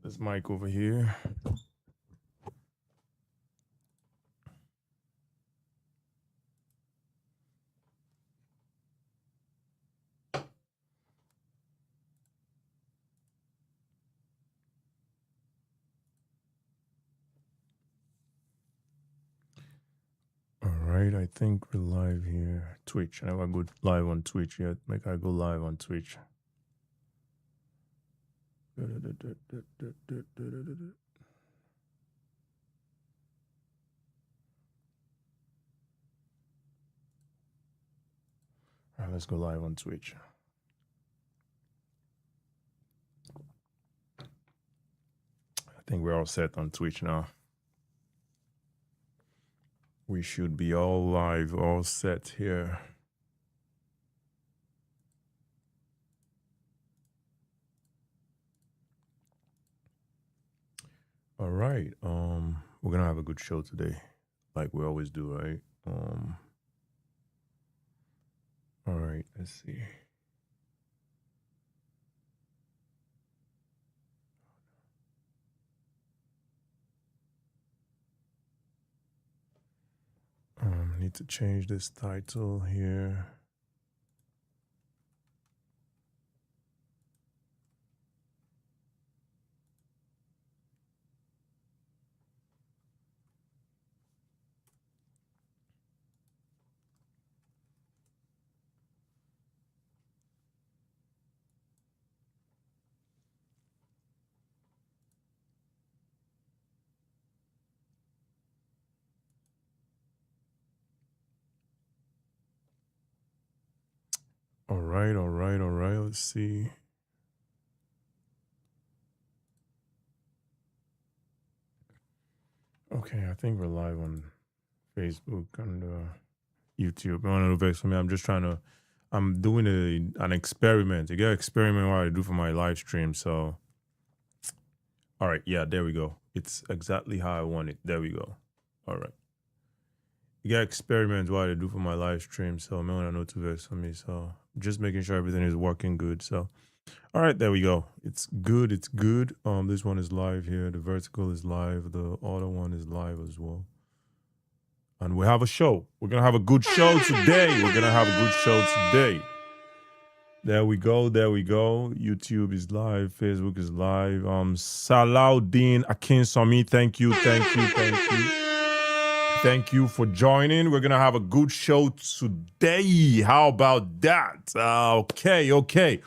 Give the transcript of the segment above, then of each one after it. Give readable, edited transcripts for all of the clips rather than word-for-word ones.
this mic over here. All right, I think we're live here. Twitch. I never go live on Twitch yet. Make I go live on Twitch. All right, let's go live on Twitch. I think we're all set on Twitch now. We should be all live, all set here. All right. We're gonna have a good show today, like we always do, right? All right, let's see. Need to change this title here. All right. Let's see. Okay, I think we're live on Facebook and YouTube. I don't know if for me. I'm doing an experiment. You get an experiment what I do for my live stream. So, all right, yeah, there we go. It's exactly how I want it. There we go. All right. You get experiments what I do for my live stream. So, I want to know to for me. So, just making sure everything is working good. So, all right, there we go. It's good. This one is live here. The vertical is live. The other one is live as well. And we have a show. We're going to have a good show today. There we go. YouTube is live. Facebook is live. Salaudin Akinsomi, thank you. Thank you for joining. We're going to have a good show today. How about that? Okay.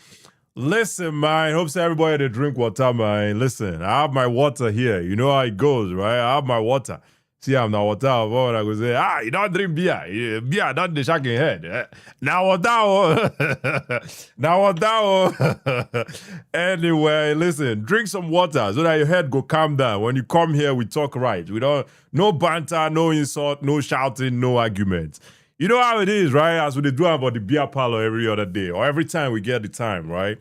Listen, man. Hope so everybody to drink water, man. Listen, I have my water here. You know how it goes, right? I have my water. See, I'm not water. What I go say, you don't drink beer. Beer, not the shaking head. Now water. Anyway, listen, drink some water so that your head go calm down. When you come here, we talk right. We don't, no banter, no insult, no shouting, no arguments. You know how it is, right? As we do about the beer parlor every other day, or every time we get the time, right?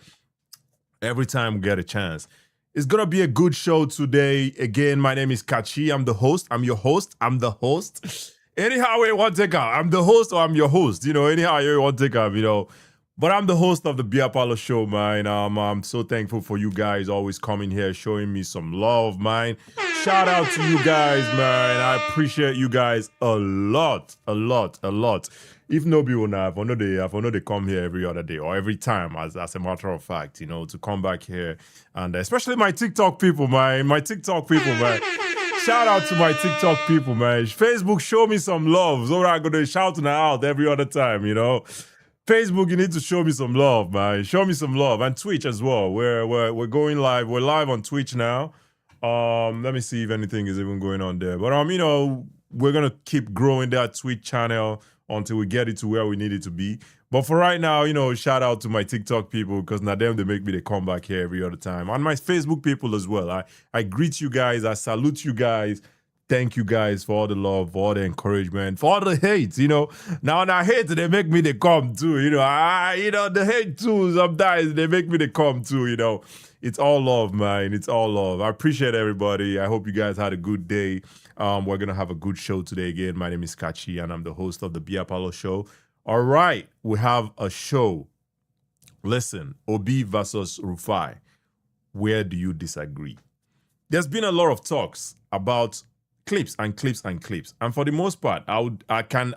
Every time we get a chance. It's going to be a good show today. Again, my name is Kachi. I'm the host. I'm your host. I'm the host. Anyhow you want to take out, I'm the host or I'm your host. You know, anyhow you want to take out, you know. But I'm the host of the Beer Parlor Show, man. I'm so thankful for you guys always coming here, showing me some love, man. Shout out to you guys, man. I appreciate you guys a lot. If nobody will not, I know they come here every other day or every time, as a matter of fact, you know, to come back here. And especially my TikTok people, man. Shout out to my TikTok people, man. Facebook, show me some love. So I'm going to shout out every other time, you know. Facebook, you need to show me some love, man. Show me some love. And Twitch as well. We're going live. We're live on Twitch now. Let me see if anything is even going on there. But you know, we're gonna keep growing that Twitch channel until we get it to where we need it to be. But for right now, you know, shout out to my TikTok people, because now them they make me they come back here every other time. And my Facebook people as well. I greet you guys, I salute you guys. Thank you guys for all the love, for all the encouragement, for all the hate, you know. Now hate, they make me they come too, you know. The hate too, sometimes they make me they come too, you know. It's all love, man. It's all love. I appreciate everybody. I hope you guys had a good day. We're going to have a good show today again. My name is Kachi, and I'm the host of the Beer Parlor Show. All right, we have a show. Listen, Obi versus Rufai. Where do you disagree? there's been a lot of talks about clips and clips and clips, and for the most part, I can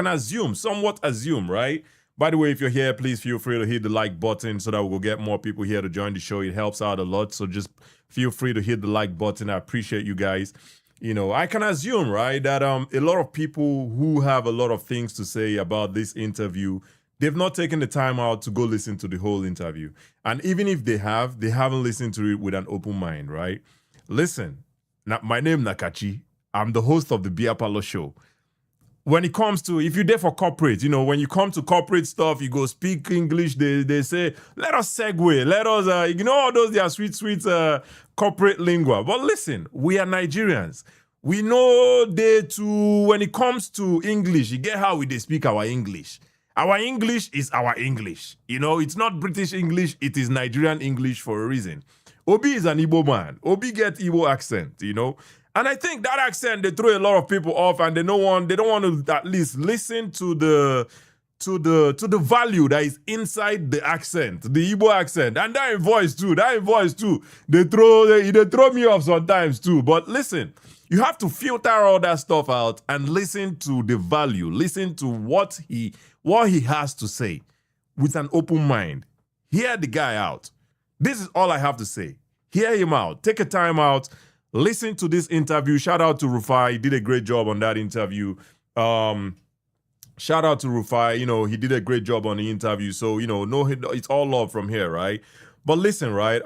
assume, somewhat assume, right? By the way, if you're here, please feel free to hit the like button so that we'll get more people here to join the show. It helps out a lot, so just feel free to hit the like button. I appreciate you guys. I can assume, right, that a lot of people who have a lot of things to say about this interview, they've not taken the time out to go listen to the whole interview. And even if they haven't listened to it with an open mind, right? Listen, now, my name is Nakachi. I'm the host of the Beer Parlor Show. When it comes to, if you're there for corporate, when you come to corporate stuff, you go speak English, they say, let us segue, let us, all those, they are sweet, corporate lingua. But listen, we are Nigerians. We know they too, when it comes to English, you get how they speak our English. Our English is our English. It's not British English, it is Nigerian English for a reason. Obi is an Igbo man. Obi get Igbo accent, And I think that accent, they throw a lot of people off, and they don't want to at least listen to the value that is inside the accent, the Igbo accent, and that voice too. They throw me off sometimes too. But listen, you have to filter all that stuff out and listen to the value, listen to what he has to say with an open mind. Hear the guy out. This is all I have to say. Hear him out. Take a time out. Listen to this interview. Shout out to Rufai. He did a great job on that interview. Shout out to Rufai. He did a great job on the interview. So, it's all love from here, right? But listen, right?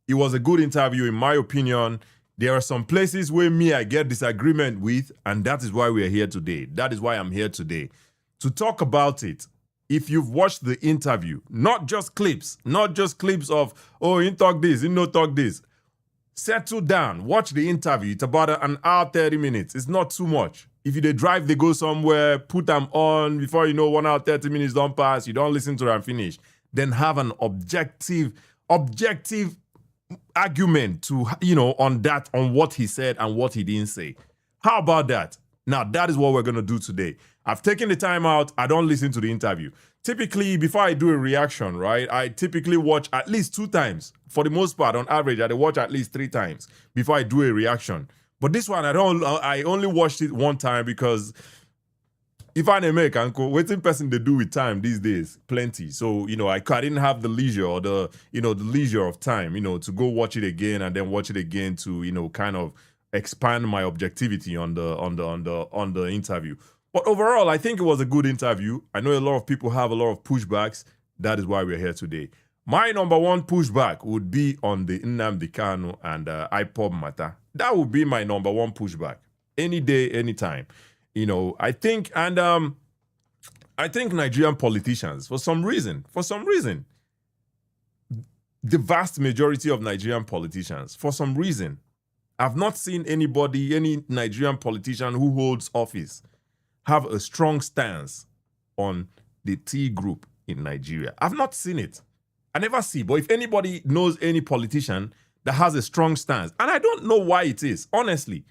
It was a good interview, in my opinion. There are some places where I get disagreement with, and that is why we are here today. That is why I'm here today. To talk about it. If you've watched the interview, not just clips of, he talk this, he no talk this. Settle down, watch the interview. It's about an hour, 30 minutes. It's not too much. If they drive, they go somewhere, put them on, before 1 hour, 30 minutes don't pass, you don't listen to them and finish. Then have an objective argument to, on what he said and what he didn't say. How about that? Now, that is what we're going to do today. I've taken the time out. I don't listen to the interview. Typically, before I do a reaction, right, I typically watch at least 2 times. For the most part, on average, I watch at least 3 times before I do a reaction. But this one, I only watched it 1 time because if I make uncle, waiting person they do with time these days, plenty. So, I didn't have the leisure or the leisure of time, to go watch it again and then watch it again to, kind of expand my objectivity on the interview. But overall, I think it was a good interview. I know a lot of people have a lot of pushbacks. That is why we're here today. My number 1 pushback would be on the Nnamdi Kanu and IPOB matter. That would be my number 1 pushback. Any day, anytime. I think Nigerian politicians, for some reason, the vast majority of Nigerian politicians, for some reason, I've not seen any Nigerian politician who holds office have a strong stance on the T group in Nigeria. I've not seen it. I never see. But if anybody knows any politician that has a strong stance, and I don't know why it is, honestly.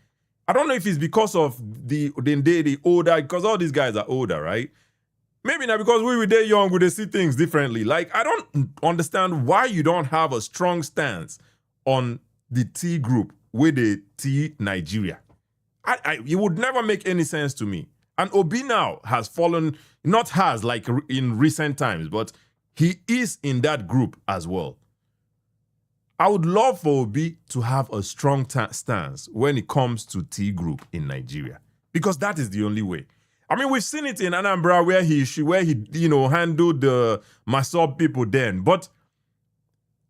I don't know if it's because of the older, because all these guys are older, right? Maybe not because we were there young, we see things differently. Like, I don't understand why you don't have a strong stance on the T group with the T Nigeria. It would never make any sense to me. And Obi now has fallen, not has like in recent times, but he is in that group as well. I would love for Obi to have a strong stance when it comes to T group in Nigeria, because that is the only way. I mean, we've seen it in Anambra where he handled the Masop people then, but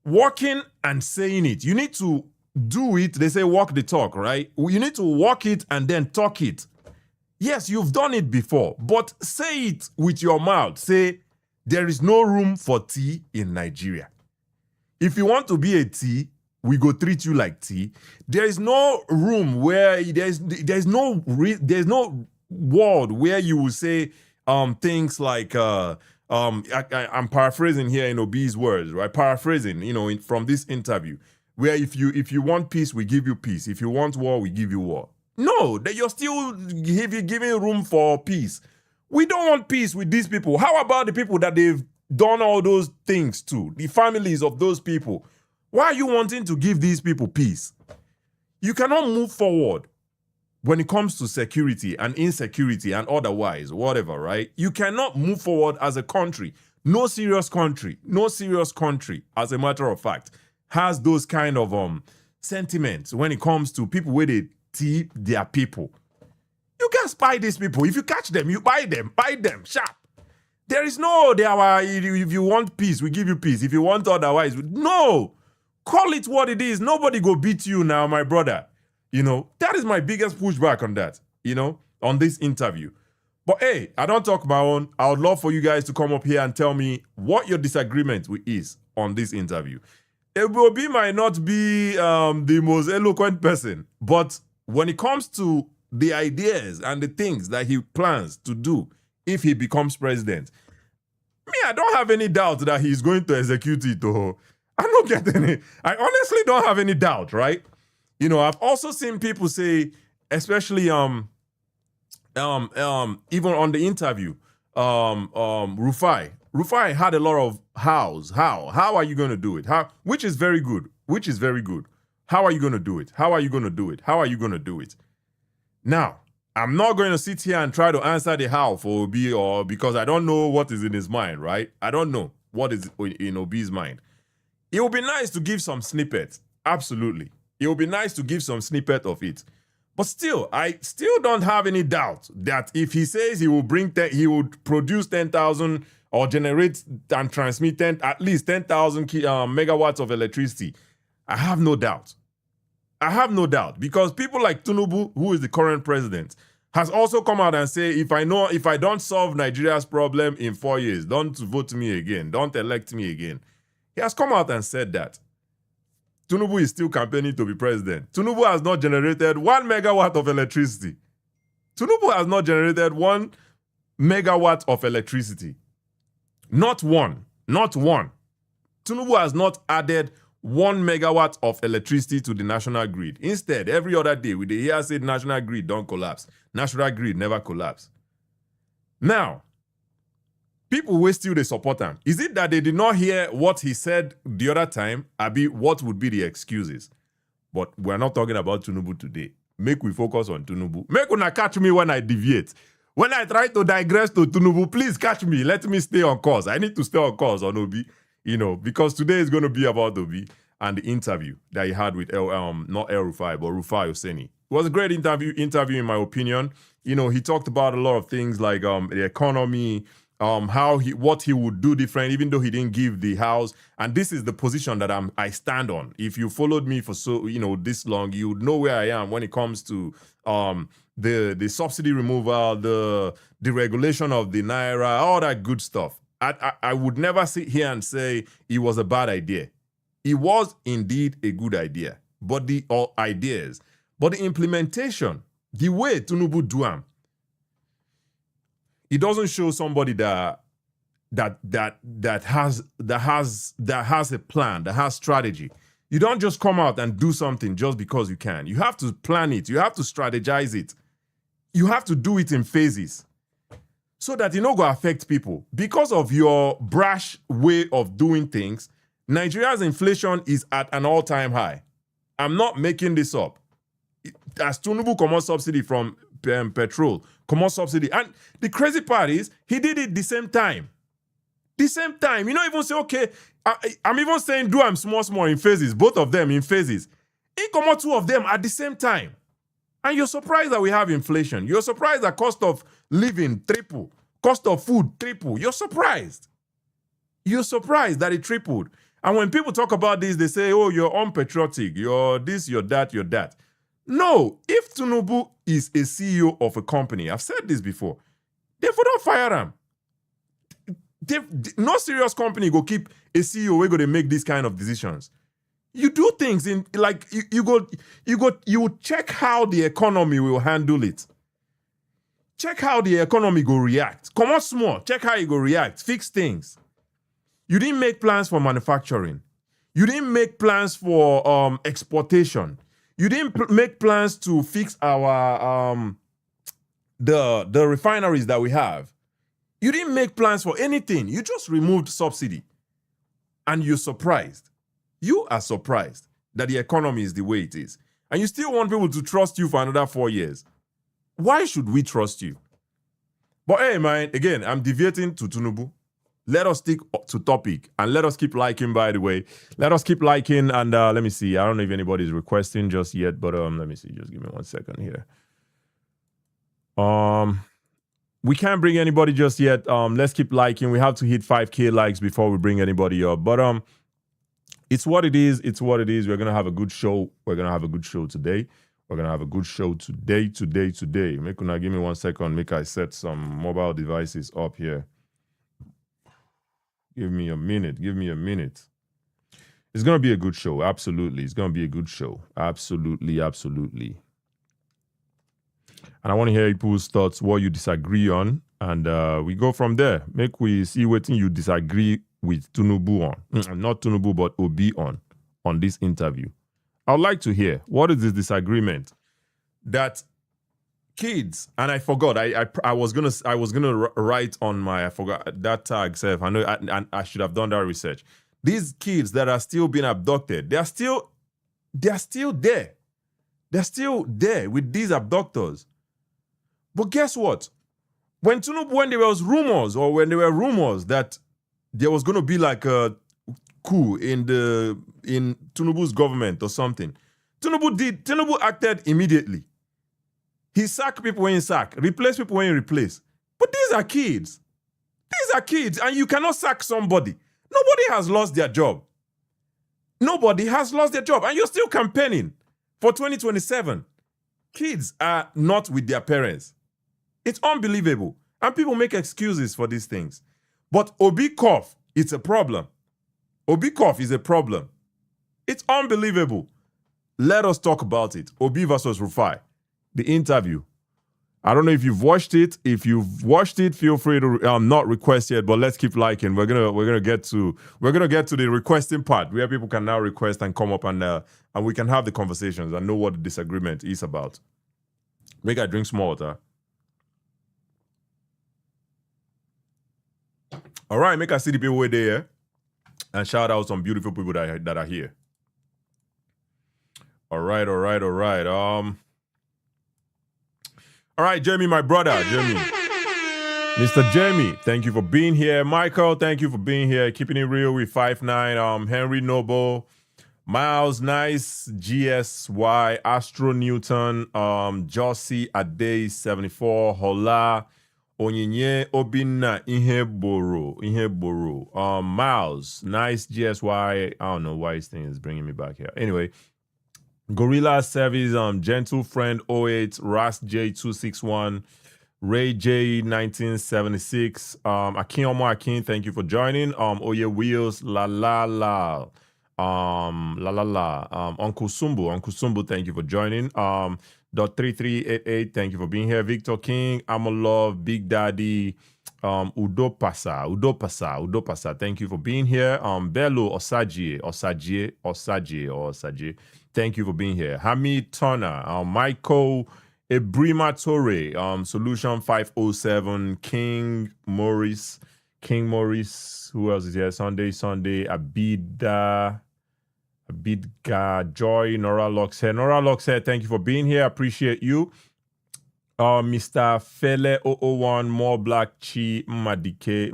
walking and saying it, you need to do it. They say walk the talk, right? You need to walk it and then talk it. Yes, you've done it before, but say it with your mouth. Say, there is no room for tea in Nigeria. If you want to be a tea, we go treat you like tea. There is no room where there's no world where you will say things like I'm paraphrasing here in Obi's words, right? Paraphrasing, from this interview, where if you want peace, we give you peace. If you want war, we give you war. No, that you're still giving room for peace. We don't want peace with these people. How about the people that they've done all those things to? The families of those people. Why are you wanting to give these people peace? You cannot move forward when it comes to security and insecurity and otherwise, whatever, right? You cannot move forward as a country. No serious country, as a matter of fact, has those kind of sentiments when it comes to people where they tip their people. You can't spy these people. If you catch them, you buy them sharp. There is no, if you want peace, we give you peace. If you want otherwise, no. Call it what it is. Nobody go beat you now, my brother. That is my biggest pushback on that, on this interview. But hey, I don't talk my own. I would love for you guys to come up here and tell me what your disagreement is on this interview. Obi might not be the most eloquent person, but when it comes to the ideas and the things that he plans to do if he becomes president, I don't have any doubt that he's going to execute it. I honestly don't have any doubt, right? I've also seen people say, especially even on the interview, Rufai had a lot of hows. How are you going to do it? Which is very good. How are you going to do it? How are you going to do it? How are you going to do it? Now, I'm not going to sit here and try to answer the how for Obi, or because I don't know what is in his mind, right? I don't know what is in Obi's mind. It would be nice to give some snippets. Absolutely. It would be nice to give some snippet of it. But still, I still don't have any doubt that if he says he will he would produce 10,000 or generate and transmit at least 10,000 megawatts of electricity, I have no doubt. Because people like Tinubu, who is the current president, has also come out and say, if I don't solve Nigeria's problem in 4 years, don't vote me again, don't elect me again. He has come out and said that. Tinubu is still campaigning to be president. Tinubu has not generated 1 megawatt of electricity. Tinubu has not generated 1 megawatt of electricity. Not one. Tinubu has not added 1 megawatt of electricity to the national grid. Instead, every other day, we hear say national grid don't collapse. National grid never collapse. Now, people will still they support him. Is it that they did not hear what he said the other time? Abi, what would be the excuses? But we're not talking about Tinubu today. Make we focus on Tinubu. Make una catch me when I deviate. When I try to digress to Tinubu, please catch me. Let me stay on course. I need to stay on course on Obi, because today is going to be about Obi and the interview that he had with not El Rufai, but Rufai Oseni. It was a great interview in my opinion. He talked about a lot of things like the economy, what he would do different, even though he didn't give the house. And this is the position that I stand on. If you followed me for this long, you would know where I am when it comes to the subsidy removal, the regulation of the naira, all that good stuff. I would never sit here and say it was a bad idea. It was indeed a good idea. But the implementation, the way Tinubu do am, it doesn't show somebody that has a plan, that has strategy. You don't just come out and do something just because you can. You have to plan it. You have to strategize it. You have to do it in phases so that it not go affect people. Because of your brash way of doing things, Nigeria's inflation is at an all-time high. I'm not making this up. As Tinubu come on subsidy from petrol, come on subsidy. And the crazy part is, he did it the same time. You don't even say, okay, I'm even saying do them small in phases, both of them in phases. He come on 2 of them at the same time. And you're surprised that we have inflation. You're surprised that cost of living triple, cost of food triple. You're surprised that it tripled. And when people talk about this, they say, oh, you're unpatriotic, you're this, you're that, you're that. No, if Tinubu is a CEO of a company, I've said this before, they don't fire him. No serious company go keep a CEO where go to make these kind of decisions. You do things in like you check how the economy will handle it. Check how the economy go react. Come on small, check how it go react. Fix things. You didn't make plans for manufacturing. You didn't make plans for exportation. You didn't make plans to fix our the refineries that we have. You didn't make plans for anything. You just removed subsidy. And you're surprised. You are surprised that the economy is the way it is. And you still want people to trust you for another 4 years. Why should we trust you? But hey, man, again, I'm deviating to Tinubu. Let us stick to topic and let us keep liking, by the way. Let us keep liking and let me see. I don't know if anybody's requesting just yet, but let me see. Just give me 1 second here. We can't bring anybody just yet. Let's keep liking. We have to hit 5K likes before we bring anybody up. But it's what it is. It's what it is. We're gonna have a good show. We're gonna have a good show today. We're gonna have a good show today. Make una give me 1 second. Make I set some mobile devices up here. Give me a minute. It's gonna be a good show. Absolutely, it's gonna be a good show. Absolutely. And I want to hear people's thoughts, what you disagree on, and we go from there. Make we see what you disagree with Tinubu on, not Tinubu, but Obi on this interview. I'd like to hear, what is this disagreement that kids, and I forgot, I was gonna write on my, I forgot that tag self. I know, I should have done that research. These kids that are still being abducted, they're still there. They're still there with these abductors. But guess what? When there was rumors that there was going to be like a coup in Tinubu's government or something, Tinubu acted immediately. He sacked people when he sacked, replaced people when he replaced. But these are kids. And you cannot sack somebody. Nobody has lost their job. And you're still campaigning for 2027. Kids are not with their parents. It's unbelievable. And people make excuses for these things. But Obi cough, it's a problem. Obi cough is a problem. It's unbelievable. Let us talk about it. Obi versus Rufai. The interview. I don't know if you've watched it. If you've watched it, feel free to not request yet, but let's keep liking. We're gonna get to the requesting part where people can now request and come up and we can have the conversations and know what the disagreement is about. Make I drink some water. All right, make I see the people who are there and shout out some beautiful people that are here. All right. All right, Jeremy, my brother, Jeremy. Mr. Jeremy, thank you for being here. Michael, thank you for being here. Keeping it real with 5'9". Henry Noble, Miles Nice, GSY, Astro Newton, Josie Ade 74, Hola, Onyinye Obinna Iheboro. Miles Nice, GSY. I don't know why this thing is bringing me back here. Anyway. Gorilla Service, Gentle Friend 08, Ras J261, Ray J 1976, Akin Akin, thank you for joining. Oye Wheels, Uncle Sumbu, thank you for joining. .3388, thank you for being here. Victor King, Amalove, Big Daddy, Udopasa, thank you for being here. Bello Osagie. Thank you for being here. Hamid Turner, Michael Ebrima Torre, Solution 507, King Morris, who else is here? Sunday, Abidga, Joy, Nora Loxhead, thank you for being here. Appreciate you. Mr. Fele 001, More Black Chi Madike.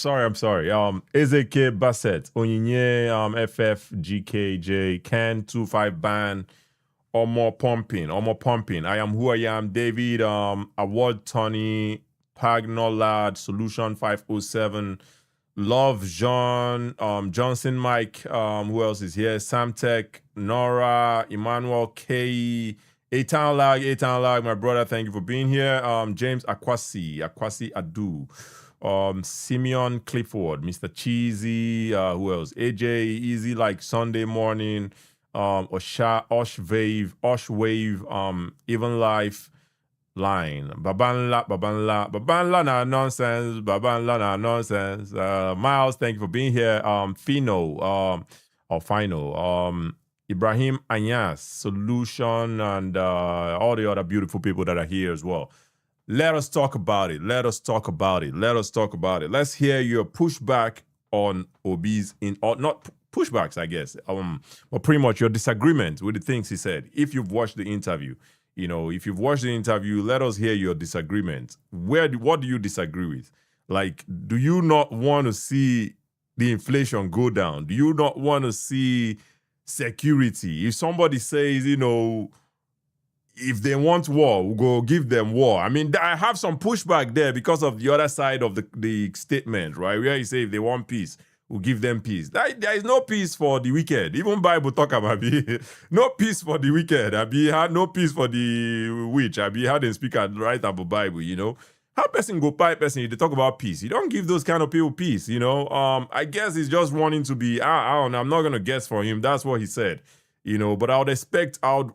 I'm sorry. Ezeke Bassett, Onyinye, FFGKJ, Ken 25 Ban, Omo Pumping. I am who I am. David, Award Tony, Pagnolad, Solution 507, Love Jean, Johnson Mike, who else is here? Samtech, Nora, Emmanuel K, A-Town Lag, my brother, thank you for being here. James Akwasi Adu, Simeon Clifford, Mr. Cheesy, who else? AJ, Easy Like Sunday Morning, Osh Wave, Even Life, Line, Babanla na nonsense. Miles, thank you for being here. Fino, Ibrahim Anyas, Solution, and all the other beautiful people that are here as well. Let us talk about it. Let's hear your pushback on Obi's or not pushbacks, I guess, but pretty much your disagreement with the things he said. If you've watched the interview, if you've watched the interview, let us hear your disagreement. What do you disagree with? Like, do you not want to see the inflation go down? Do you not want to see security? If somebody says, if they want war, we'll go give them war. I mean, I have some pushback there because of the other side of the statement, right? Where you say if they want peace, we'll give them peace. There is no peace for the wicked. Even Bible talk about no peace for the wicked. Had no peace for the witch. Had them speak and write about Bible, How person go by person, they talk about peace. You don't give those kind of people peace, I guess he's just wanting to be, I don't know, I'm not going to guess for him. That's what he said, but I would expect out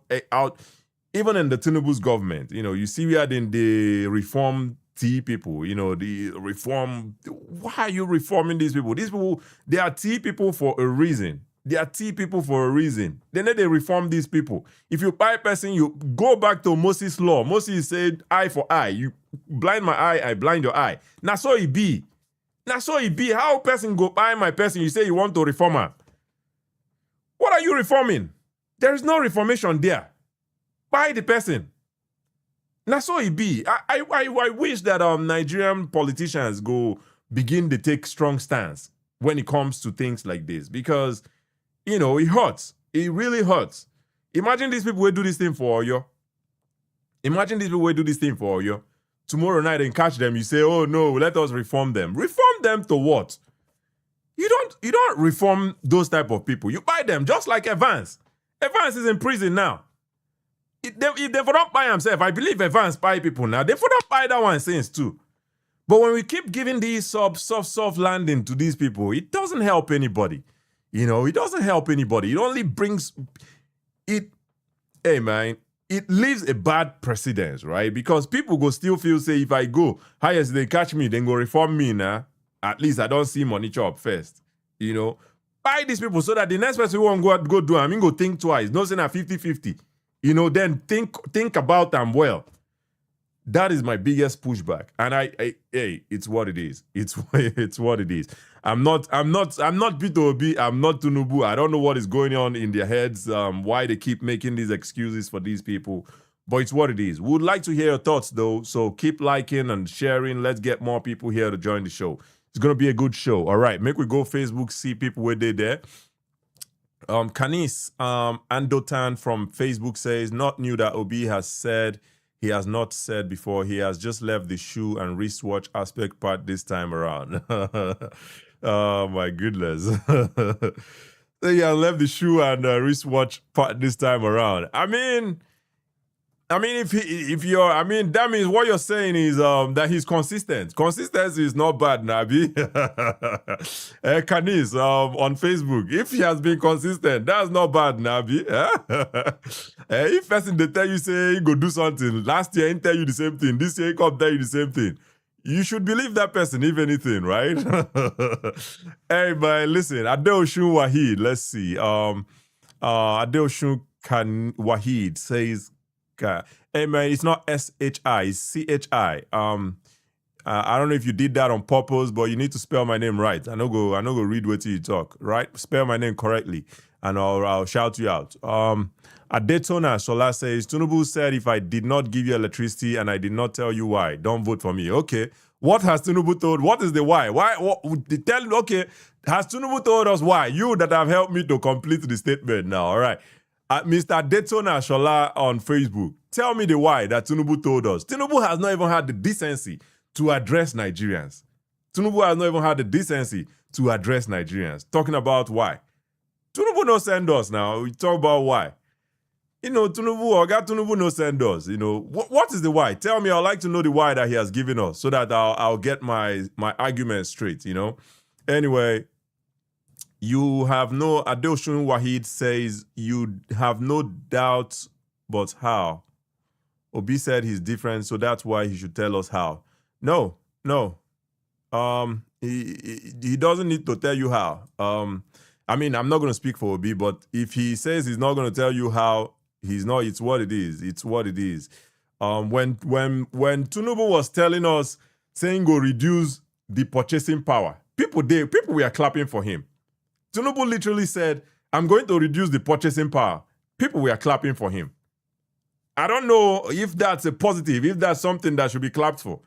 even in the Tinubu's government, you see we had in the reform tea people, the reform. Why are you reforming these people? These people, they are tea people for a reason. They are tea people for a reason. Then they reform these people. If you buy a person, you go back to Moses' law. Moses said, eye for eye. You blind my eye, I blind your eye. Now so it be. How a person go buy my person, you say you want to reform her. What are you reforming? There is no reformation there. Buy the person. Now so it be. I wish that Nigerian politicians go begin to take strong stance when it comes to things like this, because it hurts. It really hurts. Imagine these people will do this thing for you. Tomorrow night and catch them, you say, oh no, let us reform them. Reform them to what? You don't reform those type of people. You buy them just like Evans. Evans is in prison now. If they don't buy himself, I believe Evans buy people now. They don't buy that one since too. But when we keep giving these soft landing to these people, it doesn't help anybody. It doesn't help anybody. It only brings it. Hey man, it leaves a bad precedence, right? Because people go still feel, say, if I go, highest they catch me, then go reform me now. At least I don't see money chop first. Buy these people so that the next person who won't go do, go think twice. No saying a 50-50. Then think about them well. That is my biggest pushback. And hey, it's what it is. It's what it is. I'm not Peter Obi. I'm not Tinubu. I don't know what is going on in their heads, why they keep making these excuses for these people. But it's what it is. We would like to hear your thoughts, though. So keep liking and sharing. Let's get more people here to join the show. It's going to be a good show. All right. Make we go Facebook, see people where they there. Kanis Andotan from Facebook says, not new that Obi has said, he has not said before, he has just left the shoe and wristwatch aspect part this time around. Oh my goodness. So he has left the shoe and wristwatch part this time around. That means what you're saying is that he's consistent. Consistency is not bad, Nabi. Kanis on Facebook. If he has been consistent, that's not bad, Nabi. If person they tell you say he go do something, last year he tell you the same thing, this year he come tell you the same thing, you should believe that person, if anything, right? Hey man, listen, Adeoshun Wahid, let's see. Adeoshun Wahid says, hey man, it's not S-H-I, it's C-H-I. I don't know if you did that on purpose, but you need to spell my name right. I no go read what you talk, right? Spell my name correctly, and I'll shout you out. Adetona Shola says, Tinubu said, if I did not give you electricity and I did not tell you why, don't vote for me. Okay. What has Tinubu told? What is the why? Okay. Has Tinubu told us why? You that have helped me to complete the statement now. All right. Mr. Daytona Shola on Facebook, tell me the why that Tinubu told us. Tinubu has not even had the decency to address Nigerians. Talking about why. Tinubu no send us now. We talk about why. Tinubu no send us. What is the why? Tell me. I'd like to know the why that he has given us so that I'll get my argument straight, Anyway, you have no, Adeoshun Wahid says, you have no doubt, but how? Obi said he's different, so that's why he should tell us how. No. He doesn't need to tell you how. I'm not going to speak for Obi, but if he says he's not going to tell you how, he's not. It's what it is. When Tinubu was telling us, saying go reduce the purchasing power, people were clapping for him. Tinubu literally said, I'm going to reduce the purchasing power. People were clapping for him. I don't know if that's a positive, if that's something that should be clapped for.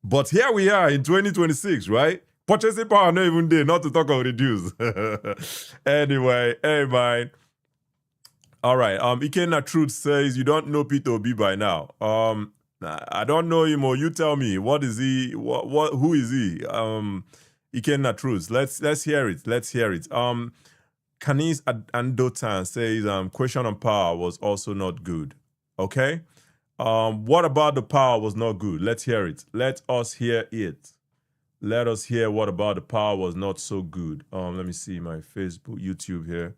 But here we are in 2026, right? Purchasing power not even there, not to talk about reduce. Anyway, hey man. All right. Ikenna Truth says you don't know Peter Obi by now. I don't know him, or you tell me. What is he? What who is he? Ikenna Truth. Let's hear it. Let's hear it. Kanis Andotan says question on power was also not good. Okay. What about the power was not good? Let's hear it. Let us hear it. Let us hear what about the power was not so good. Let me see my Facebook, YouTube here.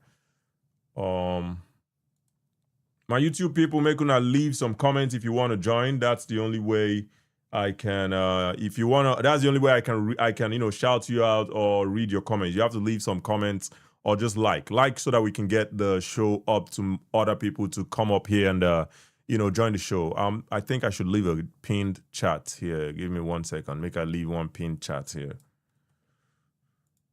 My YouTube people, make una leave some comments if you want to join. That's the only way I can. If you wanna, that's the only way I can shout you out or read your comments. You have to leave some comments or just like so that we can get the show up to other people to come up here and join the show. I think I should leave a pinned chat here. Give me 1 second. Make I leave one pinned chat here.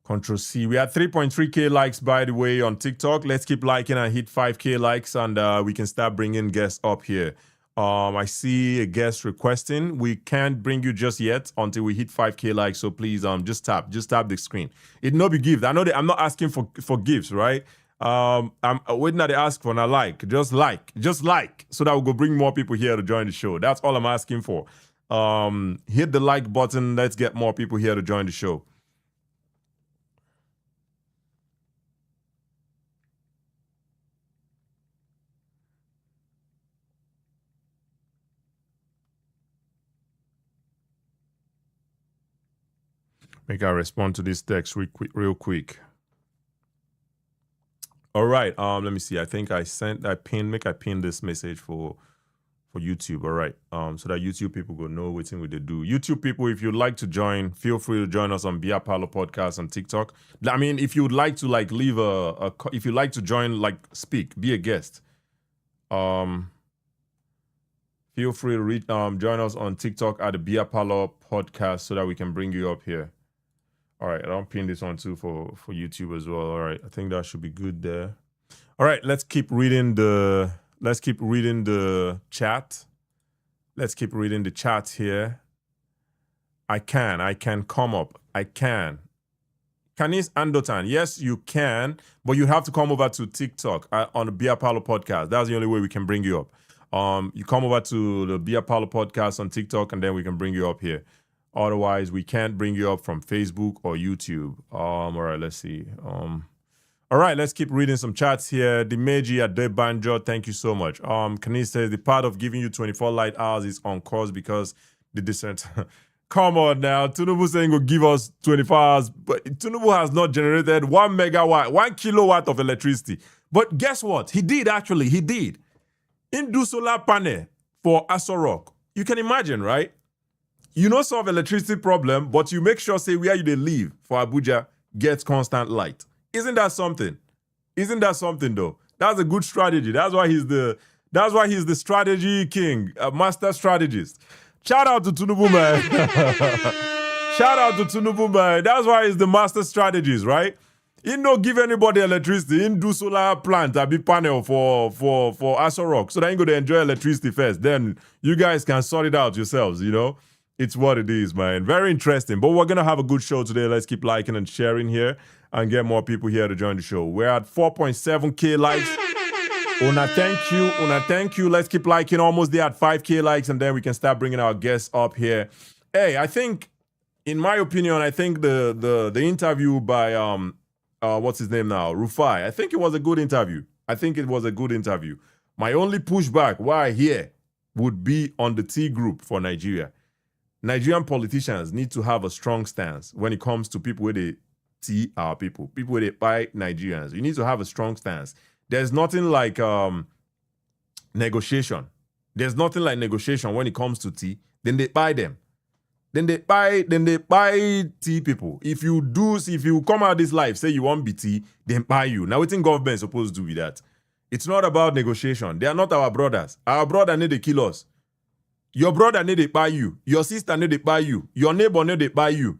Control C. We had 3.3K likes, by the way, on TikTok. Let's keep liking and hit 5K likes, and we can start bringing guests up here. I see a guest requesting. We can't bring you just yet until we hit 5K likes, so please just tap the screen. It no be gift. I know that I'm not asking for gifts, right? I'm waiting at the ask for a like. Just like, so that we'll go bring more people here to join the show. That's all I'm asking for. Hit the like button. Let's get more people here to join the show. Make I respond to this text real quick. All right. Let me see. I think I pin this message for YouTube. All right. So that YouTube people go know what thing we do. YouTube people, if you'd like to join, feel free to join us on Bia Palo Podcast on TikTok. I mean, if you'd like to leave if you'd like to join, speak, be a guest. Feel free to join us on TikTok at the Bia Palo Podcast so that we can bring you up here. All right, I'll pin this one too for YouTube as well. All right, I think that should be good there. All right, let's keep reading the chat. Let's keep reading the chat here. I can come up. I can. Kanis Andotan, yes, you can, but you have to come over to TikTok on the Bia Palo Podcast. That's the only way we can bring you up. You come over to the Bia Palo Podcast on TikTok, and then we can bring you up here. Otherwise, we can't bring you up from Facebook or YouTube. All right, let's see. All right, let's keep reading some chats here. Dimeji at Debanjo, thank you so much. Kanis says the part of giving you 24 light hours is on course because the descent. Come on now, Tinubu saying will give us 24 hours, but Tinubu has not generated 1 megawatt, 1 kilowatt of electricity. But guess what? He did. In do solar panel for Aso Rock. You can imagine, right? You don't solve electricity problem, but you make sure, say, where you they live for Abuja gets constant light. Isn't that something? Though? That's a good strategy. That's why he's the strategy king, a master strategist. Shout out to Tinubu, man. Shout out to Tinubu, man. That's why he's the master strategist, right? He no give anybody electricity. He do solar plant, a big panel for Aso Rock, so that you go to enjoy electricity first. Then you guys can sort it out yourselves, It's what it is, man. Very interesting. But we're going to have a good show today. Let's keep liking and sharing here and get more people here to join the show. We're at 4.7K likes. Una, thank you. Let's keep liking. Almost there at 5K likes, and then we can start bringing our guests up here. Hey, I think, in my opinion, the interview by, what's his name now? Rufai. I think it was a good interview. My only pushback, why here, would be on the T group for Nigeria. Nigerian politicians need to have a strong stance when it comes to people where they see our people where they buy Nigerians. You need to have a strong stance. There's nothing like negotiation. There's nothing like negotiation when it comes to tea. Then they buy them. Then they buy tea people. If you come out this life, say you want BT, then buy you. Now, what think government is supposed to do with that? It's not about negotiation. They are not our brothers. Our brother need to kill us. Your brother need to buy you. Your sister need to buy you. Your neighbor need to buy you.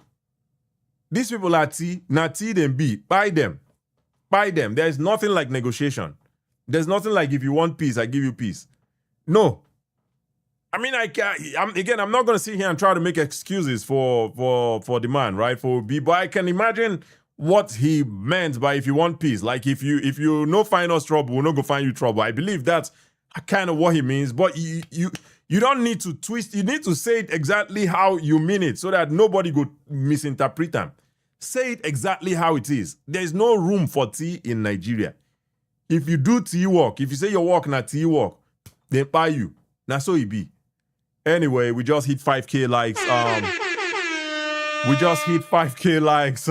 These people are T, not T then B. Buy them. Buy them. There's nothing like negotiation. There's nothing like if you want peace, I give you peace. No. I mean, I'm not going to sit here and try to make excuses for the man, right? For B, but I can imagine what he meant by if you want peace. Like if you no find us trouble, we'll not go find you trouble. I believe that's kind of what he means. But you don't need to twist. You need to say it exactly how you mean it, so that nobody could misinterpret them. Say it exactly how it is. There's no room for tea in Nigeria. If you do tea work, if you say your work not tea work, they buy you. Now so it be. Anyway, we just hit 5K likes. We just hit 5K likes.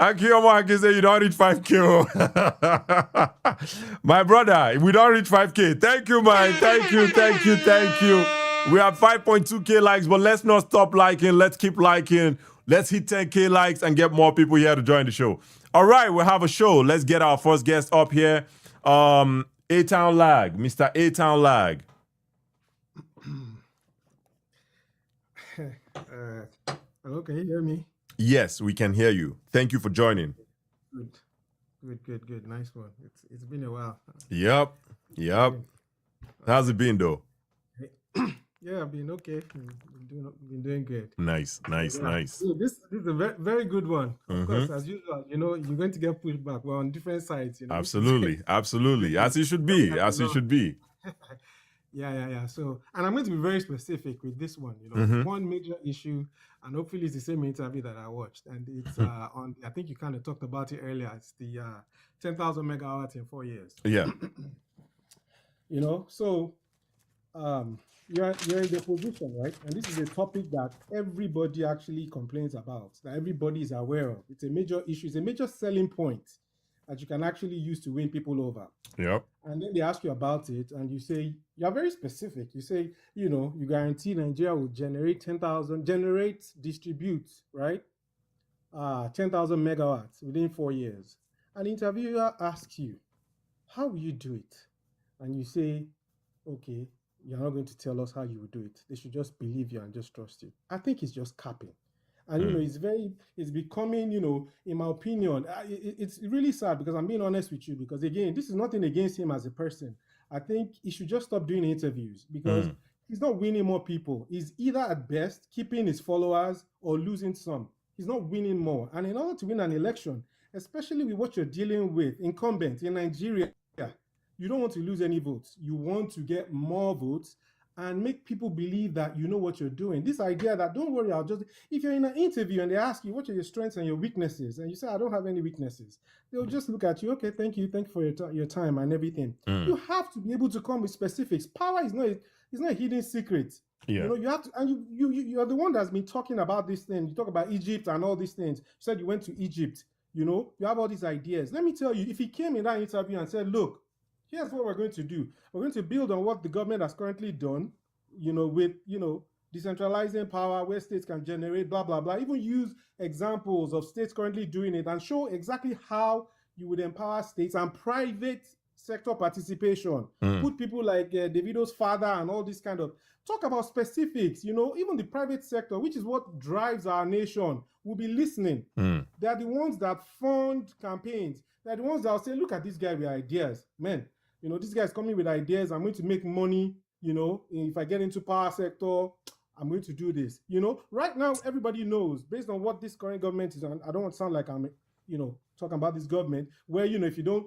Akiyomaki say you don't reach 5K. My brother, we don't reach 5K. Thank you, man. Thank you. We have 5.2K likes, but let's not stop liking. Let's keep liking. Let's hit 10K likes and get more people here to join the show. All right, we'll have a show. Let's get our first guest up here. A-Town Lag, Mr. A-Town Lag. Hello, can you hear me? Yes, we can hear you. Thank you for joining. Good. Nice one. It's been a while. Yep. How's it been though? Yeah, I've been okay. Been doing good. Nice. So this is a very, very good one. Of course, as usual, you're going to get pushed back. We're on different sides. Absolutely. As it should be. Yeah. So, and I'm going to be very specific with this one. One major issue, and hopefully it's the same interview that I watched, and it's on. I think you kind of talked about it earlier. It's the 10,000 megawatts in 4 years. Yeah. So you're in the position, right? And this is a topic that everybody actually complains about, that everybody is aware of. It's a major issue. It's a major selling point that you can actually use to win people over. Yep. And then they ask you about it, and you say, you're very specific. You say, you guarantee Nigeria will distribute, right? 10,000 megawatts within 4 years. And the interviewer asks you, how will you do it? And you say, okay, you're not going to tell us how you will do it. They should just believe you and just trust you. I think it's just capping. And, it's becoming, in my opinion, it's really sad because I'm being honest with you, because again, this is nothing against him as a person. I think he should just stop doing interviews because he's not winning more people. He's either at best keeping his followers or losing some. He's not winning more. And in order to win an election, especially with what you're dealing with, incumbent in Nigeria, you don't want to lose any votes. You want to get more votes and make people believe that you know what you're doing. This idea that, don't worry, if you're in an interview and they ask you what are your strengths and your weaknesses, and you say, I don't have any weaknesses, they'll just look at you, okay, thank you for your time and everything. You have to be able to come with specifics. Power is not a hidden secret. Yeah. You have to, and you're the one that's been talking about this thing. You talk about Egypt and all these things. You said you went to Egypt. You have all these ideas. Let me tell you, if he came in that interview and said, look, here's what we're going to do. We're going to build on what the government has currently done, with, decentralizing power where states can generate, blah, blah, blah. Even use examples of states currently doing it and show exactly how you would empower states and private sector participation. Put people like Davido's father and all this kind of, talk about specifics, even the private sector, which is what drives our nation, will be listening. They are the ones that fund campaigns. They're the ones that will say, look at this guy with ideas. Man, this guy's coming with ideas. I'm going to make money. If I get into power sector, I'm going to do this. Right now, everybody knows, based on what this current government is on, I don't want to sound like I'm, talking about this government, where, if you don't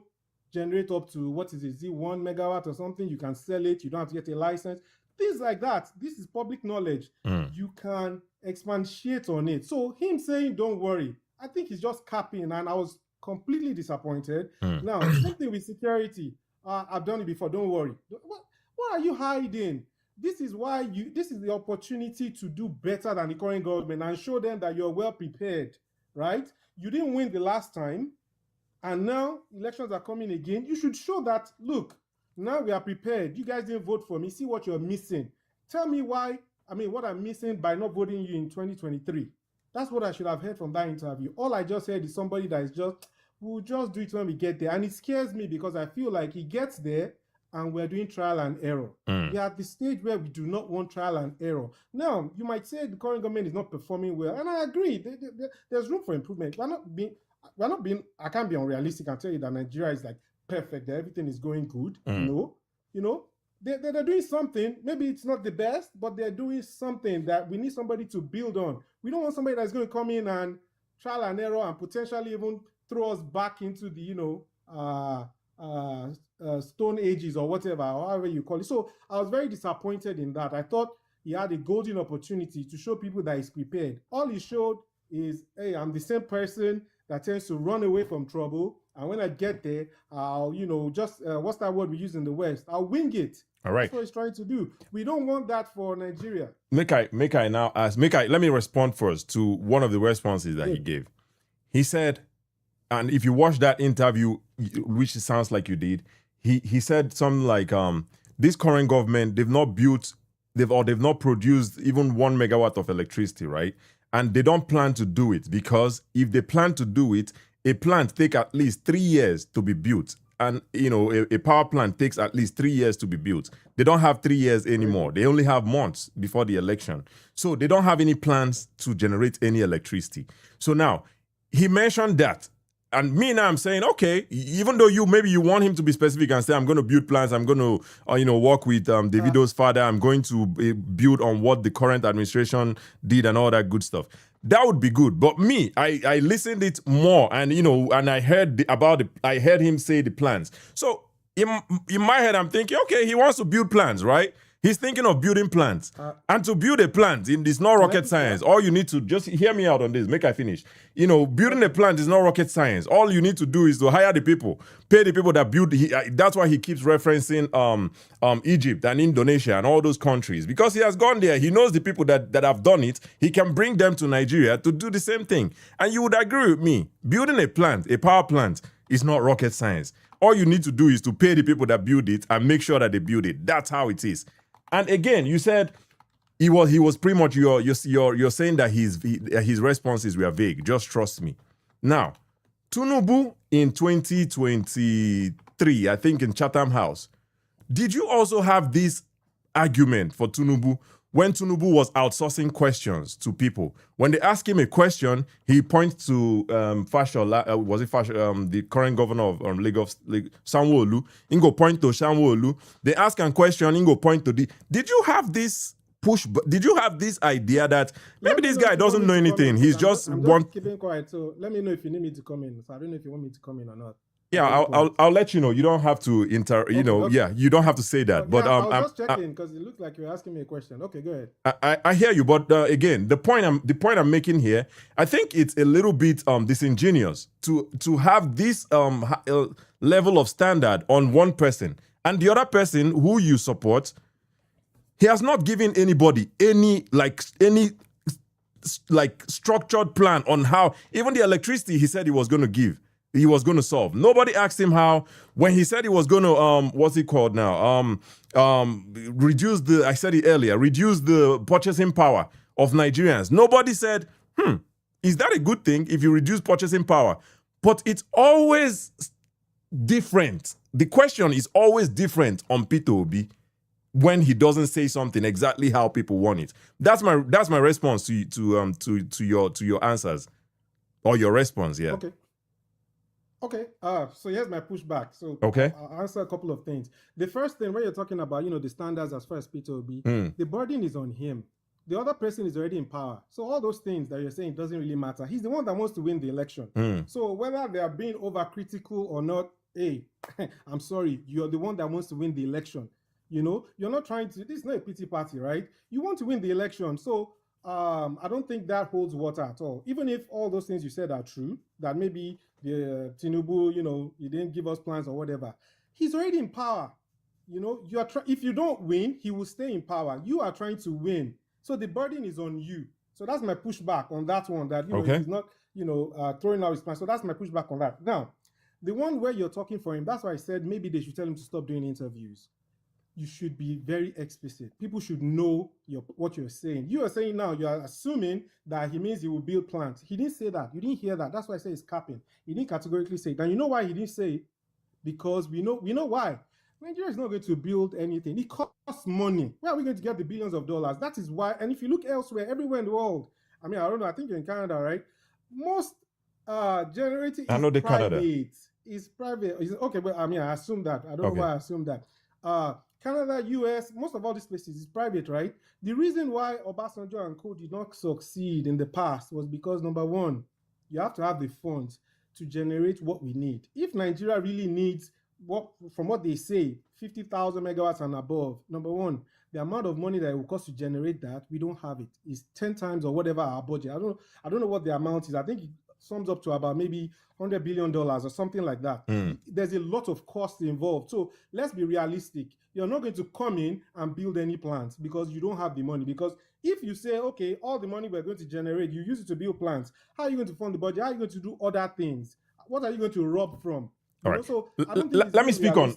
generate up to, 1 megawatt or something, you can sell it. You don't have to get a license. Things like that. This is public knowledge. You can expatiate on it. So him saying, don't worry, I think he's just capping, and I was completely disappointed. Now, same thing with security. I've done it before. Don't worry. What are you hiding? This is the opportunity to do better than the current government and show them that you're well prepared, right? You didn't win the last time, and now elections are coming again. You should show that, look, now we are prepared. You guys didn't vote for me. See what you're missing. Tell me what I'm missing by not voting you in 2023. That's what I should have heard from that interview. All I just heard is somebody that is we'll just do it when we get there. And it scares me because I feel like he gets there and we're doing trial and error. We are at the stage where we do not want trial and error. Now, you might say the current government is not performing well, and I agree. There's room for improvement. We're not being. I can't be unrealistic and tell you that Nigeria is like perfect, that everything is going good. No, they're doing something. Maybe it's not the best, but they're doing something that we need somebody to build on. We don't want somebody that's going to come in and trial and error and potentially even throw us back into the Stone Ages or whatever, or however you call it. So I was very disappointed in that. I thought he had a golden opportunity to show people that he's prepared. All he showed is, hey, I'm the same person that tends to run away from trouble, and when I get there, I'll, what's that word we use in the West? I'll wing it. All right. That's what he's trying to do. We don't want that for Nigeria. Make I now ask, let me respond first to one of the responses that he gave. He said, and if you watch that interview, which it sounds like you did, he said something like, this current government, they've not produced even 1 megawatt of electricity, right? And they don't plan to do it, because if they plan to do it, a plant takes at least 3 years to be built. And, a power plant takes at least 3 years to be built. They don't have 3 years anymore. They only have months before the election. So they don't have any plans to generate any electricity. So now, he mentioned that. And me now, I'm saying, okay, even though maybe you want him to be specific and say, I'm going to build plans, I'm going to, work with Davido's father, I'm going to build on what the current administration did and all that good stuff. That would be good. But me, I listened it more, and and I heard I heard him say the plans. So in my head, I'm thinking, okay, he wants to build plans, right? He's thinking of building plants. And to build a plant, it's not rocket science. All you need to, just hear me out on this, make I finish. Building a plant is not rocket science. All you need to do is to hire the people, pay the people that build. That's why he keeps referencing Egypt and Indonesia and all those countries, because he has gone there. He knows the people that have done it. He can bring them to Nigeria to do the same thing. And you would agree with me, building a power plant, is not rocket science. All you need to do is to pay the people that build it and make sure that they build it. That's how it is. And again, you said he was pretty much you're saying that his responses were vague. Just trust me. Now, Tinubu in 2023, I think in Chatham House, did you also have this argument for Tinubu when Tinubu was outsourcing questions to people? When they ask him a question, he points to Fashola, the current governor of Lagos, Sanwo-Olu. Ingo point to Sanwo-Olu. They ask a question, Ingo point to the. Did you have this push? Did you have this idea that maybe this guy doesn't know anything? He's just keeping quiet. So let me know if you need me to come in. So I don't know if you want me to come in or not. Yeah, I'll let you know. You don't have to Okay. Yeah, you don't have to say that. But I was just checking because it looked like you were asking me a question. Okay, go ahead. I hear you, but again, the point I'm making here, I think it's a little bit disingenuous to have this level of standard on one person, and the other person who you support, he has not given anybody any structured plan on how, even the electricity he said he was going to give. He was going to solve. Nobody asked him how. When he said he was going to, what's it called now? Reduce the purchasing power of Nigerians. Nobody said, is that a good thing if you reduce purchasing power? But it's always different. The question is always different on Peter Obi when he doesn't say something exactly how people want it. That's my response to your answers or your response. Yeah. Okay. So here's my pushback. So okay, I'll answer a couple of things. The first thing, when you're talking about, the standards as far as Peter Obi, the burden is on him. The other person is already in power. So all those things that you're saying doesn't really matter. He's the one that wants to win the election. So whether they are being overcritical or not, hey, I'm sorry, you're the one that wants to win the election. You're not trying to, this is not a pity party, right? You want to win the election. So I don't think that holds water at all. Even if all those things you said are true, that maybe the Tinubu, he didn't give us plans or whatever. He's already in power. If you don't win, he will stay in power. You are trying to win. So the burden is on you. So that's my pushback on that one, that, he's not, throwing out his plans. So that's my pushback on that. Now, the one where you're talking for him, that's why I said maybe they should tell him to stop doing interviews. You should be very explicit. People should know what you're saying. You are saying now, you are assuming that he means he will build plants. He didn't say that. You didn't hear that. That's why I say it's capping. He didn't categorically say it. And you know why he didn't say it? Because we know why. Nigeria is not going to build anything. It costs money. Where are we going to get the billions of dollars? That is why. And if you look elsewhere, everywhere in the world, I mean, I don't know. I think you're in Canada, right? Most generating I is know the Canada. private. Is private. Okay, but I mean, I assume that. I don't know why I assume that. Canada, US, most of all these places is private, right? The reason why Obasanjo and co did not succeed in the past was because, number one, you have to have the funds to generate what we need. If Nigeria really needs from what they say, 50,000 megawatts and above, number one, the amount of money that it will cost to generate that, we don't have it. It's 10 times or whatever our budget. I don't know what the amount is. I think it sums up to about maybe $100 billion or something like that. There's a lot of cost involved. So let's be realistic. You're not going to come in and build any plants because you don't have the money. Because if you say, okay, all the money we're going to generate, you use it to build plants, how are you going to fund the budget? How are you going to do other things? What are you going to rob from? All right. So let me speak on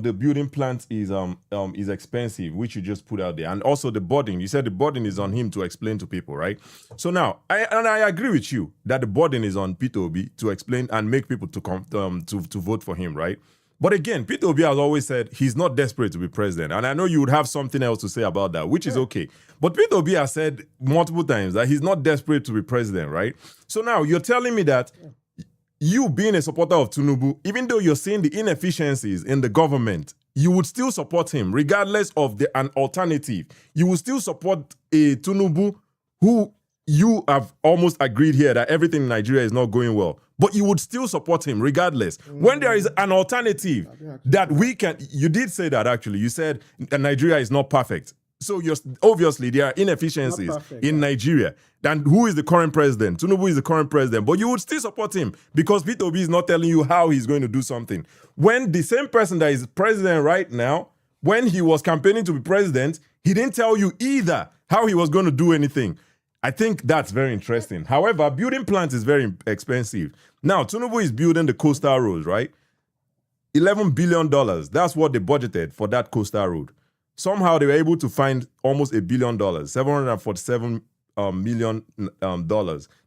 the building plant is expensive, which you just put out there, and also the burden. You said the burden is on him to explain to people, right? So now I agree with you that the burden is on Peter Obi to explain and make people to vote for him, right? But again, Peter Obi has always said he's not desperate to be president, and I know you would have something else to say about that, which is okay. But Peter Obi has said multiple times that he's not desperate to be president, right? So now you're telling me that. You being a supporter of Tinubu, even though you're seeing the inefficiencies in the government, you would still support him regardless of an alternative. You would still support a Tinubu who you have almost agreed here that everything in Nigeria is not going well. But you would still support him regardless. When there is an alternative that we can... You did say that actually. You said that Nigeria is not perfect. So obviously there are inefficiencies in Nigeria. Then who is the current president? Tinubu is the current president. But you would still support him because Peter Obi is not telling you how he's going to do something. When the same person that is president right now, when he was campaigning to be president, he didn't tell you either how he was going to do anything. I think that's very interesting. However, building plants is very expensive. Now, Tinubu is building the coastal roads, right? $11 billion. That's what they budgeted for that coastal road. Somehow they were able to find almost $1 billion, $747 million.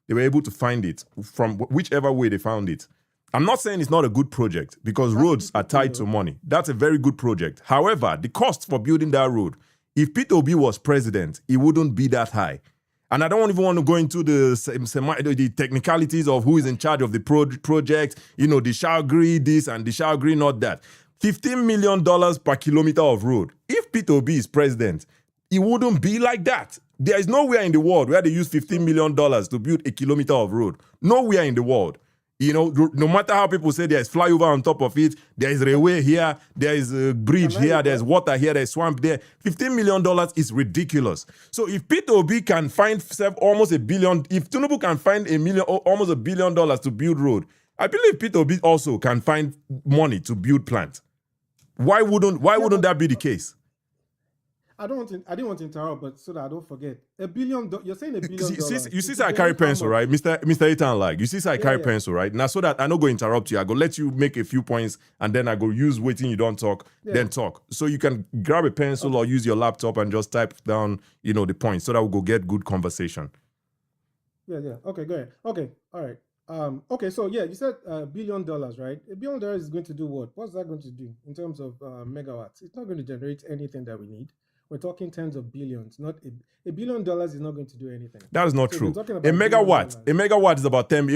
They were able to find it from whichever way they found it. I'm not saying it's not a good project because roads are tied to money. That's a very good project. However, the cost for building that road, if Peter Obi was president, it wouldn't be that high. And I don't even want to go into the technicalities of who is in charge of the project, the shall agree this and the shall agree not that. $15 million per kilometer of road. If Peter Obi is president, it wouldn't be like that. There is nowhere in the world where they use $15 million to build a kilometer of road. Nowhere in the world. No matter how people say there's flyover on top of it, there is railway here, there is a bridge here, there's water here, there's swamp there. $15 million is ridiculous. So if Peter Obi can find almost $1 billion, if Tinubu can find almost $1 billion to build road, I believe Peter Obi also can find money to build plant. Why wouldn't that be the case? I didn't want to interrupt, but so that I don't forget. $1 billion. You're saying $1 billion. You see, I carry pencil, right, Mr. Ethan? Like you see, I carry pencil, right? Now, so that I don't go interrupt you, I go let you make a few points, and then I go use waiting you don't talk, then talk. So you can grab a pencil or use your laptop and just type down, the points, so that we go get good conversation. Yeah. Okay, go ahead. Okay, all right. Okay, so you said $1 billion, right? $1 billion is going to do what? What's that going to do in terms of megawatts? It's not going to generate anything that we need. We're talking tens of billions. Not $1 billion is not going to do anything. That is not true. A megawatt is about 10.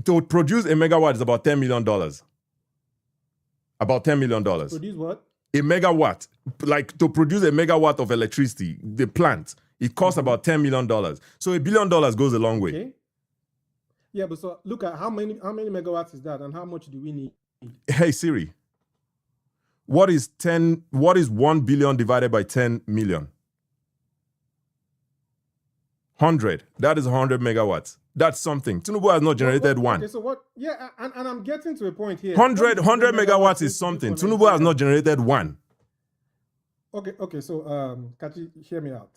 To produce a megawatt is about $10 million. About $10 million. Produce what? A megawatt, like to produce a megawatt of electricity, the plant, it costs about $10 million. So $1 billion goes a long way. Okay. Yeah, but so look at how many megawatts is that, and how much do we need? Hey Siri, what is 1 billion divided by 10 million? 100. That is 100 megawatts. That's something. Tinubu has not generated one. Okay, so what? Yeah, and I'm getting to a point here. 100 megawatts is something. Tinubu has not generated one. Okay. So, Kachi, hear me out.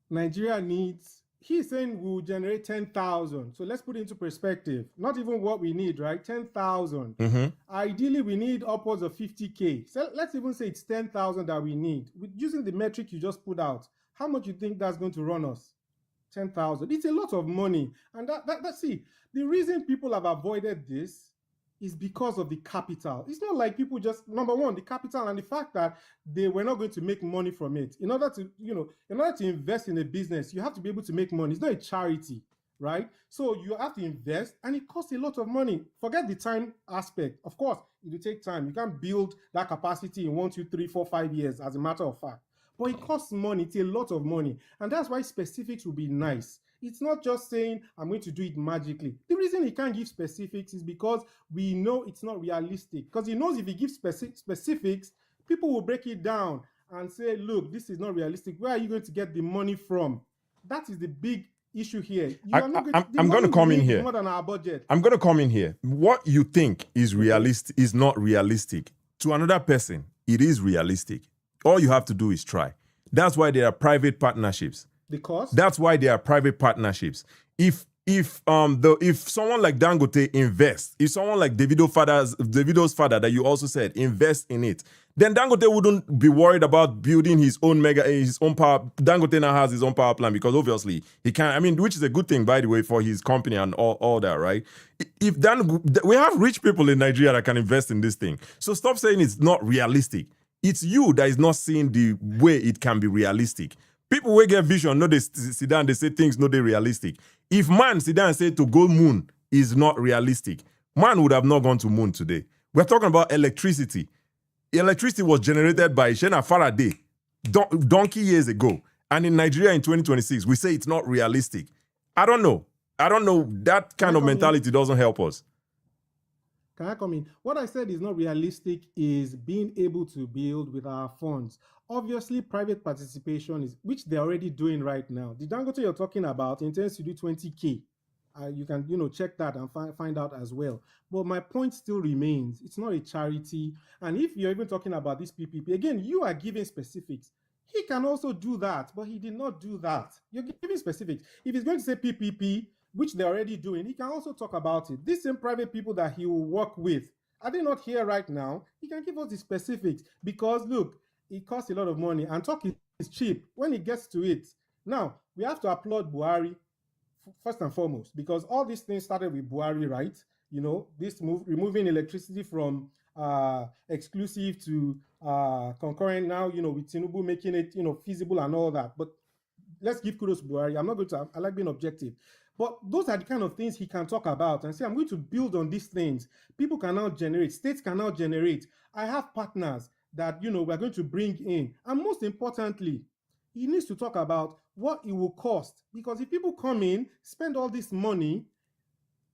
Nigeria needs. He's saying we'll generate 10,000. So let's put it into perspective. Not even what we need, right? 10,000. Mm-hmm. Ideally, we need upwards of 50K. So let's even say it's 10,000 that we need. Using the metric you just put out, how much you think that's going to run us? 10,000. It's a lot of money. And that's see, the reason people have avoided this is because of the capital. It's not like people just, number one, the capital and the fact that they were not going to make money from it. In order to, in order to invest in a business, you have to be able to make money. It's not a charity, right? So you have to invest, and it costs a lot of money. Forget the time aspect. Of course, it will take time. You can't build that capacity in 1, 2, 3, 4, 5 years, as a matter of fact. But it costs money. It's a lot of money. And that's why specifics will be nice. It's not just saying, I'm going to do it magically. The reason he can't give specifics is because we know it's not realistic. Because he knows if he gives specifics, people will break it down and say, look, this is not realistic. Where are you going to get the money from? That is the big issue here. I'm going to come in here. More than our budget. I'm going to come in here. What you think is realistic is not realistic. To another person, it is realistic. All you have to do is try. That's why there are private partnerships. Because that's why there are private partnerships. If someone like Dangote invests, if someone like Davido's father that you also said invest in it, then Dangote wouldn't be worried about building his own power. Dangote now has his own power plant because obviously he can. I mean, which is a good thing, by the way, for his company and all that, right? We have rich people in Nigeria that can invest in this thing. So stop saying it's not realistic. It's you that is not seeing the way it can be realistic. People will get vision, no, they sit down, they say things, no, they realistic. If man sit down and say to go moon is not realistic, man would have not gone to moon today. We're talking about electricity. Electricity was generated by Shena Faraday donkey years ago. And in Nigeria in 2026, we say it's not realistic. I don't know. That kind of mentality doesn't help us. Can I come in? What I said is not realistic is being able to build with our funds. Obviously, private participation is, which they're already doing right now. The Dangote you're talking about intends to do 20K. You can, check that and find out as well. But my point still remains. It's not a charity. And if you're even talking about this PPP, again, you are giving specifics. He can also do that, but he did not do that. You're giving specifics. If he's going to say PPP, which they're already doing, he can also talk about it. These same private people that he will work with, are they not here right now? He can give us the specifics because, look, it costs a lot of money and talk is cheap when it gets to it. Now, we have to applaud Buhari first and foremost because all these things started with Buhari, right? This move, removing electricity from exclusive to concurrent now, with Tinubu making it, feasible and all that. But let's give kudos to Buhari. I like being objective. But those are the kind of things he can talk about and say, I'm going to build on these things. People can now generate. States can now generate. I have partners that, we're going to bring in. And most importantly, he needs to talk about what it will cost. Because if people come in, spend all this money,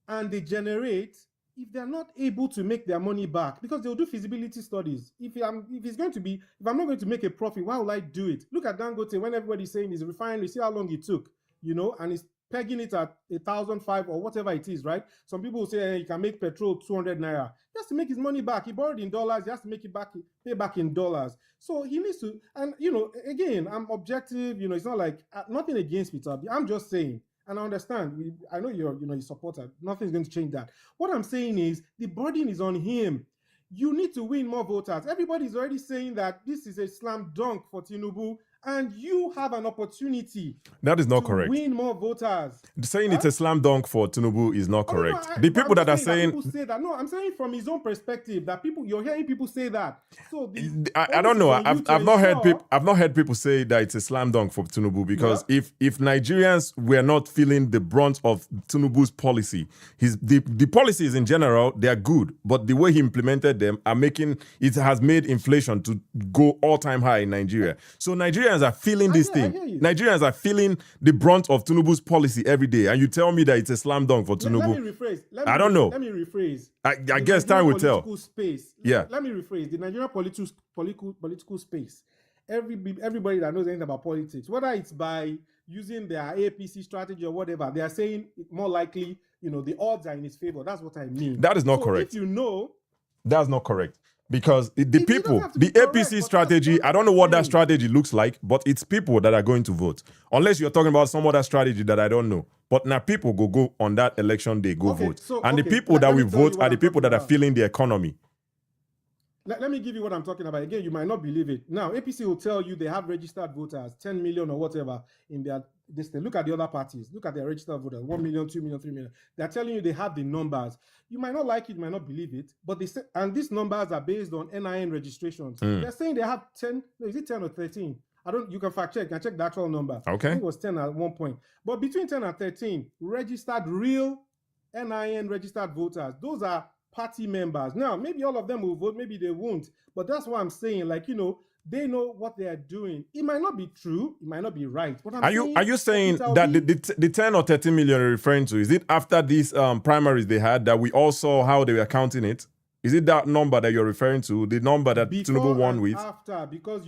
and they generate, if they're not able to make their money back, because they'll do feasibility studies. If I'm not going to make a profit, why would I do it? Look at Dangote when everybody's saying he's refinery, see how long it took, and it's pegging it at 1,005 or whatever it is, right? Some people will say, hey, you can make petrol 200 naira. He has to make his money back. He borrowed in dollars. He has to make it back, pay back in dollars. So he needs to, and again, I'm objective. It's not like nothing against Peter. I'm just saying, and I understand. I know you're a supporter. Nothing's going to change that. What I'm saying is the burden is on him. You need to win more voters. Everybody's already saying that this is a slam dunk for Tinubu. And you have an opportunity. That is not correct. Win more voters. Saying it's a slam dunk for Tinubu is not correct. No, the people that are saying people say that. No, I'm saying from his own perspective that you're hearing people say that. So I don't know. I've not heard people say that it's a slam dunk for Tinubu because if Nigerians were not feeling the brunt of Tinubu's policy, the policies in general they are good, but the way he implemented them has made inflation to go all-time high in Nigeria. So Nigerians are feeling this thing. Nigerians are feeling the brunt of Tinubu's policy every day. And you tell me that it's a slam dunk for Tinubu. Let me rephrase. I don't know. Let me rephrase. I guess time will tell. Space. Yeah. Let me rephrase. The Nigerian political space. Everybody that knows anything about politics, whether it's by using their APC strategy or whatever, they are saying more likely, the odds are in his favor. That's what I mean. That is not correct. If that's not correct. Because the APC strategy, I don't know what that strategy looks like, but it's people that are going to vote. Unless you're talking about some other strategy that I don't know. But now people go on that election day, vote. The people that will vote are the people that are feeling the economy. Let me give you what I'm talking about. Again, you might not believe it. Now, APC will tell you they have registered voters, 10 million or whatever, in their this thing. Look at the other parties. Look at their registered voters: 1 million, 2 million, 3 million. They're telling you they have the numbers. You might not like it, you might not believe it, but they say, and these numbers are based on NIN registrations. They're saying they have 10. No, is it 10 or 13? I don't. You can fact check. You can check the actual number. Okay. I think it was 10 at one point. But between 10 and 13, registered real NIN registered voters. Those are party members. Now, maybe all of them will vote, maybe they won't. But that's what I'm saying. Like, they know what they are doing. It might not be true, it might not be right. But are you saying that the 10 or 13 million you're referring to, is it after these primaries they had that we all saw how they were counting it? Is it that number that you're referring to, the number that Tinubu won with? After, because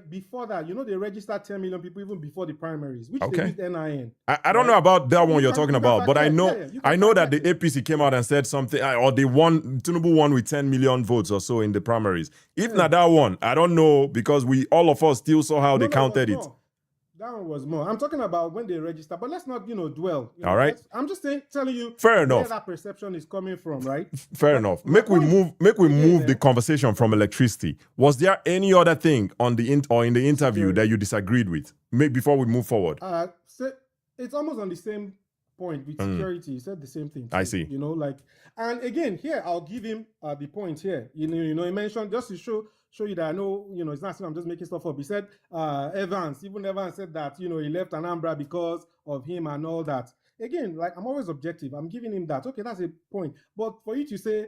before that, they registered 10 million people even before the primaries, which they used NIN. I don't know about that one you're talking about, but I know that the APC came out and said something, or Tinubu won with 10 million votes or so in the primaries. If not that one, I don't know, because all of us still saw how they counted it. That one was more. I'm talking about when they register, but let's not, dwell. All right. I'm just telling you. Fair enough. Where that perception is coming from, right? Fair enough. Make we move the conversation from electricity. Was there any other thing in the interview that you disagreed with? Before we move forward. It's almost on the same point with security. He said the same thing. I see. And again, here I'll give him the point here. He mentioned, just to show you that I know, it's not I'm just making stuff up. He said Evans said that, he left Anambra because of him and all that. Again, like, I'm always objective. I'm giving him that. Okay, that's a point. But for you to say,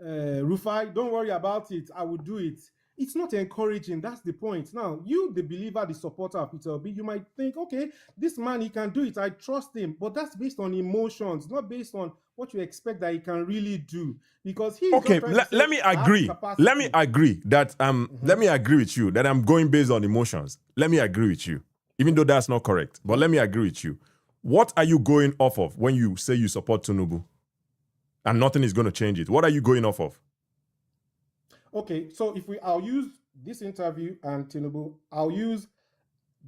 Rufai, don't worry about it, I will do it. It's not encouraging. That's the point. Now, you, the believer, the supporter of Peter Obi, you might think, okay, this man, he can do it. I trust him. But that's based on emotions, not based on what you expect that he can really do. Because he okay. Let me agree. Let me agree that Let me agree with you that I'm going based on emotions. Let me agree with you, even though that's not correct. But let me agree with you. What are you going off of when you say you support Tinubu, and nothing is going to change it? What are you going off of? Okay, so I'll use this interview and Tinubu.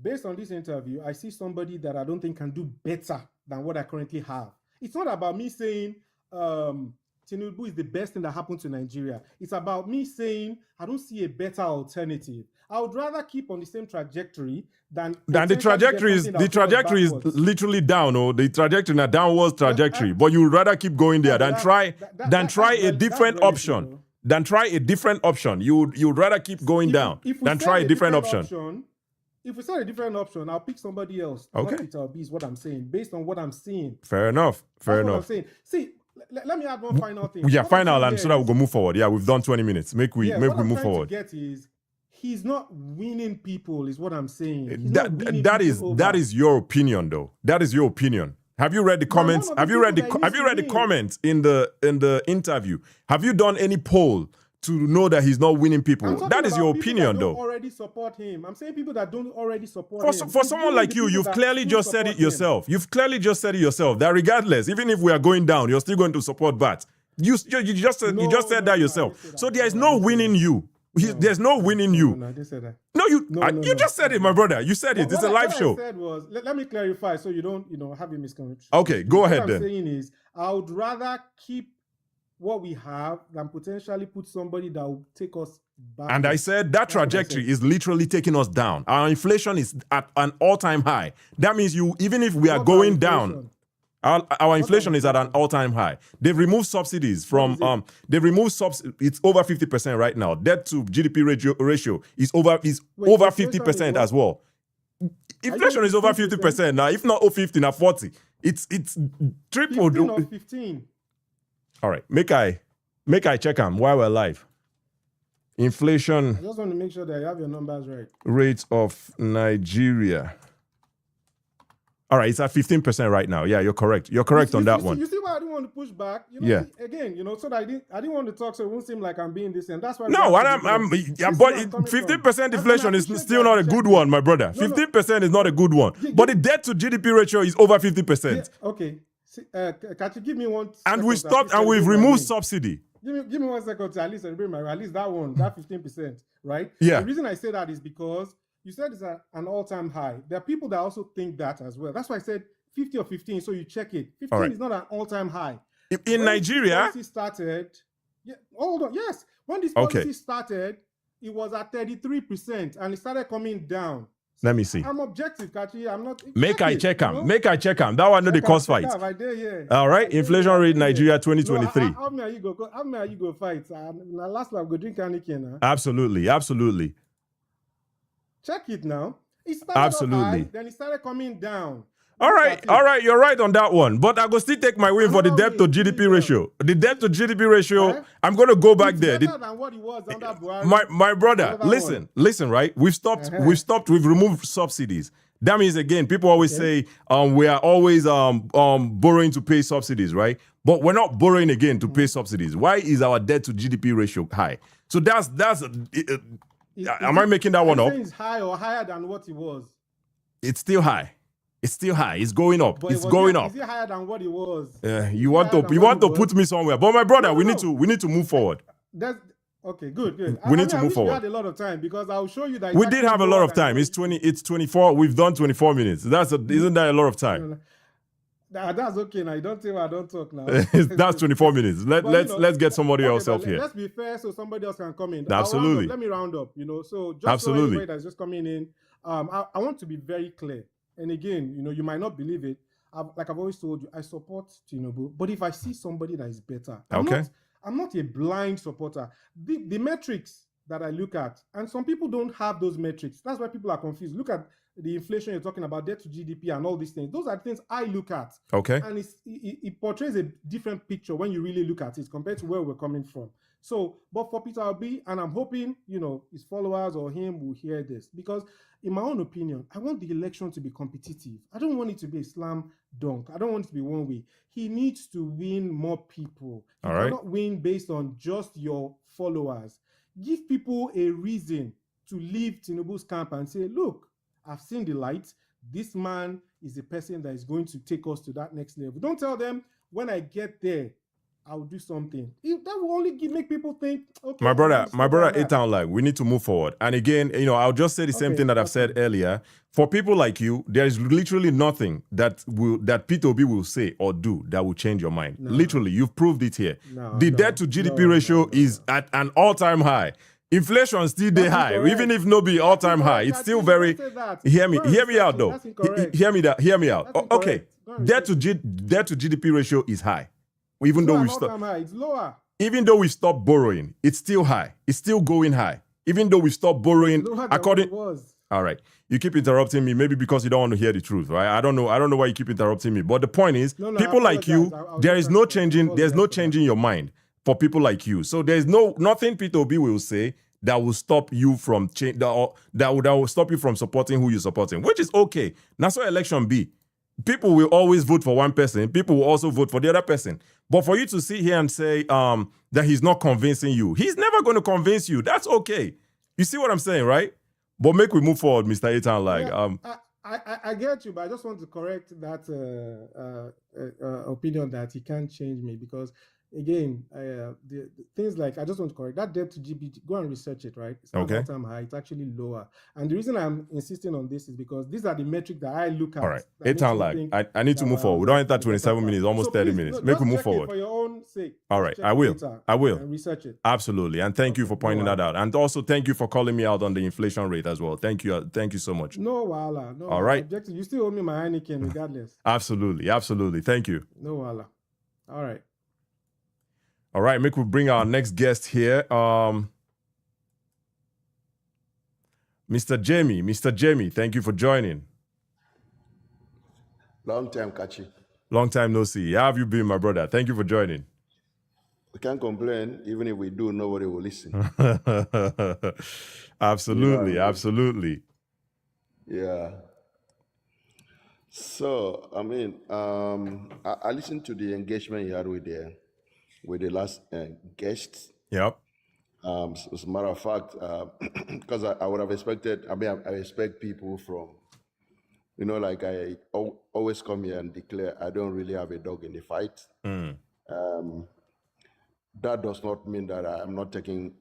Based on this interview, I see somebody that I don't think can do better than what I currently have. It's not about me saying Tinubu is the best thing that happened to Nigeria. It's about me saying I don't see a better alternative. I would rather keep on the same trajectory than the trajectory is literally down, or the trajectory, a downwards trajectory. But you would rather keep going there than try a different option. Then try a different option. You'd rather keep going down than try a different option. If we set a different option, I'll pick somebody else. Okay. Peter Obi is what I'm saying, based on what I'm seeing. Fair enough. What I'm saying. See, let me add one final thing. Yeah, final, and so that we'll go move forward. Yeah, we've done 20 minutes. Make we move forward. What I'm trying to get is, he's not winning people, is what I'm saying. That is your opinion, though. That is your opinion. Have you read the comments? Have you read the comments in the interview? Have you done any poll to know that he's not winning people? That is your opinion, though. Already support him. I'm saying people that don't already support him. For someone like you, you've clearly just said it yourself. You've clearly just said it yourself that regardless, even if we are going down, you're still going to support Bat. You just said that yourself. So there is no winning you. There's no winning you. No, I didn't say that. No, you just said it, my brother. You said it. It's a live show. What I said was, let me clarify so you don't, have a misconception. Okay, go ahead then. What I'm saying is, I would rather keep what we have than potentially put somebody that will take us back. And I said that trajectory is literally taking us down. Our inflation is at an all-time high. That means even if we are going down, our inflation is at an all-time high. They've removed subsidies from it's over 50% right now. Debt to GDP ratio is over 50% as well. Inflation is over 50% now. If not 50, now 40. It's tripled. 15 or 15. All right, make I check them while we're live. Inflation. I just want to make sure that you have your numbers right. Rate of Nigeria. All right, it's at 15% right now. Yeah, you're correct. You're correct on that one. You see why I didn't want to push back? Yeah. Again, so that I didn't want to talk, so it won't seem like I'm being this, and that's why. No, but 15% inflation is still not a good one, my brother. 15% is not a good one. But the debt to GDP ratio is over 50%. Yeah, okay. Can you give me one? And we stopped, and we've removed subsidy. Give me 1 second to at least that one, that 15%, right? Yeah. The reason I say that is because you said it's an all-time high. There are people that also think that as well. That's why I said 50 or 15, so you check it. 15 is not an all-time high. In Nigeria? This policy started, hold on, yes. When this policy started, it was at 33%, and it started coming down. Let me see. I'm objective, Kachi. I'm not. Make I check them. Make I check them. That one know the cost fight. All right. Inflation rate Nigeria 2023. How many you go? How many you go fight? Now last time go drink Heineken. Absolutely. Absolutely. Check it now. It started Absolutely. High, then it started coming down. All right. You're right on that one. But I go still take my win for the debt to GDP ratio. The debt to GDP ratio, I'm going to go back there. Better than what it was under Buhari. My brother, listen, right? We've removed subsidies. That means, again, people always say we are always borrowing to pay subsidies, right? But we're not borrowing again to pay subsidies. Why is our debt to GDP ratio high? So am I making that one up? It's high or higher than what it was. It's still high. It's still high. It's going up. It's going up. Is it higher than what it was? You want to put me somewhere. But my brother, we need to move forward. Okay, good. We need to move forward. We had a lot of time because I'll show you that. We did have a lot of time. It's 24. We've done 24 minutes. Isn't that a lot of time? That's okay now. You don't tell me I don't talk now. That's 24 minutes. Let's get somebody else up here. Let's be fair so somebody else can come in. Absolutely. Let me round up, So just absolutely. So everybody that's just coming in, I want to be very clear. And again, you might not believe it. Like I've always told you, I support Tinubu. But if I see somebody that is better, I'm not a blind supporter. The metrics that I look at, and some people don't have those metrics. That's why people are confused. Look at the inflation you're talking about, debt to GDP and all these things. Those are things I look at. Okay. And it portrays a different picture when you really look at it compared to where we're coming from. So, but for Peter Obi, and I'm hoping, his followers or him will hear this, because in my own opinion, I want the election to be competitive. I don't want it to be a slam dunk. I don't want it to be one way. He needs to win more people. He cannot win based on just your followers. Give people a reason to leave Tinubu's camp and say, look, I've seen the light. This man is a person that is going to take us to that next level. Don't tell them, when I get there, I'll do something. That will only make people think, okay. My brother, A-Town, like, we need to move forward. And again, I'll just say the same thing that I've said earlier. For people like you, there is literally nothing that P2B will say or do that will change your mind. Literally, you've proved it here. The debt to GDP ratio is at an all-time high. Inflation still day high, even if no be all-time high. It's still very. Hear me out though. Hear me out. Okay, debt to GDP ratio is high. Even though it's lower. Even though we stopped borrowing, it's still high. It's still going high. Even though we stopped borrowing, according. All right, you keep interrupting me. Maybe because you don't want to hear the truth, right? I don't know why you keep interrupting me. But the point is, people like you, there is no changing. There's no changing your mind for people like you. So there's nothing P2B will say that will stop you from that will stop you from supporting who you're supporting, which is okay. That's what election be. People will always vote for one person. People will also vote for the other person. But for you to sit here and say that he's not convincing you, he's never going to convince you. That's okay. You see what I'm saying, right? But make we move forward, Mr. A-Town. Like, I get you, but I just want to correct that opinion that he can't change me, because again, the things like, I just want to correct that debt to GDP. Go and research it, right? It's not all-time high. It's actually lower. And the reason I'm insisting on this is because these are the metrics that I look at. All right, A-Town, like, I need to move forward. We don't enter 27 minutes, almost 30 minutes. Make we move forward. For your own sake. All right, I will. And research it. Absolutely, and thank you for pointing that out. And also, thank you for calling me out on the inflation rate as well. Thank you so much. No wala. No. All right. You still owe me my Heineken regardless. Absolutely. Thank you. No wala. All right. All right, Mick, we'll bring our next guest here. Mr. Jamie, thank you for joining. Long time, Kachi. Long time no see. How have you been, my brother? Thank you for joining. We can't complain. Even if we do, nobody will listen. Absolutely. Yeah. So, I listened to the engagement you had with the last guest. Yep. As a matter of fact, because I would have expected, I expect people from, like I always come here and declare I don't really have a dog in the fight. That does not mean that I'm not taking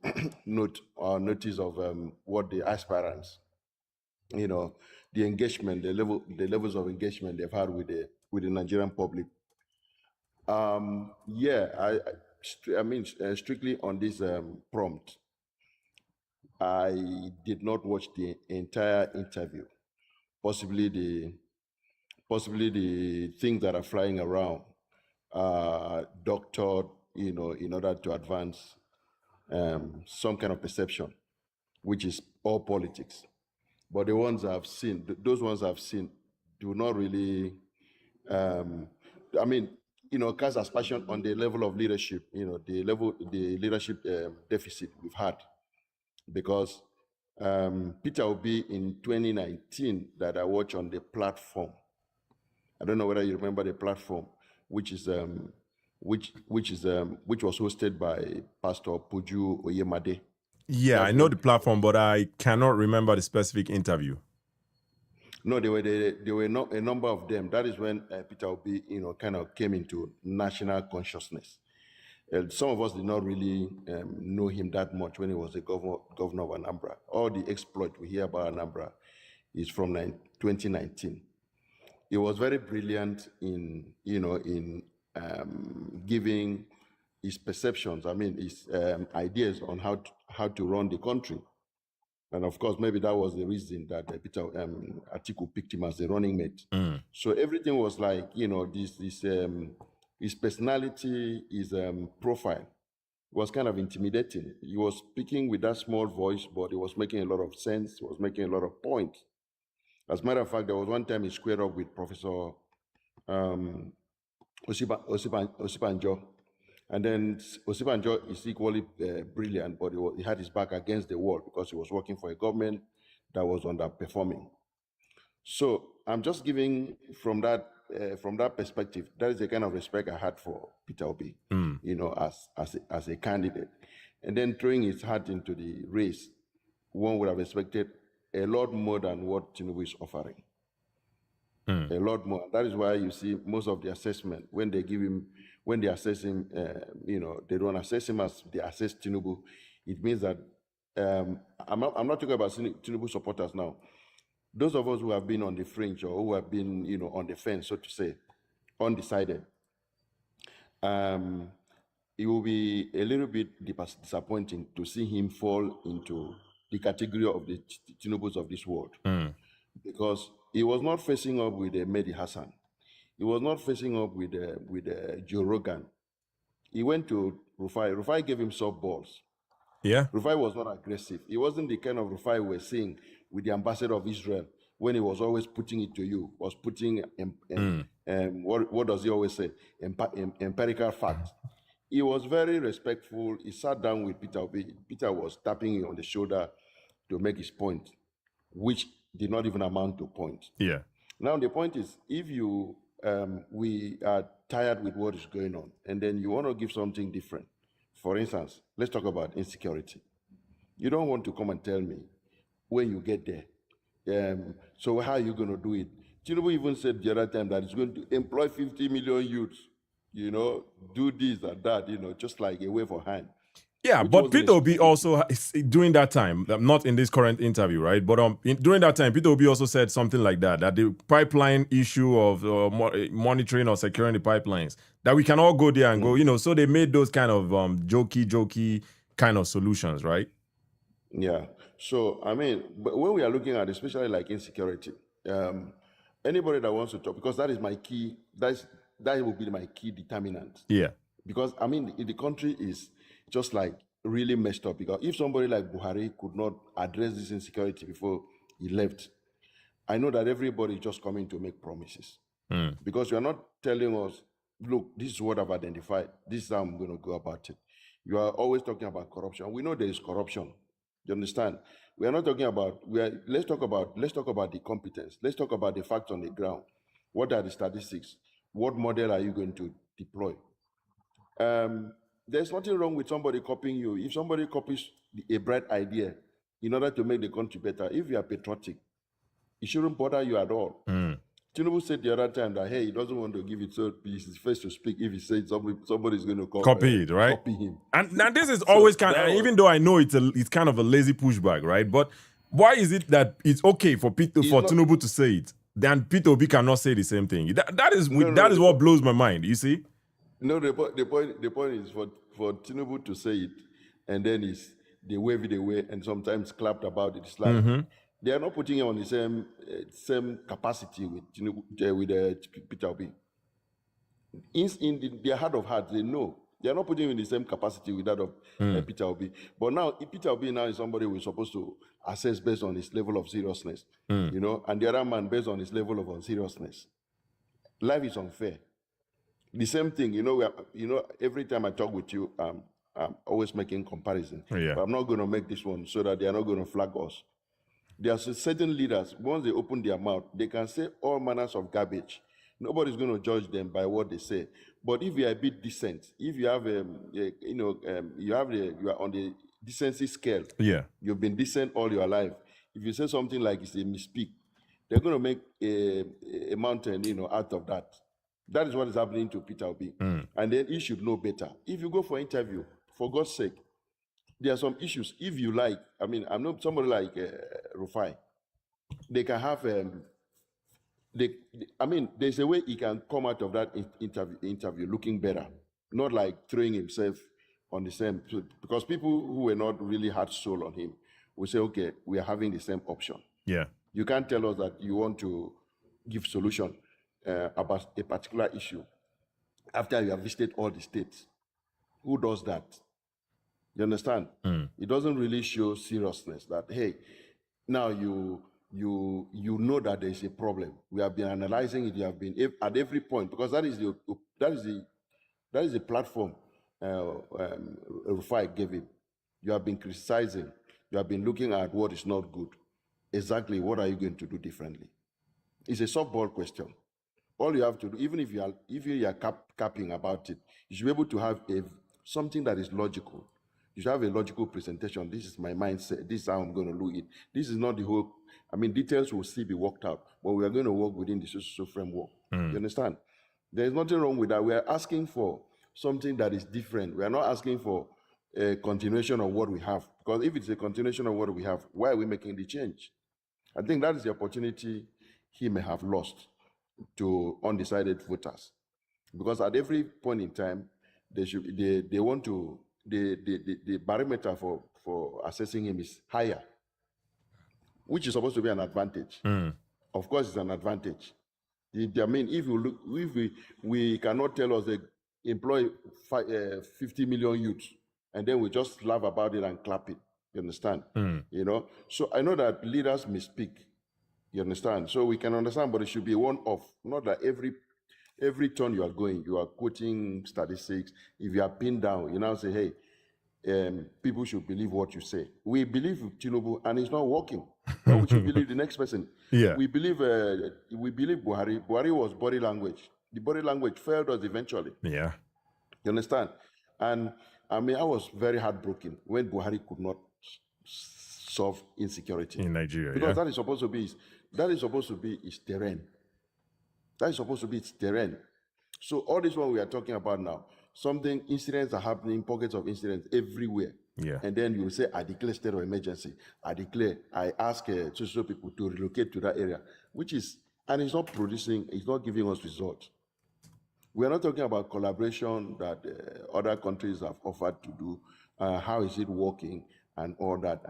notice of what the aspirants, the engagement, the levels of engagement they've had with the Nigerian public. Strictly on this prompt, I did not watch the entire interview. possibly the things that are flying around doctored, in order to advance some kind of perception, which is all politics. But the ones I've seen, those ones I've seen, do not really. Um, I mean, cast aspersion on the level of leadership. The leadership deficit we've had, because Peter Obi in 2019 that I watched on the platform. I don't know whether you remember the platform, which was hosted by Pastor Puju Oyemade. Yeah, That's I know when the platform, but I cannot remember the specific interview. No, there were not a number of them. That is when Peter Obi, kind of came into national consciousness. Some of us did not really know him that much when he was the governor of Anambra. All the exploit we hear about Anambra is from 2019. He was very brilliant in giving his perceptions. I mean, his ideas on how to run the country. And of course, maybe that was the reason that Peter Atiku picked him as the running mate. So everything was like, his personality, his profile was kind of intimidating. He was speaking with that small voice, but he was making a lot of sense. He was making a lot of points. As a matter of fact, there was one time he squared up with Professor Osibanjo. And then Osibanjo is equally brilliant, but he had his back against the wall because he was working for a government that was underperforming. So I'm just giving from that perspective. That is the kind of respect I had for Peter Obi, as a candidate. And then throwing his hat into the race, one would have expected a lot more than what Tinubu is offering. A lot more. That is why you see most of the assessment when they assess him, they don't assess him as they assess Tinubu. It means that I'm not talking about Tinubu supporters now. Those of us who have been on the fringe or who have been, on the fence, so to say, undecided, it will be a little bit disappointing to see him fall into the category of the Tinubus of this world, because he was not facing up with Mehdi Hassan. He was not facing up with Joe Rogan. He went to Rufai. Rufai gave him softballs. Yeah. Rufai was not aggressive. He wasn't the kind of Rufai we were seeing with the ambassador of Israel when he was always putting it to you, was putting, what does he always say? Empirical facts. He was very respectful. He sat down with Peter Obi. Peter was tapping him on the shoulder to make his point, which did not even amount to a point. Yeah. Now, the point is, if we are tired with what is going on, and then you want to give something different. For instance, let's talk about insecurity. You don't want to come and tell me when you get there. So how are you going to do it? Tinubu even said the other time that he's going to employ 50 million youths, do this and that, just like a wave of hand. Yeah, but Peter Obi also, during that time, not in this current interview, right? But during that time, Peter Obi also said something like that the pipeline issue of monitoring or securing the pipelines, that we can all go there and go, so they made those kind of jokey kind of solutions, right? Yeah. So, I mean, but when we are looking at, especially like insecurity, anybody that wants to talk, because that is my key, that will be my key determinant. Yeah. Because, I mean, the country is just like really messed up, because if somebody like Buhari could not address this insecurity before he left, I know that everybody is just coming to make promises. Because you are not telling us, look, this is what I've identified, this is how I'm going to go about it. You are always talking about corruption. We know there is corruption. You understand? We are not talking about, let's talk about the competence. Let's talk about the facts on the ground. What are the statistics? What model are you going to deploy? There's nothing wrong with somebody copying you. If somebody copies a bright idea in order to make the country better, if you are patriotic, it shouldn't bother you at all. Tinubu said the other time that, hey, he doesn't want to give it, so he's first to speak if he says somebody's going to copy it, right? Copy him. And now this is always kind of, even though I know it's kind of a lazy pushback, right? But why is it that it's okay for Tinubu to say it, then Peter Obi cannot say the same thing? That is what blows my mind, you see? No, the point is for Tinubu to say it, and then they wave it away and sometimes clapped about it. It's like They are not putting him on the same capacity with Peter Obi. In their heart of hearts, they know they are not putting him in the same capacity with that of Peter Obi. But now, Peter Obi now is somebody we're supposed to assess based on his level of seriousness, you know, and the other man based on his level of unseriousness. Life is unfair. The same thing, you know, every time I talk with you, I'm always making comparison. Yeah. But I'm not going to make this one so that they are not going to flag us. There are certain leaders, once they open their mouth, they can say all manners of garbage. Nobody's going to judge them by what they say. But if you are a bit decent, if you have, you are on the decency scale. Yeah. You've been decent all your life. If you say something like it's a misspeak, they're going to make a mountain, you know, out of that. That is what is happening to Peter Obi. And then he should know better. If you go for interview, for God's sake, there are some issues. If you like, I mean, I'm not somebody like Rufai. They can have, there's a way he can come out of that interview looking better, not like throwing himself on the same. Because people who were not really hard soul on him will say, okay, we are having the same option. Yeah. You can't tell us that you want to give solution about a particular issue after you have visited all the states. Who does that? You understand? It doesn't really show seriousness that, hey, now you know that there is a problem. We have been analyzing it. You have been at every point, because that is the platform Rufai gave him. You have been criticizing. You have been looking at what is not good. Exactly what are you going to do differently? It's a softball question. All you have to do, even if you are capping about it, you should be able to have something that is logical. You should have a logical presentation. This is my mindset. This is how I'm going to do it. This is not the whole. I mean, details will still be worked out, but we are going to work within the social framework. You understand? There is nothing wrong with that. We are asking for something that is different. We are not asking for a continuation of what we have. Because if it's a continuation of what we have, why are we making the change? I think that is the opportunity he may have lost to undecided voters. Because at every point in time, they want to, the barometer for assessing him is higher, which is supposed to be an advantage. Of course, it's an advantage. I mean, if you look, if we cannot tell us they employ 50 million youths, and then we just laugh about it and clap it. You understand? You know. So I know that leaders misspeak. You understand? So we can understand, but it should be one-off. Not that every turn you are going, you are quoting statistics. If you are pinned down, you now say, hey, people should believe what you say. We believe Tinubu, and it's not working. Why would you believe the next person? Yeah. We believe Buhari. Buhari was body language. The body language failed us eventually. Yeah. You understand? And I mean, I was very heartbroken when Buhari could not solve insecurity In Nigeria, because that is supposed to be his terrain. That is supposed to be its terrain. So all this one we are talking about now, incidents are happening, pockets of incidents everywhere. Yeah. And then you say, I declare state of emergency. I ask social people to relocate to that area, and it's not producing, it's not giving us results. We are not talking about collaboration that other countries have offered to do. How is it working and all that.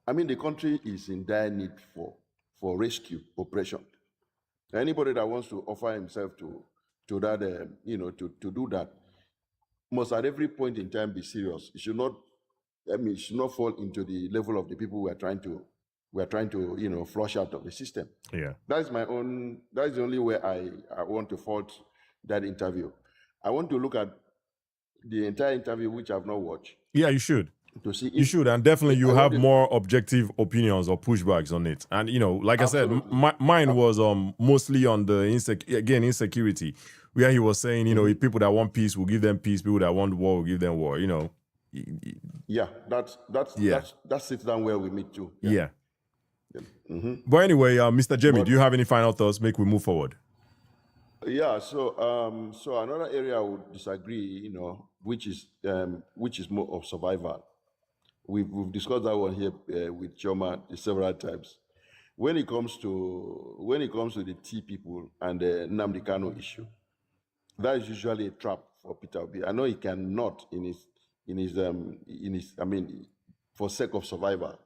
I mean, the country is in dire need for rescue operation. Anybody that wants to offer himself to that, to do that, must at every point in time be serious. It should not fall into the level of the people we are trying to, flush out of the system. Yeah. That is the only way I want to fault that interview. I want to look at the entire interview, which I've not watched. Yeah, you should. To see You should, and definitely you have more objective opinions or pushbacks on it. And like Absolutely. I said, mine was mostly on the insecurity, where he was saying, people that want peace will give them peace, people that want war will give them war. Yeah, that sits down where we meet too. Yeah. But anyway, Mr. Jamie, do you have any final thoughts? Make we move forward. Yeah. So another area I would disagree, which is more of survival. We've discussed that one here with Choma several times. When it comes to the T people and the Nnamdi Kanu issue, that is usually a trap for Peter Obi. I know he cannot in his for sake of survival,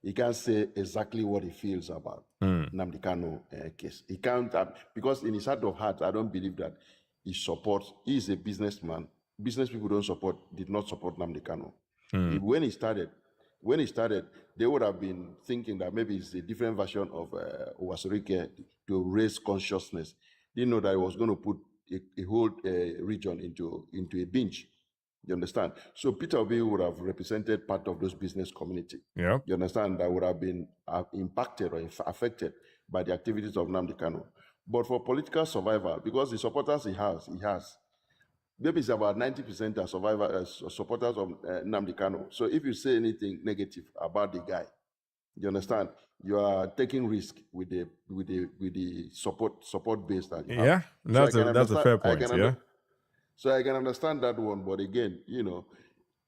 he can't say exactly what he feels about Nnamdi Kanu case. He can't, because in his heart of hearts, I don't believe that he is a businessman. Business people did not support Nnamdi Kanu. When he started, they would have been thinking that maybe it's a different version of Owasorike to raise consciousness. Didn't know that he was going to put a whole region into a binge. You understand? So Peter Obi would have represented part of those business community. Yeah. You understand? That would have been impacted or affected by the activities of Nnamdi Kanu. But for political survival, because the supporters he has, maybe it's about 90% are supporters of Nnamdi Kanu. So if you say anything negative about the guy, you understand, you are taking risk with the support base that you have. Yeah, that's a fair point. So I can understand that one, but again,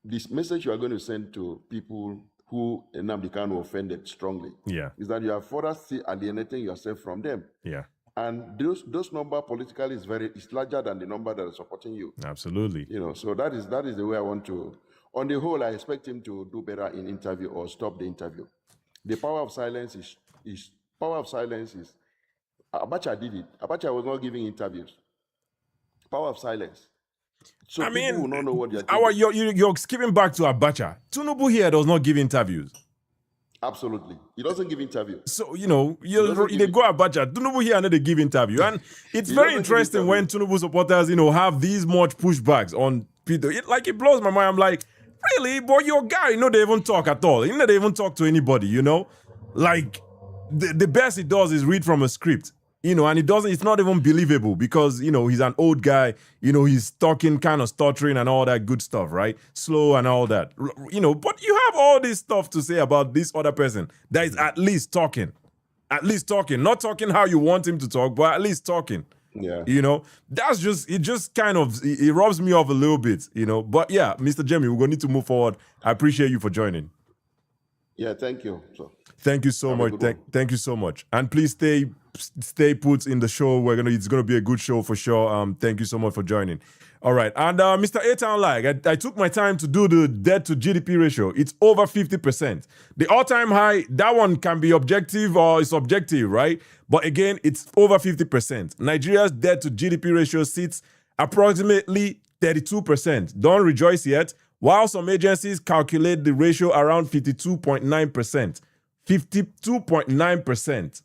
this message you are going to send to people who Nnamdi Kanu offended strongly, is that you are further still alienating yourself from them. Yeah. And those number politically is larger than the number that is supporting you. Absolutely. So that is the way I want to. On the whole, I expect him to do better in interview or stop the interview. The power of silence is Abacha did it. Abacha was not giving interviews. Power of silence. So people will not know what they're doing. You're skipping back to Abacha. Tinubu here does not give interviews. Absolutely. He doesn't give interviews. So, they go Abacha. Tinubu here and they give interview. And it's very interesting when Tinubu supporters, have these much pushbacks on Peter. It blows my mind. I'm like, really? But your guy, they even talk at all. They even talk to anybody, Like, the best he does is read from a script. And it's not even believable because, he's an old guy, he's talking kind of stuttering and all that good stuff, right? Slow and all that, but you have all this stuff to say about this other person that is at least talking, not talking how you want him to talk, but at least talking. Yeah. It rubs me off a little bit, but yeah, Mr. Jemmy, we're going to need to move forward. I appreciate you for joining. Yeah, thank you. Thank you so much. Thank you so much. And please stay put in the show. It's gonna be a good show for sure. Thank you so much for joining. All right. And Mr. A-Town I took my time to do the debt to GDP ratio. It's over 50%. The all-time high, that one can be objective or it's subjective, right? But again, it's over 50%. Nigeria's debt to GDP ratio sits approximately 32%. Don't rejoice yet. While some agencies calculate the ratio around 52.9%. 52.9%.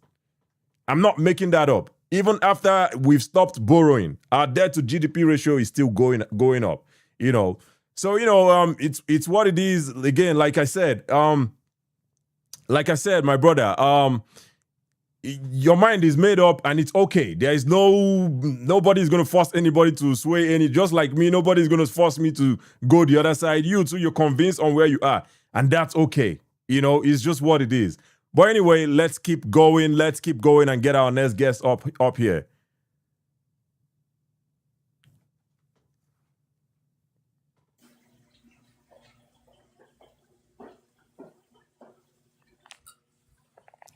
I'm not making that up. Even after we've stopped borrowing, our debt to GDP ratio is still going up. So it's what it is. Again, like I said, my brother, your mind is made up and it's okay. There is nobody's gonna force anybody to sway any. Just like me, nobody's gonna force me to go the other side. You too, you're convinced on where you are, and that's okay. It's just what it is. But anyway, let's keep going. And get our next guest up here.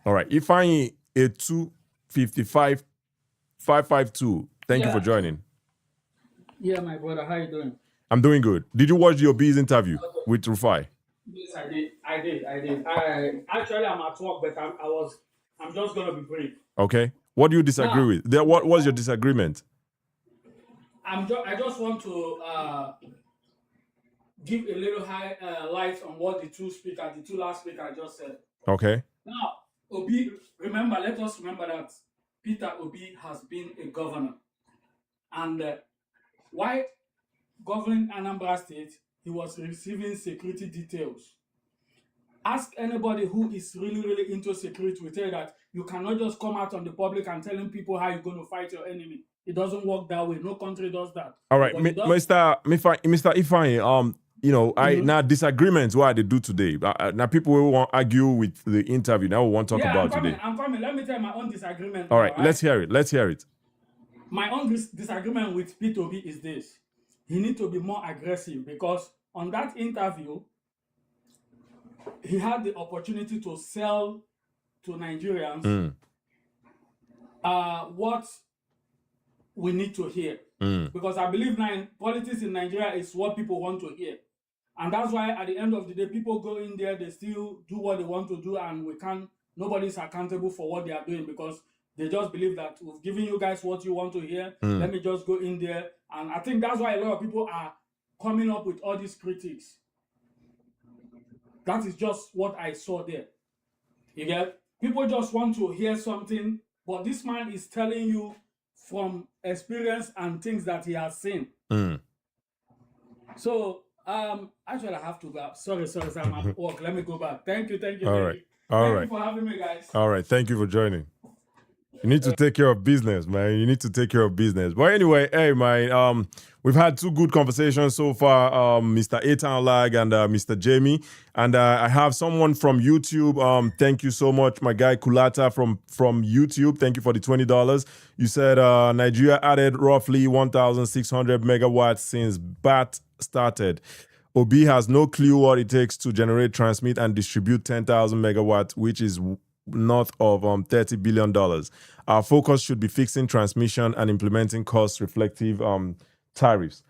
All right. Ifeanyi A255 552. Thank you for joining. Yeah, my brother. How you doing? I'm doing good. Did you watch the Obi's interview with Rufai? Yes, I did. Actually, I'm at work, but I'm just gonna be brief. Okay. What do you disagree with? What was your disagreement? I just want to give a little light on what the two last speakers just said. Okay. Now, let us remember that Peter Obi has been a governor, and while governing Anambra State, he was receiving security details. Ask anybody who is really, really into security will tell you that you cannot just come out on the public and telling people how you're going to fight your enemy. It doesn't work that way. No country does that. All right, Mr. Ifeanyi, now disagreements what they do today. Now people will want to argue with the interview. Now we want to talk about today. I'm coming. Let me tell you my own disagreement. All right, let's hear it. My own disagreement with Peter Obi is this. He needs to be more aggressive because on that interview, he had the opportunity to sell to Nigerians what we need to hear. Because I believe politics in Nigeria is what people want to hear. And that's why at the end of the day, people go in there, they still do what they want to do, and nobody's accountable for what they are doing because they just believe that we've given you guys what you want to hear. Let me just go in there. And I think that's why a lot of people are coming up with all these critics. That is just what I saw there. You get? People just want to hear something, but this man is telling you from experience and things that he has seen. So, actually, I have to go. Sorry, I'm at work. Let me go back. Thank you. All right. Thank you for having me, guys. All right. Thank you for joining. You need to take care of business, man. You need to take care of business. But anyway, hey, man, we've had two good conversations so far, Mr. A-Town Lag and Mr. Jamie. And I have someone from YouTube. Thank you so much, my guy Kulata from YouTube. Thank you for the $20. You said Nigeria added roughly 1,600 megawatts since BAT started. Obi has no clue what it takes to generate, transmit, and distribute 10,000 megawatts, which is north of $30 billion. Our focus should be fixing transmission and implementing cost-reflective tariffs.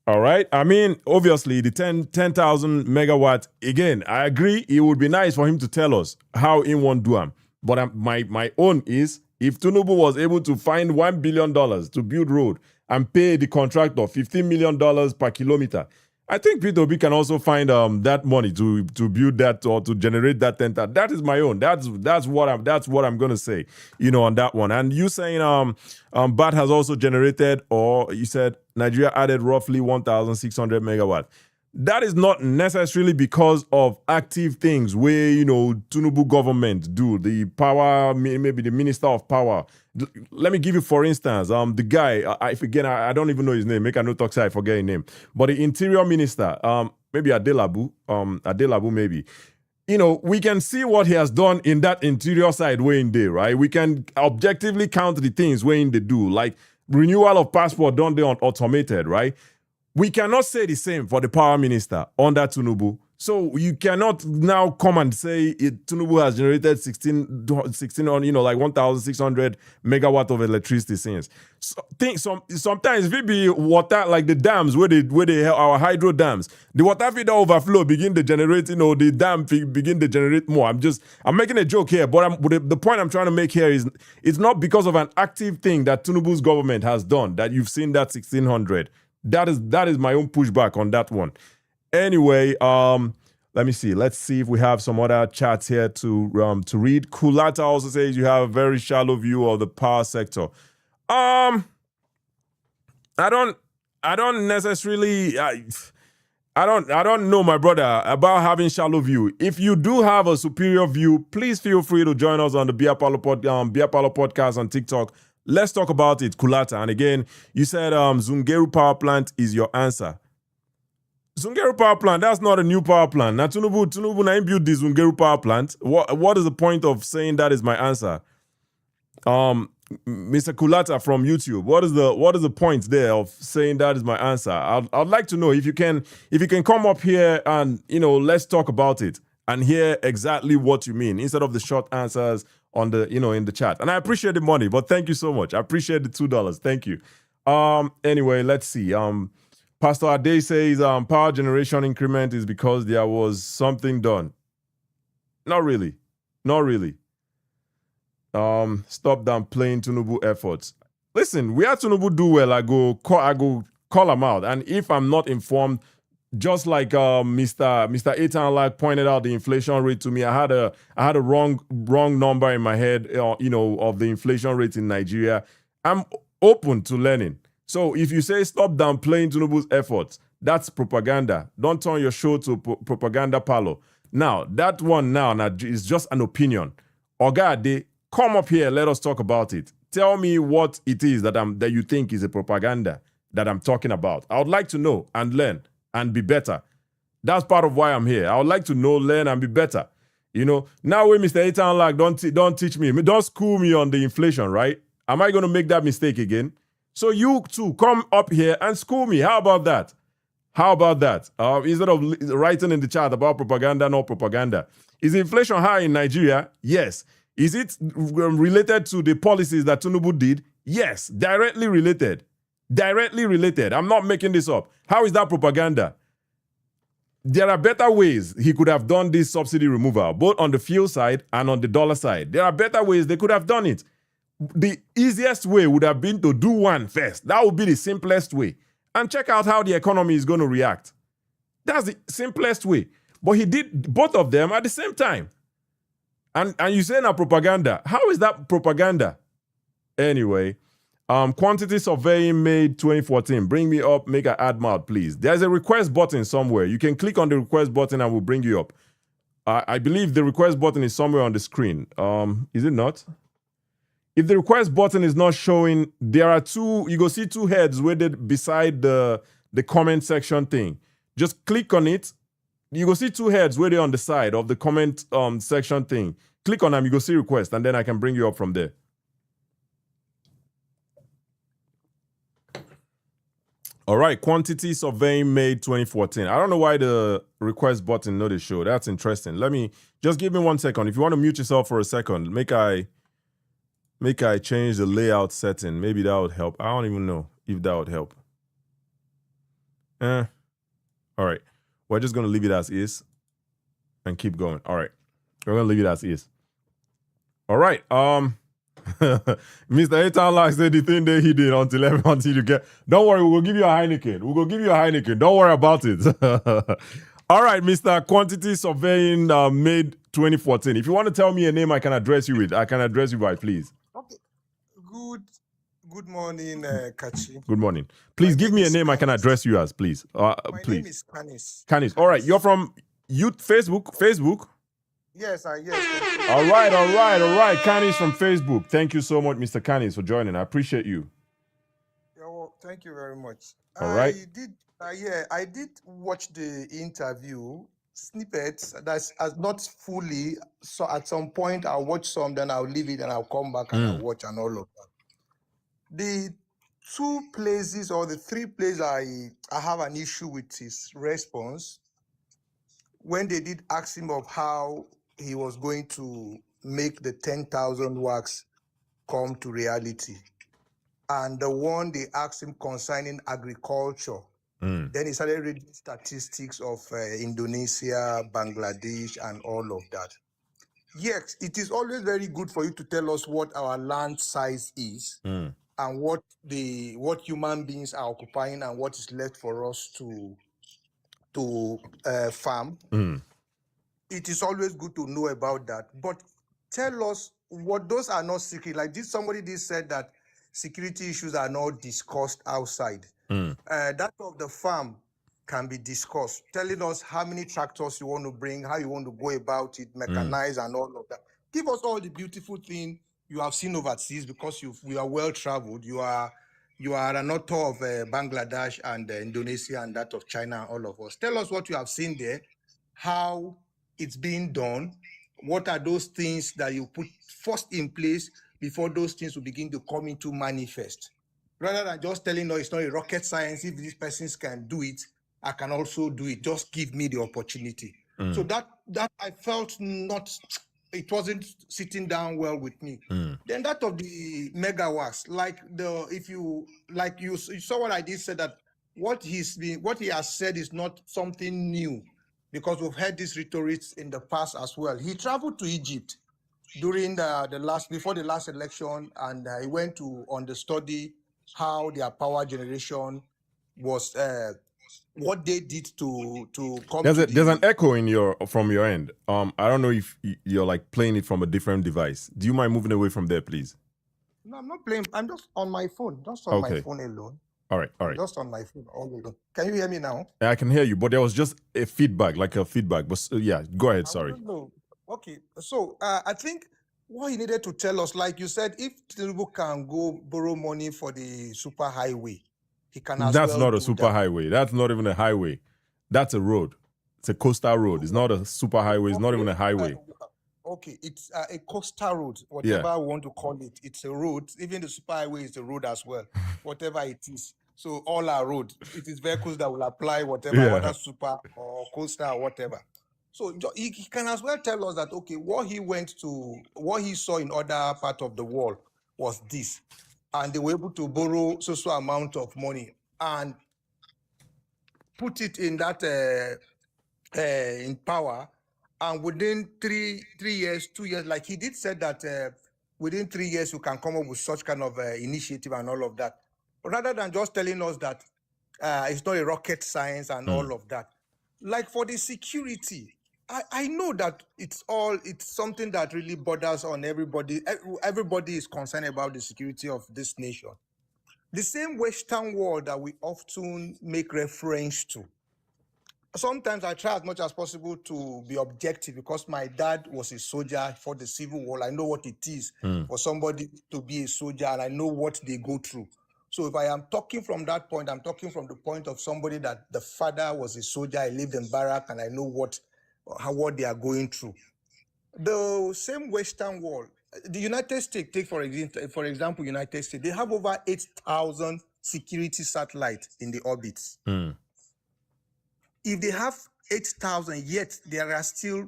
All right? I mean, obviously, the 10,000 megawatts, again, I agree, it would be nice for him to tell us how he won't do them. But my own is, if Tinubu was able to find $1 billion to build road and pay the contractor $15 million per kilometer, I think Peter Obi can also find that money to build that or to generate that 10,000. That is my own. That's what I'm gonna say, on that one. And you saying BAT has also generated, or you said Nigeria added roughly 1,600 megawatts. That is not necessarily because of active things where, Tinubu government do, the power, maybe the Minister of Power. Let me give you, for instance, the guy, I don't even know his name, make a no talk, I forget his name, but the Interior Minister, maybe Adelabu maybe. We can see what he has done in that interior side way in there, right? We can objectively count the things where they do, like renewal of passport done there on automated, right? We cannot say the same for the power minister under Tinubu. So you cannot now come and say Tinubu has generated 16 on, like 1,600 megawatt of electricity since. So sometimes if it be water, like the dams where they have our hydro dams, the water feeder overflow begin to generate, the dam begin to generate more. I'm making a joke here, but the point I'm trying to make here is it's not because of an active thing that Tinubu's government has done that you've seen that 1,600. That is my own pushback on that one. Anyway, let me see. Let's see if we have some other chats here to read. Kulata also says you have a very shallow view of the power sector. I don't necessarily. I don't know, my brother, about having shallow view. If you do have a superior view, please feel free to join us on the Bia Paulo podcast on TikTok. Let's talk about it, Kulata. And again, you said Zungeru power plant is your answer. Zungeru power plant, that's not a new power plant. Now, Tinubu na built the Zungeru power plant. What is the point of saying that is my answer? Mr. Kulata from YouTube, what is the point there of saying that is my answer? I'd like to know if you can come up here and let's talk about it and hear exactly what you mean instead of the short answers on the in the chat. And I appreciate the money, but thank you so much. I appreciate the $2. Thank you. Anyway, let's see. Pastor Ade says power generation increment is because there was something done. Not really. Stop downplaying Tinubu efforts. Listen, where Tinubu do well, I go call him out. And if I'm not informed, just like Mr. Etan like pointed out the inflation rate to me, I had a wrong number in my head, of the inflation rate in Nigeria. I'm open to learning. So if you say stop downplaying Tinubu's efforts, that's propaganda. Don't turn your show to propaganda parlor. Now, that one now is just an opinion. Oga, come up here, let us talk about it. Tell me what it is that you think is a propaganda that I'm talking about. I would like to know and learn and be better. That's part of why I'm here. I would like to know, learn, and be better. Now when Mr. Etan Lag, don't teach me, don't school me on the inflation, right? Am I going to make that mistake again? So you too, come up here and school me. How about that? Instead of writing in the chat about propaganda, not propaganda. Is inflation high in Nigeria? Yes. Is it related to the policies that Tinubu did? Yes. Directly related. I'm not making this up. How is that propaganda? there are better ways he could have done this subsidy removal, both on the fuel side and on the dollar side. There are better ways they could have done it. The easiest way would have been to do one first. That would be the simplest way. And check out how the economy is going to react. That's the simplest way. But he did both of them at the same time. And you say now propaganda. How is that propaganda? Anyway, quantity surveying made 2014. Bring me up, make an ad mod, please. There's a request button somewhere. You can click on the request button and we'll bring you up. I believe the request button is somewhere on the screen. Is it not? If the request button is not showing, there are two, you go see two heads weighted beside the comment section thing. Just click on it. You go see two heads weighted on the side of the comment section thing. Click on them, you go see request, and then I can bring you up from there. All right, quantity surveying made 2014. I don't know why the request button not show. That's interesting. Let me, just give me 1 second. If you want to mute yourself for a second, make I change the layout setting. Maybe that would help. I don't even know if that would help. All right. We're just going to leave it as is and keep going. All right. We're going to leave it as is. All right. Mr. Etanla said the thing that he did until you get. Don't worry, we'll give you a Heineken. We'll go give you a Heineken. Don't worry about it. All right, Mr. Quantity Surveying made 2014. If you want to tell me a name I can address you with, I can address you by, please. Okay. Good morning, Kachi. Good morning. Please give me a name I can address you as, please. My please. name is Canis. Canis. All right. You're from Facebook? Yes, yes. All right. Canis from Facebook. Thank you so much, Mr. Canis, for joining. I appreciate you. Yeah, well, thank you very much. All right. I did watch the interview snippets. That's not fully. So at some point I'll watch some, then I'll leave it and I'll come back and I'll watch and all of that. The two places or the three places I have an issue with his response, when they did ask him of how he was going to make the 10,000 wax come to reality. And the one they asked him concerning agriculture, then he started reading statistics of Indonesia, Bangladesh, and all of that. Yes, it is always very good for you to tell us what our land size is and what human beings are occupying and what is left for us to farm. It is always good to know about that. But tell us what those are not secret. Like somebody did said that security issues are not discussed outside. That of the farm can be discussed. Telling us how many tractors you want to bring, how you want to go about it, mechanize and all of that. Give us all the beautiful things you have seen overseas because you are well traveled. You are an author of Bangladesh and Indonesia and that of China and all of us. Tell us what you have seen there, how it's being done, what are those things that you put first in place before those things will begin to come into manifest. Rather than just telling us it's not a rocket science, if these persons can do it, I can also do it. Just give me the opportunity. So that I felt it wasn't sitting down well with me. Then that of the megawatts, you saw what I did say that what he has said is not something new, because we've heard this rhetoric in the past as well. He traveled to Egypt during before the last election, and he went to understudy how their power generation was, what they did to come. There's an echo from your end. I don't know if you're like playing it from a different device. Do you mind moving away from there, please? No, I'm not playing. I'm just on my phone. Just on my phone alone. All right. Just on my phone all alone. Can you hear me now? I can hear you, but there was just a feedback. But yeah, go ahead. Sorry. No. Okay. So I think what he needed to tell us, like you said, if Tinubu can go borrow money for the super highway, he can as That's well not do a super highway. That's not even a highway. That's a road. It's a coastal road. It's not a super highway. It's not even a highway. Okay, it's a coastal road, whatever we want to call it. It's a road. Even the super highway is a road as well, whatever it is. So all our roads, it is vehicles that will apply whatever, whether super or coastal or whatever. So he can as well tell us that, okay, what he saw in other part of the world was this, and they were able to borrow so amount of money and put it in that in power, and within three years, 2 years, like he did said that within 3 years you can come up with such kind of initiative and all of that. Rather than just telling us that it's not a rocket science and all of that. Like for the security, I know that it's something that really borders on everybody. Everybody is concerned about the security of this nation. The same Western world that we often make reference to. Sometimes I try as much as possible to be objective because my dad was a soldier for the Civil War. I know what it is for somebody to be a soldier, and I know what they go through. So if I am talking from that point, I'm talking from the point of somebody that the father was a soldier, I lived in barrack, and I know what they are going through. The same Western world, the United States, take for example, United States, they have over 8,000 security satellites in the orbits. If they have 8,000, yet there are still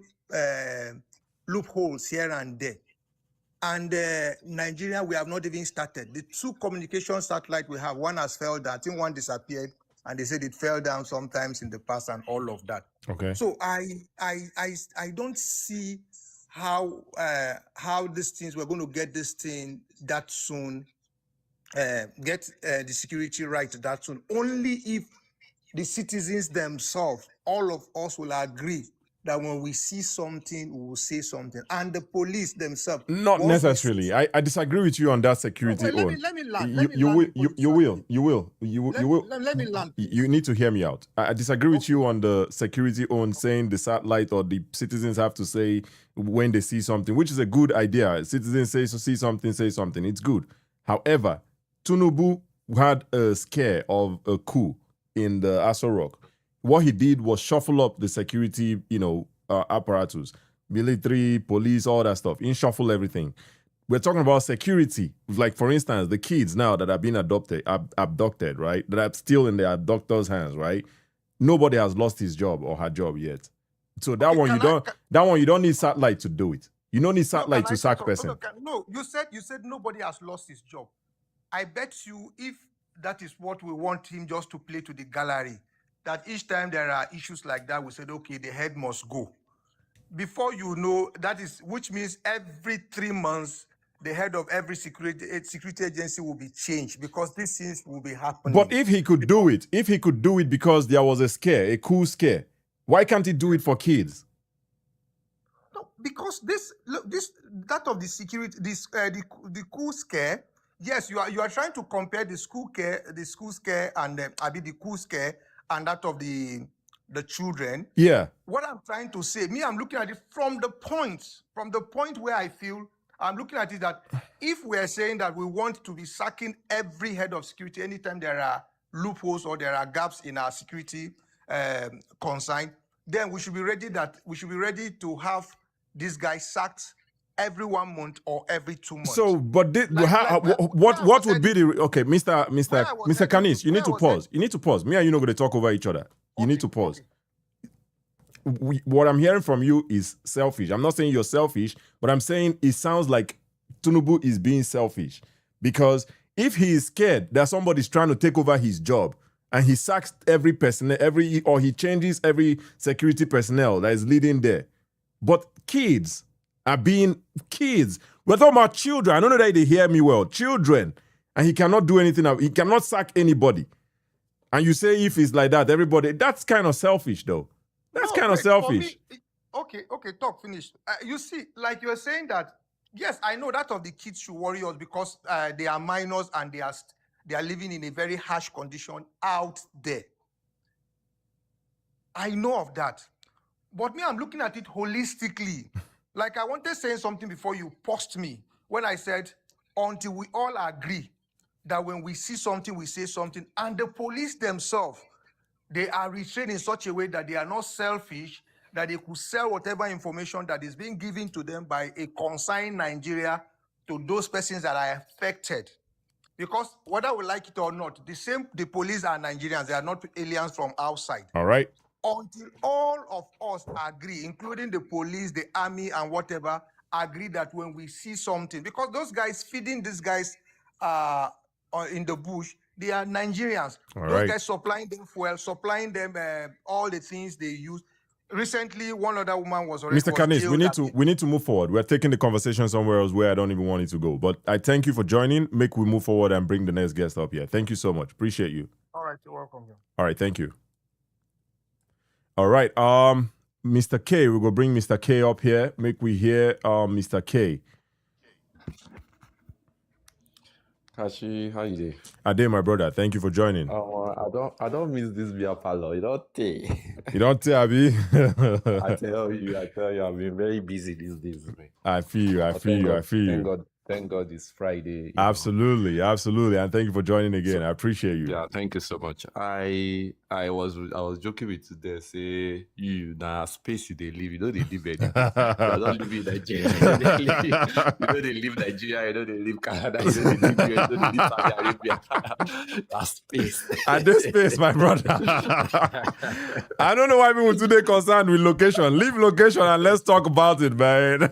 loopholes here and there. And Nigeria, we have not even started. The 2 communication satellites we have, one has fell down. I think one disappeared, and they said it fell down sometimes in the past and all of that. Okay. So I don't see how these things, we're going to get this thing that soon, get the security right that soon. Only if the citizens themselves, all of us will agree that when we see something, we will say something. And the police themselves. Not necessarily. I disagree with you on that security. Let me land. You will. Let me land. You need to hear me out. I disagree with you on the security on saying the satellite or the citizens have to say when they see something, which is a good idea. Citizens see something. It's good. However, Tinubu had a scare of a coup in the Aso Rock. What he did was shuffle up the security, apparatus, military, police, all that stuff. He shuffle everything. We're talking about security. Like, for instance, the kids now that are being abducted, right? That are still in their abductors' hands, right? Nobody has lost his job or her job yet. So that one you don't need satellite to do it. You don't need satellite to sack person. No, you said nobody has lost his job. I bet you, if that is what we want him just to play to the gallery, that each time there are issues like that, we said, okay, the head must go. Before you know, which means every 3 months, the head of every security agency will be changed because these things will be happening. But if he could do it because there was a cool scare, why can't he do it for kids? No, because that of the security, the cool scare. Yes, you are trying to compare the school scare and the cool scare and that of the children. Yeah. What I'm trying to say, I'm looking at it from the point where I feel I'm looking at it that if we're saying that we want to be sacking every head of security anytime there are loopholes or there are gaps in our security concern, then we should be ready to have this guy sacked every 1 month or every 2 months. So, but what would be the Mr. Canis? You need to pause. You need to pause. Me and you not going to talk over each other. You need to pause. What I'm hearing from you is selfish. I'm not saying you're selfish, but I'm saying it sounds like Tinubu is being selfish because if he is scared that somebody's trying to take over his job and he sacks every personnel, or he changes every security personnel that is leading there, but kids are being kids. We're talking about children. I don't know that they hear me well. Children. And he cannot do anything. He cannot sack anybody. And you say if it's like that, everybody, that's kind of selfish though. That's kind of selfish. Okay, talk, finish. You see, like you're saying that, yes, I know that of the kids should worry us because they are minors and they are living in a very harsh condition out there. I know of that. But I'm looking at it holistically. Like I wanted saying something before you paused me when I said, until we all agree that when we see something, we say something, and the police themselves, they are restrained in such a way that they are not selfish, that they could sell whatever information that is being given to them by a concerned Nigeria to those persons that are affected. Because whether we like it or not, the police are Nigerians, they are not aliens from outside. All right. Until all of us agree, including the police, the army, and whatever, agree that when we see something, because those guys feeding these guys in the bush, they are Nigerians. Those guys supplying them fuel, supplying them all the things they use. recently, one other woman was Mr. Kanis, jailed. we need to move forward. We're taking the conversation somewhere else where I don't even want it to go. But I thank you for joining. Make we move forward and bring the next guest up here. Thank you so much. Appreciate you. All right, you're welcome. All right, thank you. All right, Mr. K, we go bring Mr. K up here. Make we hear Mr. K. Kashi, how you doing? Ade, my brother, thank you for joining. I don't miss this beer parlor. You don't take. You don't tell me. I tell you, I've been very busy these days, man. I feel you. Thank God it's Friday. Absolutely. And thank you for joining again. I appreciate you. Yeah, thank you so much. I was joking with you there, say you now space you they live, you know they live anywhere. You don't live in Nigeria. You know they live Nigeria, you know they live Canada, you know they live US, you know they live Saudi Arabia. That's space. At this space, my brother. I don't know why people today concerned with location. Leave location and let's talk about it, man.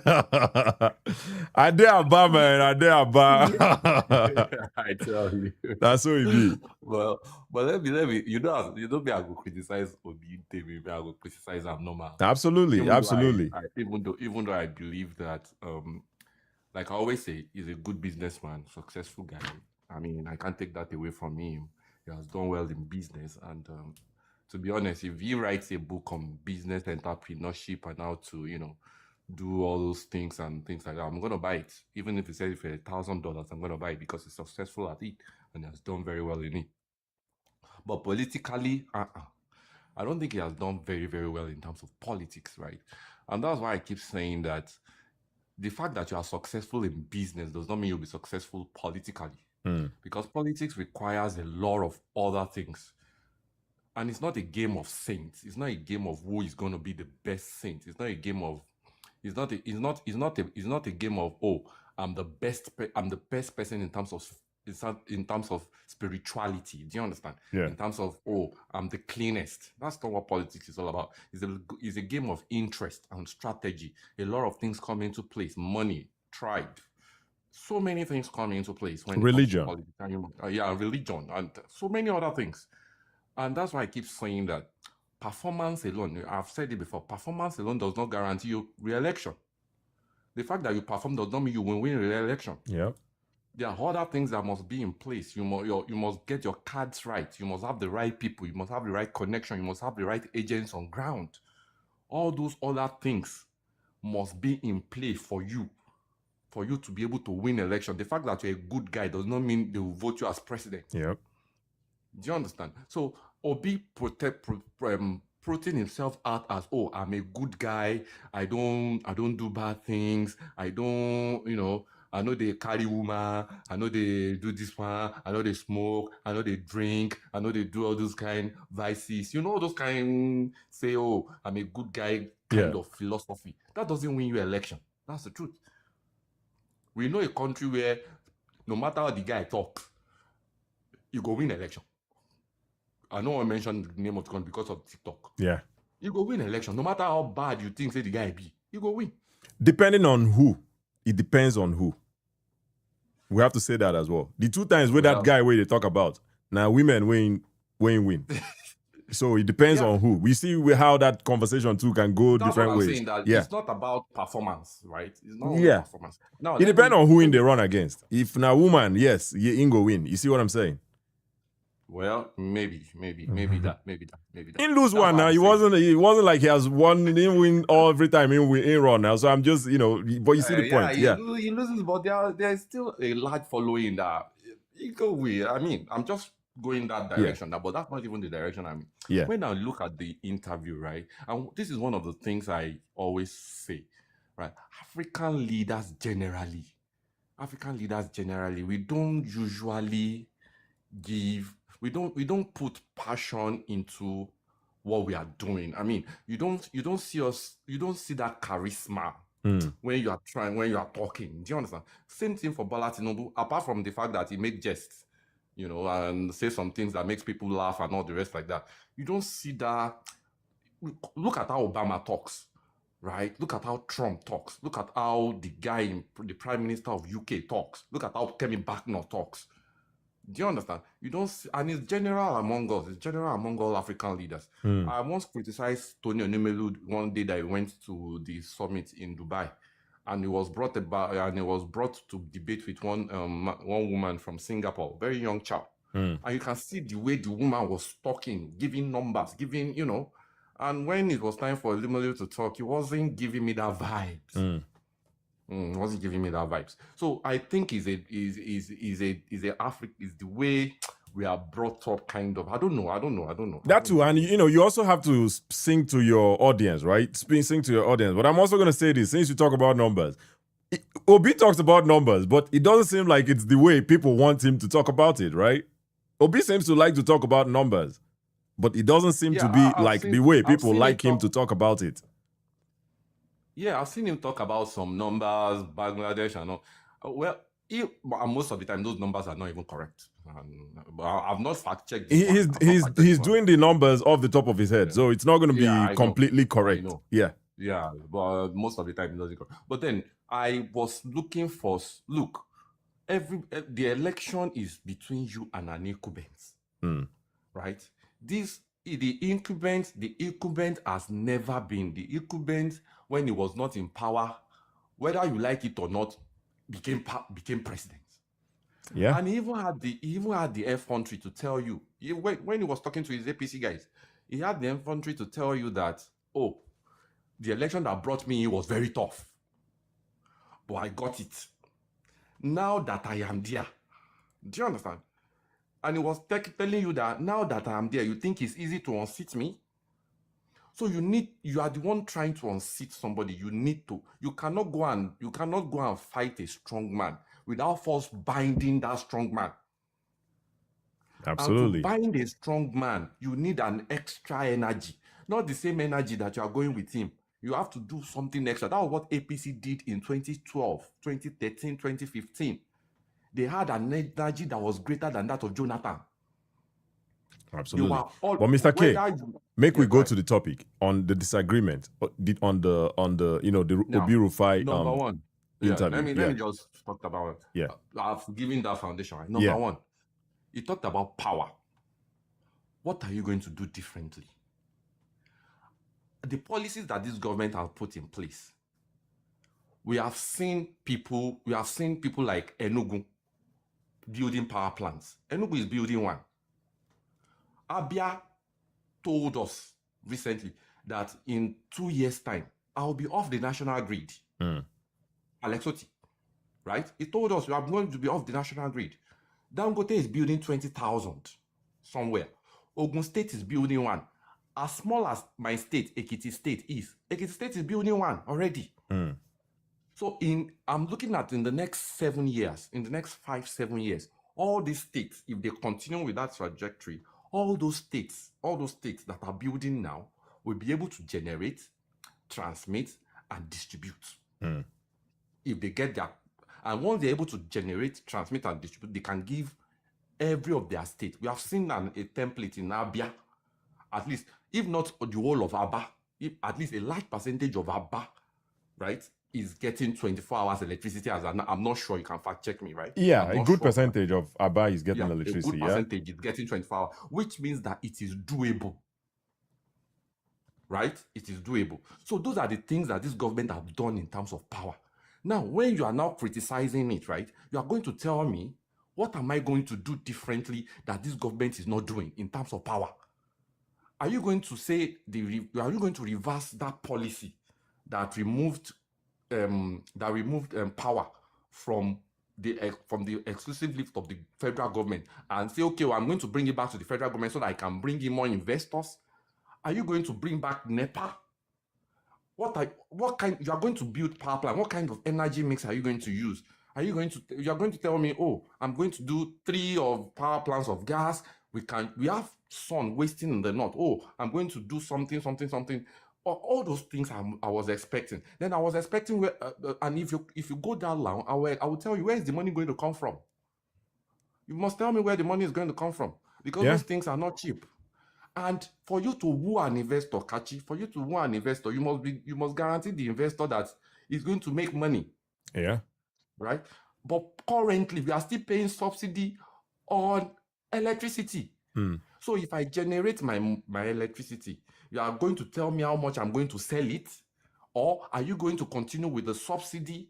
I dare Abba, man. I dare Abba. I tell you. That's what it be. Well, but let me. You know me. I go criticize Obi Temi. I go criticize him normal. Absolutely. Even though I believe that, like I always say, he's a good businessman, successful guy. I mean, I can't take that away from him. He has done well in business, and to be honest, if he writes a book on business entrepreneurship and how to, do all those things and things like that, I'm gonna buy it. Even if he says for $1,000, I'm gonna buy it because he's successful at it and has done very well in it. But politically, I don't think he has done very, very well in terms of politics, right? And that's why I keep saying that the fact that you are successful in business does not mean you'll be successful politically. Because politics requires a lot of other things. And it's not a game of saints. It's not a game of who is going to be the best saint. It's not a game of it's not a game of I'm the best person in terms of spirituality. Do you understand? Yeah. In terms of I'm the cleanest. That's not what politics is all about. It's a game of interest and strategy. A lot of things come into place. Money, tribe, so many things come into place when religion. It comes to politics. Religion, and so many other things. And that's why I keep saying that performance alone, I've said it before, performance alone does not guarantee you re-election. The fact that you perform does not mean you will win re-election. Yeah. There are other things that must be in place. You must get your cards right. You must have the right people. You must have the right connection. You must have the right agents on ground. All those other things must be in play for you to be able to win election. The fact that you're a good guy does not mean they will vote you as president. Yep. Do you understand? So Obi putting himself out as, I'm a good guy. I don't do bad things. I don't, I know they carry woman. I know they do this one. I know they smoke. I know they drink. I know they do all those kind vices. Those kind say, I'm a good guy kind of philosophy. That doesn't win you election. That's the truth. We know a country where no matter how the guy talks, you go win election. I know I mentioned the name of the country because of TikTok. Yeah. You go win election. No matter how bad you think say the guy be, you go win. Depending on who. It depends on who. We have to say that as well. The two times where that guy where they talk about, now women win. So it depends on who. We see how that conversation too can go different ways. Saying that it's not about performance, right? It's not only performance. Now, it depends on who in they run against. If now woman, yes, you ain't go win. You see what I'm saying? Well, maybe that. In lose one now, it wasn't like he has won. He didn't win every time in run now. So I'm just, but you see the point. He loses, but there's still a large following that he go with. I mean, I'm just going that direction now, but that's not even the direction I'm in. Yeah. When I look at the interview, right, and this is one of the things I always say, right? African leaders generally, we don't usually we don't put passion into what we are doing. I mean, you don't see that charisma when you are talking. Do you understand? Same thing for Bola Tinubu, apart from the fact that he makes jests, and say some things that makes people laugh and all the rest like that. You don't see that. Look at how Obama talks, right? Look at how Trump talks. Look at how the Prime Minister of UK talks. Look at how Kemi Baknor talks. Do you understand? You don't see, and it's general among us. It's general among all African leaders. I once criticized Tony Onumelu one day that he went to the summit in Dubai, and he was brought to debate with one woman from Singapore, very young child. And you can see the way the woman was talking, giving numbers, giving, and when it was time for Onumelu to talk, he wasn't giving me that vibes. Wasn't giving me that vibes. So I think is the way we are brought up, kind of. I don't know. That too, and you also have to sing to your audience, right? Sing to your audience. But I'm also going to say this, since you talk about numbers, Obi talks about numbers, but it doesn't seem like it's the way people want him to talk about it, right? Obi seems to like to talk about numbers, but it doesn't seem to be the way people like him to talk about it. Yeah, I've seen him talk about some numbers, Bangladesh and all. Well, most of the time, those numbers are not even correct. But I've not fact-checked. He's doing the numbers off the top of his head, so it's not going to be completely correct. Yeah. Yeah, but most of the time, it doesn't correct. But then, I was looking for... Look, the election is between you and an incumbent. Right? The incumbent has never been. The incumbent, when he was not in power, whether you like it or not, became president. Yeah. And he even had the effrontery to tell you, when he was talking to his APC guys, he had the effrontery to tell you that, the election that brought me in was very tough, but I got it. Now that I am there, do you understand? And he was telling you that now that I am there, you think it's easy to unseat me? So you are the one trying to unseat somebody. You cannot go and fight a strong man without first binding that strong man. Absolutely. And to bind a strong man, you need an extra energy, not the same energy that you are going with him. You have to do something extra. That was what APC did in 2012, 2013, 2015. They had an energy that was greater than that of Jonathan. Absolutely. But Mr. K, we go to the topic on the disagreement on the Obi Rufai number one interview. Let me just talk about it. Yeah. I've given that foundation. Right? Number one, he talked about power. What are you going to do differently? The policies that this government has put in place. We have seen people like Enugu building power plants. Enugu is building one. Abia told us recently that in 2 years' time, I'll be off the national grid. Alexoti, right? He told us, I'm going to be off the national grid. Dangote is building 20,000 somewhere. Ogun State is building one. As small as my state, Ekiti State is building one already. So I'm looking at in the next 7 years, in the next 5-7 years, all these states, if they continue with that trajectory, all those states that are building now will be able to generate, transmit, and distribute. If they get that. And once they're able to generate, transmit, and distribute, they can give every of their states. We have seen a template in Abia, at least, if not the whole of Aba, if at least a large percentage of Aba, right, is getting 24 hours electricity. I'm not sure, you can fact check me, right? Yeah, a good percentage of Aba is getting electricity. A good percentage is getting 24 hours, which means that it is doable. Right? It is doable. So those are the things that this government have done in terms of power. Now, when you are now criticizing it, right, you are going to tell me, what am I going to do differently that this government is not doing in terms of power? Are you going to say, are you going to reverse that policy that removed power from the exclusive lift of the federal government and say, okay, well, I'm going to bring it back to the federal government so that I can bring in more investors? Are you going to bring back NEPA? You are going to build power plant. What kind of energy mix are you going to use? You are going to tell me, oh, I'm going to do 3 of power plants of gas. We have sun wasting in the north. Oh, I'm going to do something. All those things I was expecting. Then I was expecting and if you go down long, I will tell you, where is the money going to come from? You must tell me where the money is going to come from, because those things are not cheap. And for you to woo an investor, Kachi, you must guarantee the investor that is going to make money. Yeah. Right? But currently, we are still paying subsidy on electricity. Hmm. So if I generate my electricity, you are going to tell me how much I'm going to sell it, or are you going to continue with the subsidy,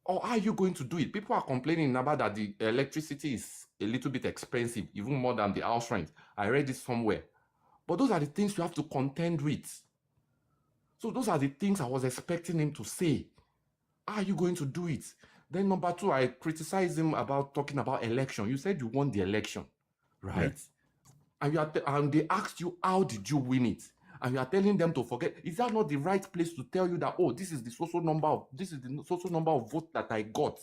or are you going to do it? People are complaining about that the electricity is a little bit expensive, even more than the house rent. I read it somewhere. But those are the things you have to contend with. So those are the things I was expecting him to say. Are you going to do it? Then number two, I criticized him about talking about election. You said you won the election, right? Yeah. And they asked you, how did you win it? And you are telling them to forget. Is that not the right place to tell you that, oh, this is the social number of votes that I got,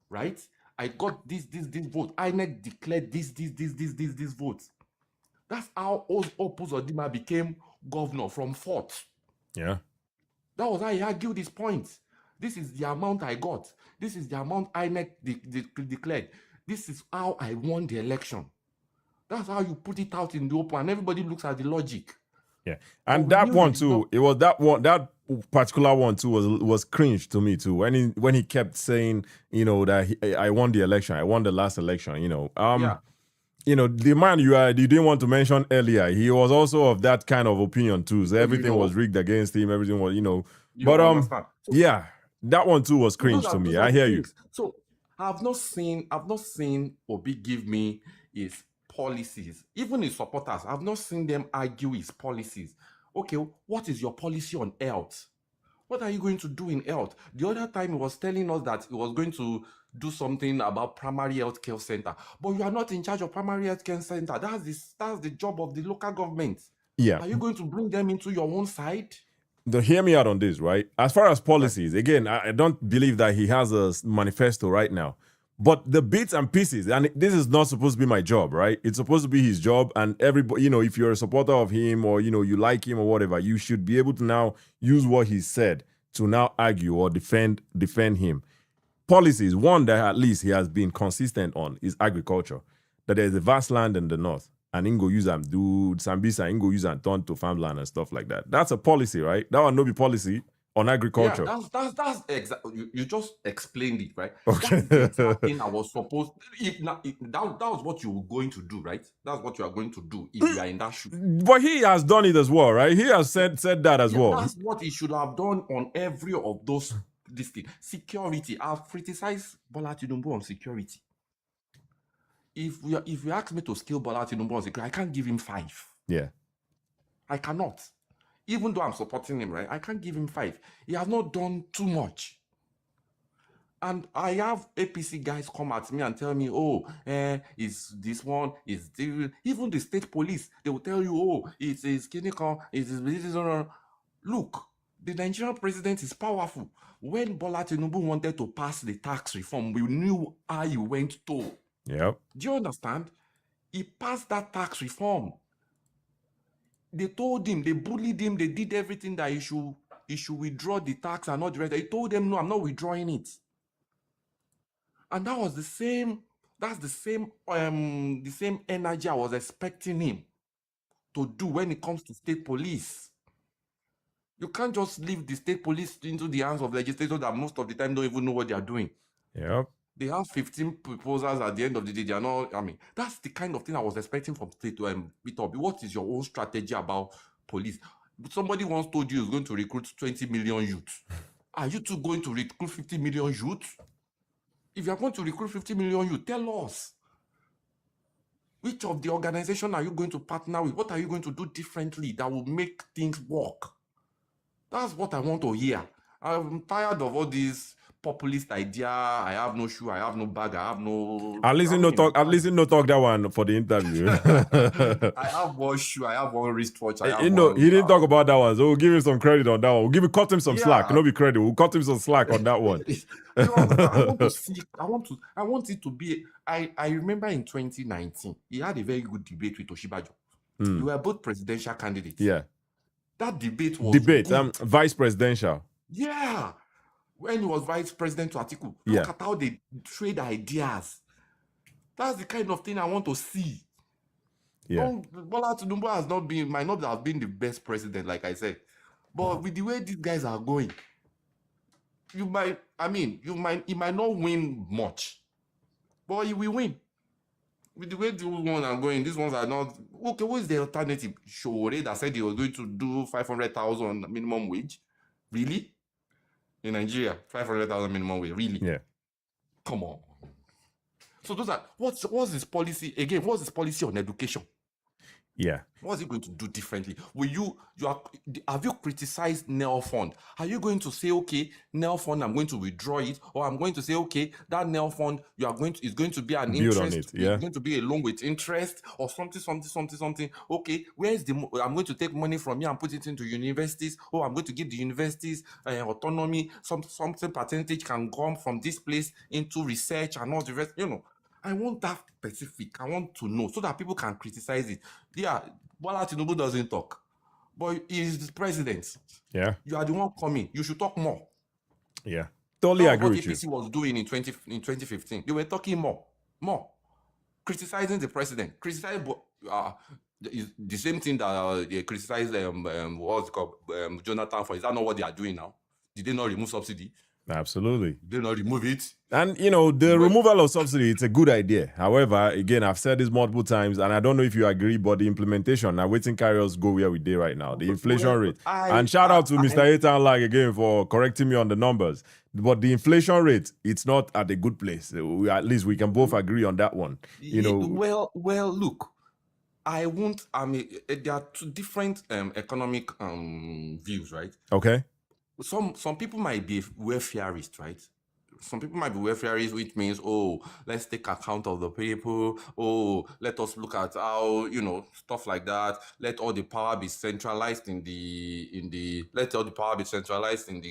right? I got this vote. INEC declared this vote. That's how Opus Odima became governor from 4th. Yeah. That was how he argued his points. This is the amount I got. This is the amount INEC declared. This is how I won the election. That's how you put it out in the open, and everybody looks at the logic. Yeah, and But we that knew one he did too. not- It was that particular one too was cringe to me too. When he kept saying, you know, that I won the election, I won the last election. You know, Yeah. you know, the man you didn't want to mention earlier, he was also of that kind of opinion too. So everything was rigged against him. Everything was, you know. You understand? So, Yeah, that one too was so cringe to me. those are I the hear you. things. So I've not seen Obi give me his policies, even his supporters. I've not seen them argue his policies. Okay, what is your policy on health? What are you going to do in health? The other time he was telling us that he was going to do something about primary health care center, but you are not in charge of primary health care center. That's the job of the local government. Yeah. Are you going to bring them into your own side? Hear me out on this, right? As far as policies, again, I don't believe that he has a manifesto right now. But the bits and pieces, and this is not supposed to be my job, right? It's supposed to be his job, and everybody, you know, if you're a supporter of him or, you know, you like him or whatever, you should be able to now use what he said to now argue or defend him. Policies, one that at least he has been consistent on is agriculture. That there's a vast land in the north, and Ingo use them do Sambisa, Ingo use and turn to farmland and stuff like that. That's a policy, right? That one no be policy on agriculture. Yeah, that's exactly. You just explained it, right? Okay. That's the exact thing I was supposed. That was what you were going to do, right? That's what you are going to do if you are in that shoe. But he has done it as well, right? He has said that as well. That's what he should have done on every of those. This thing, security. I've criticized Bola Tinubu on security. If you ask me to scale Bola Tinubu on security, I can't give him 5. Yeah. I cannot. Even though I'm supporting him, right? I can't give him 5. He has not done too much. And I have APC guys come at me and tell me, oh, is this one, is this, even the state police, they will tell you, oh, it's clinical, look, the Nigerian president is powerful. When Bola Tinubu wanted to pass the tax reform, we knew how he went to. Yep. Do you understand? He passed that tax reform. They told him, they bullied him, they did everything that he should withdraw the tax and not the rest. He told them, no, I'm not withdrawing it. And that was the same energy I was expecting him to do when it comes to state police. You can't just leave the state police into the hands of legislators that most of the time don't even know what they are doing. Yep. They have 15 proposals at the end of the day. They are not, that's the kind of thing I was expecting from state to what is your own strategy about police? Somebody once told you he's going to recruit 20 million youths. Are you two going to recruit 50 million youths? If you are going to recruit 50 million youths, tell us. Which of the organization are you going to partner with? What are you going to do differently that will make things work? That's what I want to hear. I'm tired of all these populist idea. I have no shoe, I have no bag, I have no. At least no talk that one for the interview. I have one shoe, I have one wristwatch. He didn't talk about that one, so we'll give him some credit on that one. We'll cut him some slack. No be credit. We'll cut him some slack on that one. I want it to be. I remember in 2019, he had a very good debate with Toshibajo. You were both presidential candidates. Yeah. That debate was good. Vice presidential. Yeah. When he was vice president to Atiku, look at how they trade ideas. That's the kind of thing I want to see. Yeah. Bola Tinubu might not have been the best president, like I said. But with the way these guys are going, he might not win much. But he will win. with the way these ones are going, these ones are not okay. What is the alternative? Shore that said he was going to do 500,000 minimum wage, really? In Nigeria, 500,000 minimum wage, really? Yeah. Come on. So those are what's his policy again? What's his policy on education? Yeah. What's he going to do differently? Have you criticized Nel Fund? Are you going to say, okay, Nel Fund, I'm going to withdraw it, or I'm going to say, okay, that Nel Fund is going to be an Build on interest, it, yeah. it's going to be a loan with interest, or something. Okay, where's I'm going to take money from you and put it into universities. Oh, I'm going to give the universities autonomy. Something percentage can come from this place into research and all the rest. I want that specific. I want to know so that people can criticize it. Yeah, Bola Tinubu doesn't talk, but he's the president. Yeah. You are the one coming. You should talk more. Yeah. Totally That's agree what with you. APC was doing in 2015. They were talking more, criticizing the president, criticizing the same thing that they criticized what's it called Jonathan for. Is that not what they are doing now? Did they not remove subsidy? Absolutely. Did they not remove it? And, the removal of subsidy, it's a good idea. However, again, I've said this multiple times, and I don't know if you agree, but the implementation, now waiting carriers go where we did right now, the inflation rate. And shout out to Mr. Ethan Lag again for correcting me on the numbers. But the inflation rate, it's not at a good place. At least we can both agree on that one. Well, look, there are two different economic views, right? Okay. Some people might be welfareist, right? Some people might be welfareist, which means, oh, let's take account of the people. Oh, let us look at how, stuff like that. Let all the power be centralized in the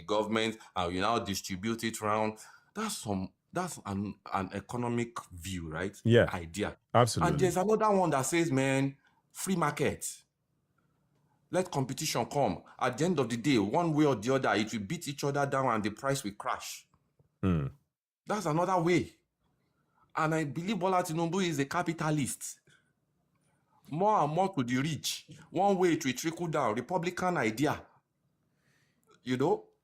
government, and we now distribute it around. That's an economic view, right? Yeah. Idea. Absolutely. And there's another one that says, man, free market. Let competition come. At the end of the day, one way or the other, it will beat each other down and the price will crash. That's another way. And I believe Bola Tinubu is a capitalist. More and more to the rich. One way it will trickle down. Republican idea.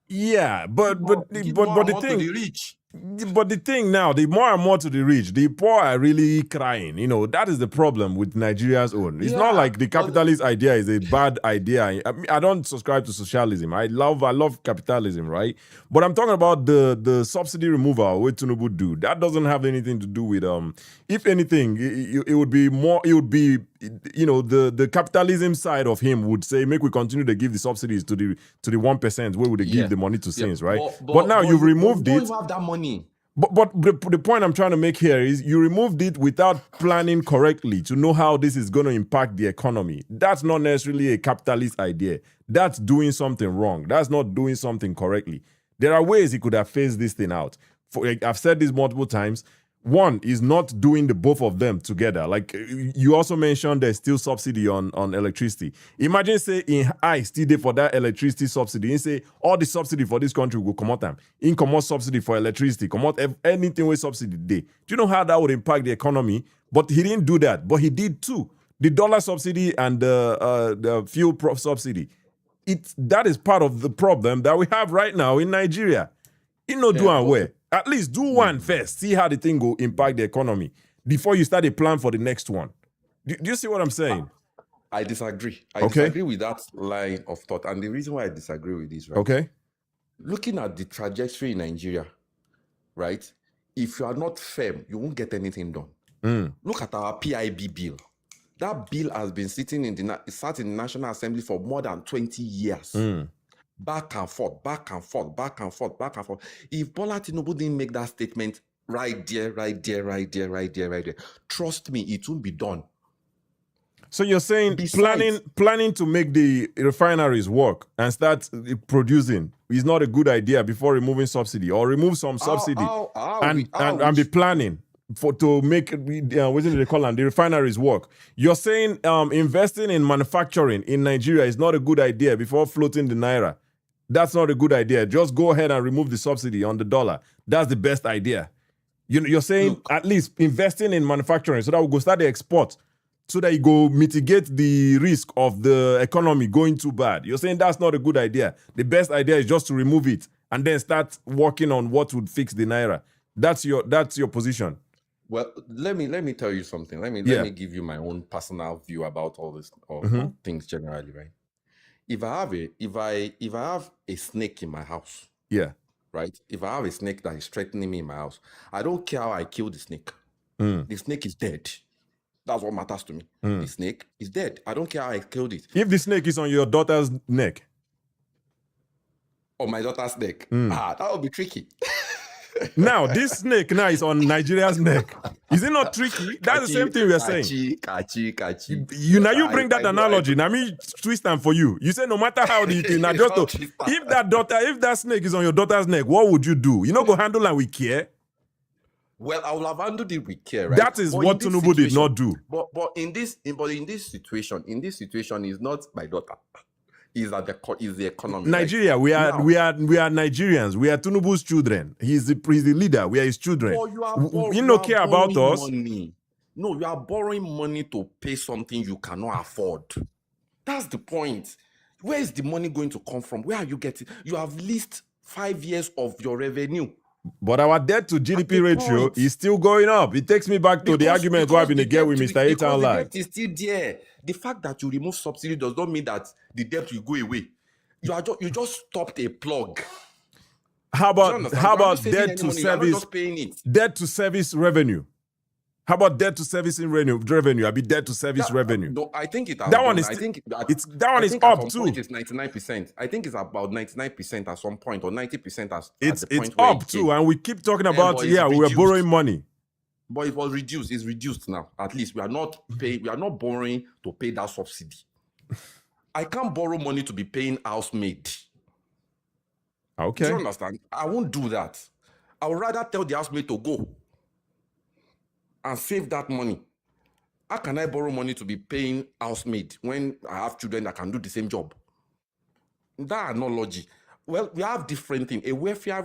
Yeah, but the thing, to the rich. But the thing now, the more and more to the rich, the poor are really crying. That is the problem with Nigeria's own. It's not like the capitalist idea is a bad idea. I don't subscribe to socialism. I love capitalism, right? But I'm talking about the subsidy removal, what Tinubu do. That doesn't have anything to do with if anything, it would be more. It would be the capitalism side of him would say, make we continue to give the subsidies to the 1%, where would they give the money to sins, right? But now you've removed it. You have that money. But the point I'm trying to make here is you removed it without planning correctly to know how this is going to impact the economy. That's not necessarily a capitalist idea. That's doing something wrong. That's not doing something correctly. There are ways he could have phased this thing out. I've said this multiple times. One is not doing the both of them together. Like you also mentioned, there's still subsidy on electricity. Imagine say in I still there for that electricity subsidy. And say all the subsidy for this country will come out time. In come out subsidy for electricity, come out anything with subsidy day. Do you know how that would impact the economy? But he didn't do that. But he did too. The dollar subsidy and the fuel subsidy. That is part of the problem that we have right now in Nigeria. Doing well. At least do one first. See how the thing will impact the economy before you start a plan for the next one. Do you see what I'm saying? I disagree. I disagree with that line of thought. And the reason why I disagree with this, right? Okay. Looking at the trajectory in Nigeria, right? If you are not firm, you won't get anything done. Look at our PIB bill. That bill has been sitting in the National Assembly for more than 20 years. Back and forth. If Bola Tinubu didn't make that statement right there, trust me, it won't be done. So you're saying planning to make the refineries work and start producing is not a good idea before removing subsidy, or remove some subsidy and be planning to make what do they call them, the refineries work. You're saying investing in manufacturing in Nigeria is not a good idea before floating the naira. That's not a good idea. Just go ahead and remove the subsidy on the dollar. That's the best idea. You're saying at least investing in manufacturing so that we go start the export, so that you go mitigate the risk of the economy going too bad. You're saying that's not a good idea. The best idea is just to remove it and then start working on what would fix the naira. That's your position. Well, let me tell you something. Let Yeah. me give you my own personal view about all this or Mhm. things generally, right? If I have a snake in my house, Yeah. right? If I have a snake that is threatening me in my house, I don't care how I kill the snake. Mm. The snake is dead. That's what matters to me. Mm. The snake is dead. I don't care how I killed it. If the snake is on your daughter's neck, Or my daughter's neck, that would be tricky. now this snake now is on Nigeria's neck. Is it not tricky? That's the same thing we are saying. Kachi. You now you bring that analogy. Now me twist them for you. You say no matter how the thing, now just if that snake is on your daughter's neck, what would you do? You know, go handle and we care. Well, I will have handled it with care, right? That is what Tinubu did not do. But in this situation, is not my daughter. Is the economy. Nigeria, we are Nigerians. We are Tinubu's children. He's the leader. We are his children. You don't care about us. Money. No, you are borrowing money to pay something you cannot afford. That's the point. Where is the money going to come from? Where are you getting? You have leased 5 years of your revenue. But our debt to GDP ratio is still going up. It takes me back to the argument where I've been again with Mr. Etan Live. The debt is still there. The fact that you remove subsidy does not mean that the debt will go away. You just stopped a plug. How about debt to service revenue? How about debt to servicing revenue? I be debt to service revenue. No, I think it has that one is. I think that one is up too. It's 99%. I think it's about 99% at some point, or 90% it's up too. And we keep talking about we are borrowing money. But it was reduced. It's reduced now. At least we are not borrowing to pay that subsidy. I can't borrow money to be paying housemaid. Okay. Do you understand? I won't do that. I would rather tell the housemaid to go and save that money. How can I borrow money to be paying housemaid when I have children that can do the same job? That analogy. Well, we have different things. A welfare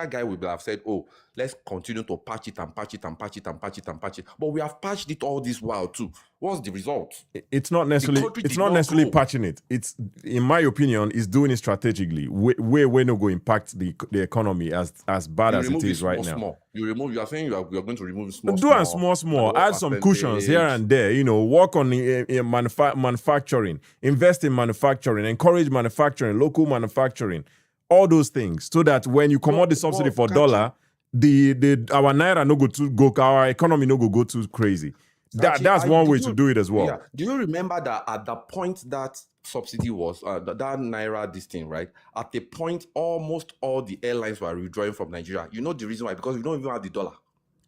guy will have said, oh, let's continue to patch it and patch it and patch it and patch it and patch it. But we have patched it all this while too. What's the result? It's not necessarily patching it. It's, in my opinion, is doing it strategically. Where no go impact the economy as bad as it is right now. You are saying you are going to remove small. Add some cushions here and there. You know, work on manufacturing, invest in manufacturing, encourage manufacturing, local manufacturing, all those things, so that when you come out the subsidy for dollar, our naira no go our economy no go too crazy. That's one way to do it as well. Yeah. Do you remember that at the point that subsidy was that naira this thing, right? At the point, almost all the airlines were withdrawing from Nigeria. You know the reason why? Because we don't even have the dollar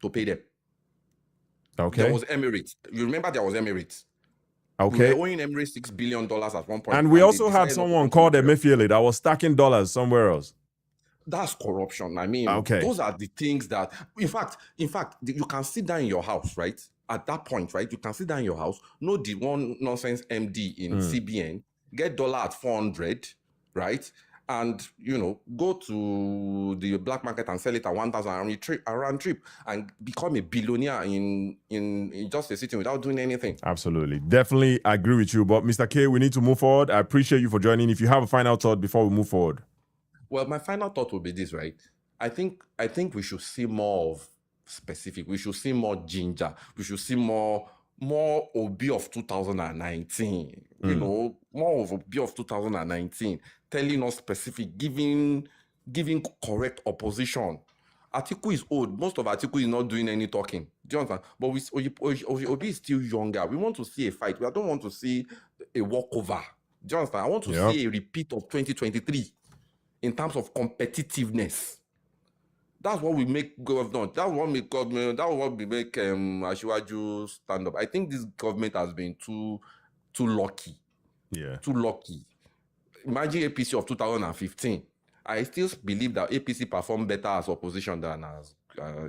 to pay them. Okay. There was Emirates. You remember there was Emirates. Okay. We were owing Emirates $6 billion at one point. And we also had someone called Emefiele that was stacking dollars somewhere else. That's corruption. I mean, those are the things that, in fact, you can sit down in your house, right? At that point, right? You can sit down in your house, know the one nonsense MD in CBN, get dollar at 400, right? And, you know, go to the black market and sell it at 1,000 around trip and become a billionaire in just a sitting without doing anything. Absolutely. Definitely agree with you. But Mr. K, we need to move forward. I appreciate you for joining. If you have a final thought before we move forward. Well, my final thought will be this, right? I think we should see more of specific. We should see more ginger. We should see more OB of 2019. You know, more of OB of 2019, telling us specific, giving correct opposition. Atiku is old. Most of Atiku is not doing any talking. Do you understand? But Obi is still younger. We want to see a fight. We don't want to see a walkover. Do you understand? I want to see a repeat of 2023 in terms of competitiveness. That's what we make government. That's what make government. That's what we make Asiwaju stand up. I think this government has been too lucky. Yeah. Too lucky. Imagine APC of 2015. I still believe that APC performed better as opposition than as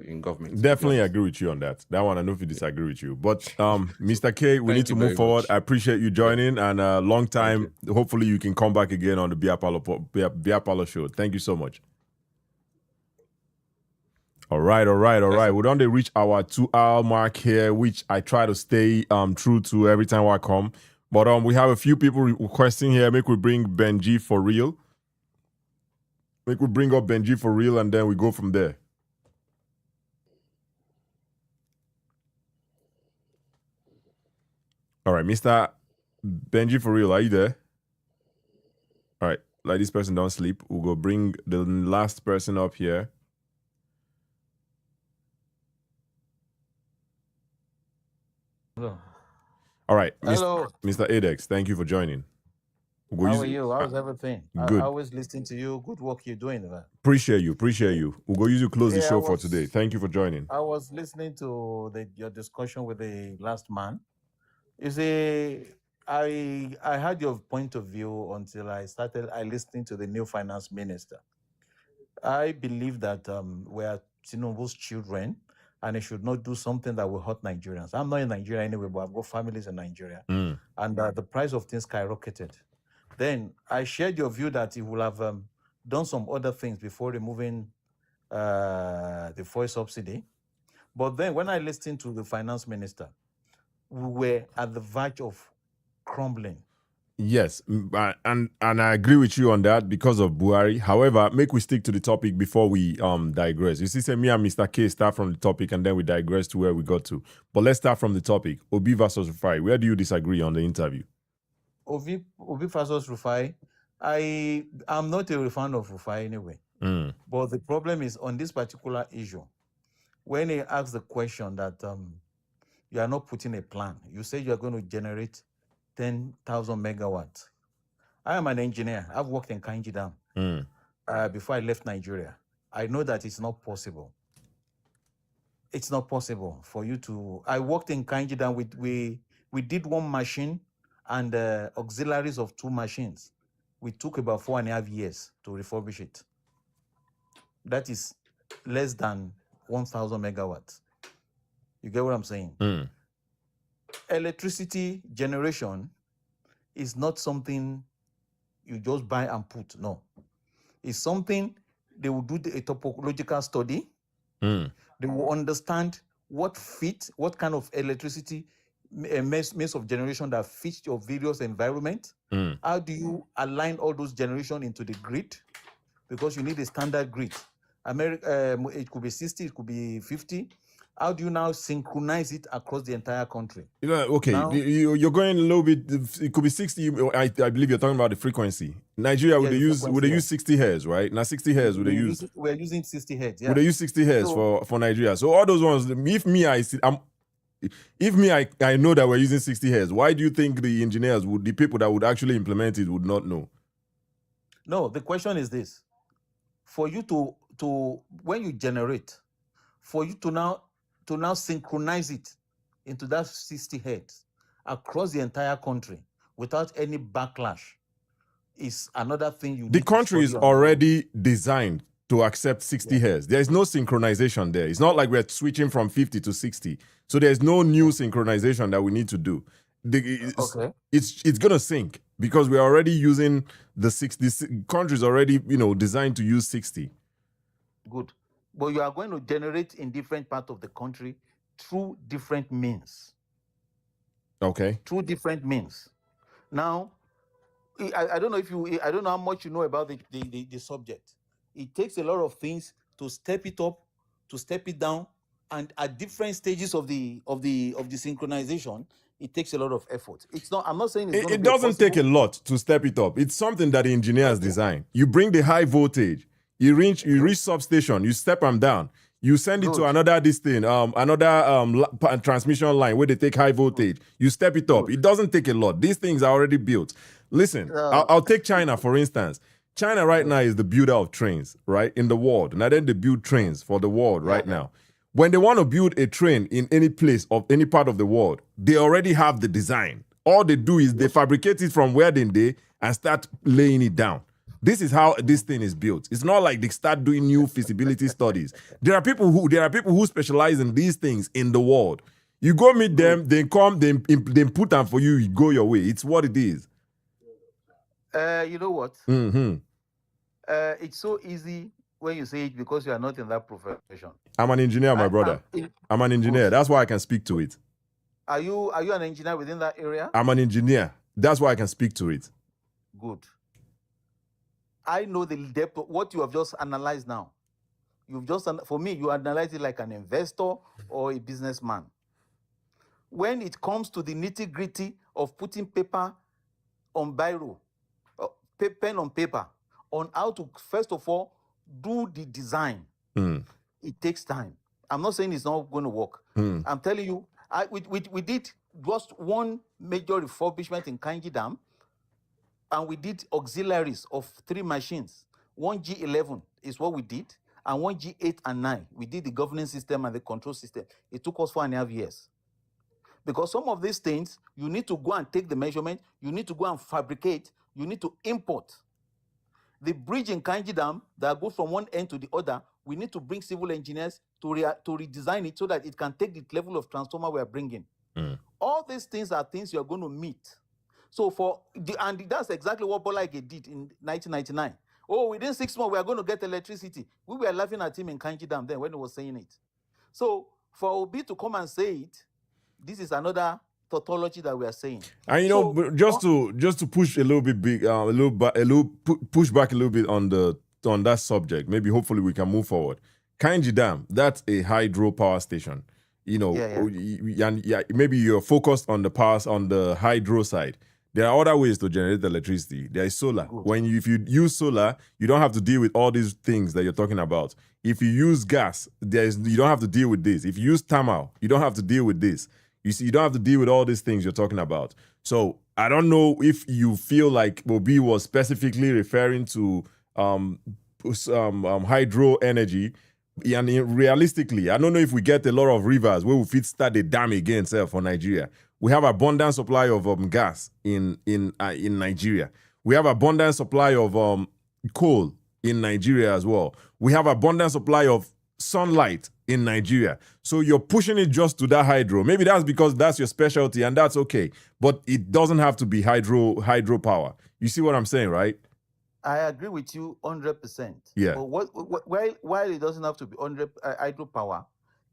in government. Definitely agree with you on that. That one, I know if you disagree with you. But Mr. K, we need to move forward. I appreciate you joining, and a long time. Hopefully you can come back again on the Bia Palo show. Thank you so much. All right. We're on to reach our 2-hour mark here, which I try to stay true to every time I come. But we have a few people requesting here. Make we bring Benji for real. Make we bring up Benji for real, and then we go from there. All right, Mr. Benji, for real, are you there? All right, like this person don't sleep. We'll go bring the last person up here. Hello. All right, Hello. Mr. Adex, thank you for joining. We'll go How use- are you? How's everything? I Good. always listen to you. Good work you're doing, man. Appreciate you. We'll go use you close the Yeah, show for today. Thank you for joining. I was listening to your discussion with the last man. You see, I had your point of view until I listening to the new finance minister. I believe that we are Tinubu's children, and they should not do something that will hurt Nigerians. I'm not in Nigeria anyway, but I've got families in Nigeria, and the price of things skyrocketed. Then I shared your view that he will have done some other things before removing the fuel subsidy. But then when I listened to the finance minister, we were at the verge of crumbling. Yes, and I agree with you on that because of Buhari. However, make we stick to the topic before we digress. You see, say me and Mr. K start from the topic and then we digress to where we got to. But let's start from the topic. Obi versus Rufai. Where do you disagree on the interview? Obi versus Rufai. I'm not a fan of Rufai anyway. But the problem is on this particular issue, when he asks the question that you are not putting a plan, you say you are going to generate 10,000 megawatts. I am an engineer. I've worked in Kainji Dam before I left Nigeria. I know that it's not possible. It's not possible for you to. I worked in Kainji Dam. We did one machine and auxiliaries of 2 machines. We took about 4.5 years to refurbish it. That is less than 1,000 megawatts. You get what I'm saying? Electricity generation is not something you just buy and put. No. It's something they will do a topological study. They will understand what kind of electricity means of generation that fits your various environment. How do you align all those generation into the grid? Because you need a standard grid. It could be 60, it could be 50. How do you now synchronize it across the entire country? Okay, Now, you're going a little bit. It could be 60. I believe you're talking about the frequency. Nigeria, would they use 60 hertz, right? Now 60 hertz, we're using 60 hertz. Yeah. Would they use 60 hertz for Nigeria? So all those ones. I know that we're using 60 hertz. Why do you think the engineers the people that would actually implement it would not know? No, the question is this: for you to when you generate, for you to now synchronize it into that 60 hertz across the entire country without any backlash is another thing you need. The country is already designed to accept 60 hertz. There is no synchronization there. It's not like we're switching from 50 to 60. So there's no new synchronization that we need to do. It's going to sync because we're already using the 60. The country is already, designed to use 60. Good. But you are going to generate in different parts of the country through different means. Okay. Through different means. Now, I don't know I don't know how much you know about the subject. It takes a lot of things to step it up, to step it down, and at different stages of the synchronization, it takes a lot of effort. It's not. I'm not saying it doesn't take a lot to step it up. It's something that the engineers design. You bring the high voltage. You reach substation. You step them down. You send it to another transmission line where they take high voltage. You step it up. It doesn't take a lot. These things are already built. Listen, I'll take China for instance. China right now is the builder of trains, right, in the world. Now then they build trains for the world right now. When they want to build a train in any place of any part of the world, they already have the design. All they do is they fabricate it from where they and start laying it down. This is how this thing is built. It's not like they start doing new feasibility studies. There are people who specialize in these things in the world. You go meet them, they come, they put them for you, you go your way. It's what it is. You know what? It's so easy when you say it because you are not in that profession. I'm an engineer, my brother. I'm an engineer. That's why I can speak to it. Are you an engineer within that area? I'm an engineer. That's why I can speak to it. Good. I know the depth of what you have just analyzed now. For me, you analyze it like an investor or a businessman. when it comes to the nitty-gritty of putting paper on biro, pen on paper, on how to, first of all, do the design, it takes time. I'm not saying it's not going to work. I'm telling you, we did just one major refurbishment in Kanji Dam, and we did auxiliaries of 3 machines. One G11 is what we did, and one G8 and 9. We did the governance system and the control system. It took us 4.5 years. Because some of these things, you need to go and take the measurement, you need to go and fabricate, you need to import. The bridge in Kanji Dam that goes from one end to the other, we need to bring civil engineers to redesign it so that it can take the level of transformer we are bringing. All these things are things you are going to meet. So and that's exactly what Bolaige did in 1999. Oh, within 6 months, we are going to get electricity. We were laughing at him in Kanji Dam then when he was saying it. So for Obi to come and say it, this is another tautology that we are saying. And you know, but just to push a little bit big, push back a little bit on that subject. Maybe hopefully we can move forward. Kanji Dam, that's a hydro power station. You know, maybe you're focused on the powers on the hydro side. There are other ways to generate electricity. There is solar. If you use solar, you don't have to deal with all these things that you're talking about. If you use gas, you don't have to deal with this. If you use thermal, you don't have to deal with this. You see, you don't have to deal with all these things you're talking about. So I don't know if you feel like Obi was specifically referring to hydro energy. And realistically, I don't know if we get a lot of rivers where we fit start a dam again, for Nigeria. We have abundant supply of gas in Nigeria. We have abundant supply of coal in Nigeria as well. We have abundant supply of sunlight in Nigeria. So you're pushing it just to that hydro. Maybe that's because that's your specialty and that's okay. But it doesn't have to be hydro power. You see what I'm saying, right? I agree with you 100%. Yeah. But while it doesn't have to be hydropower,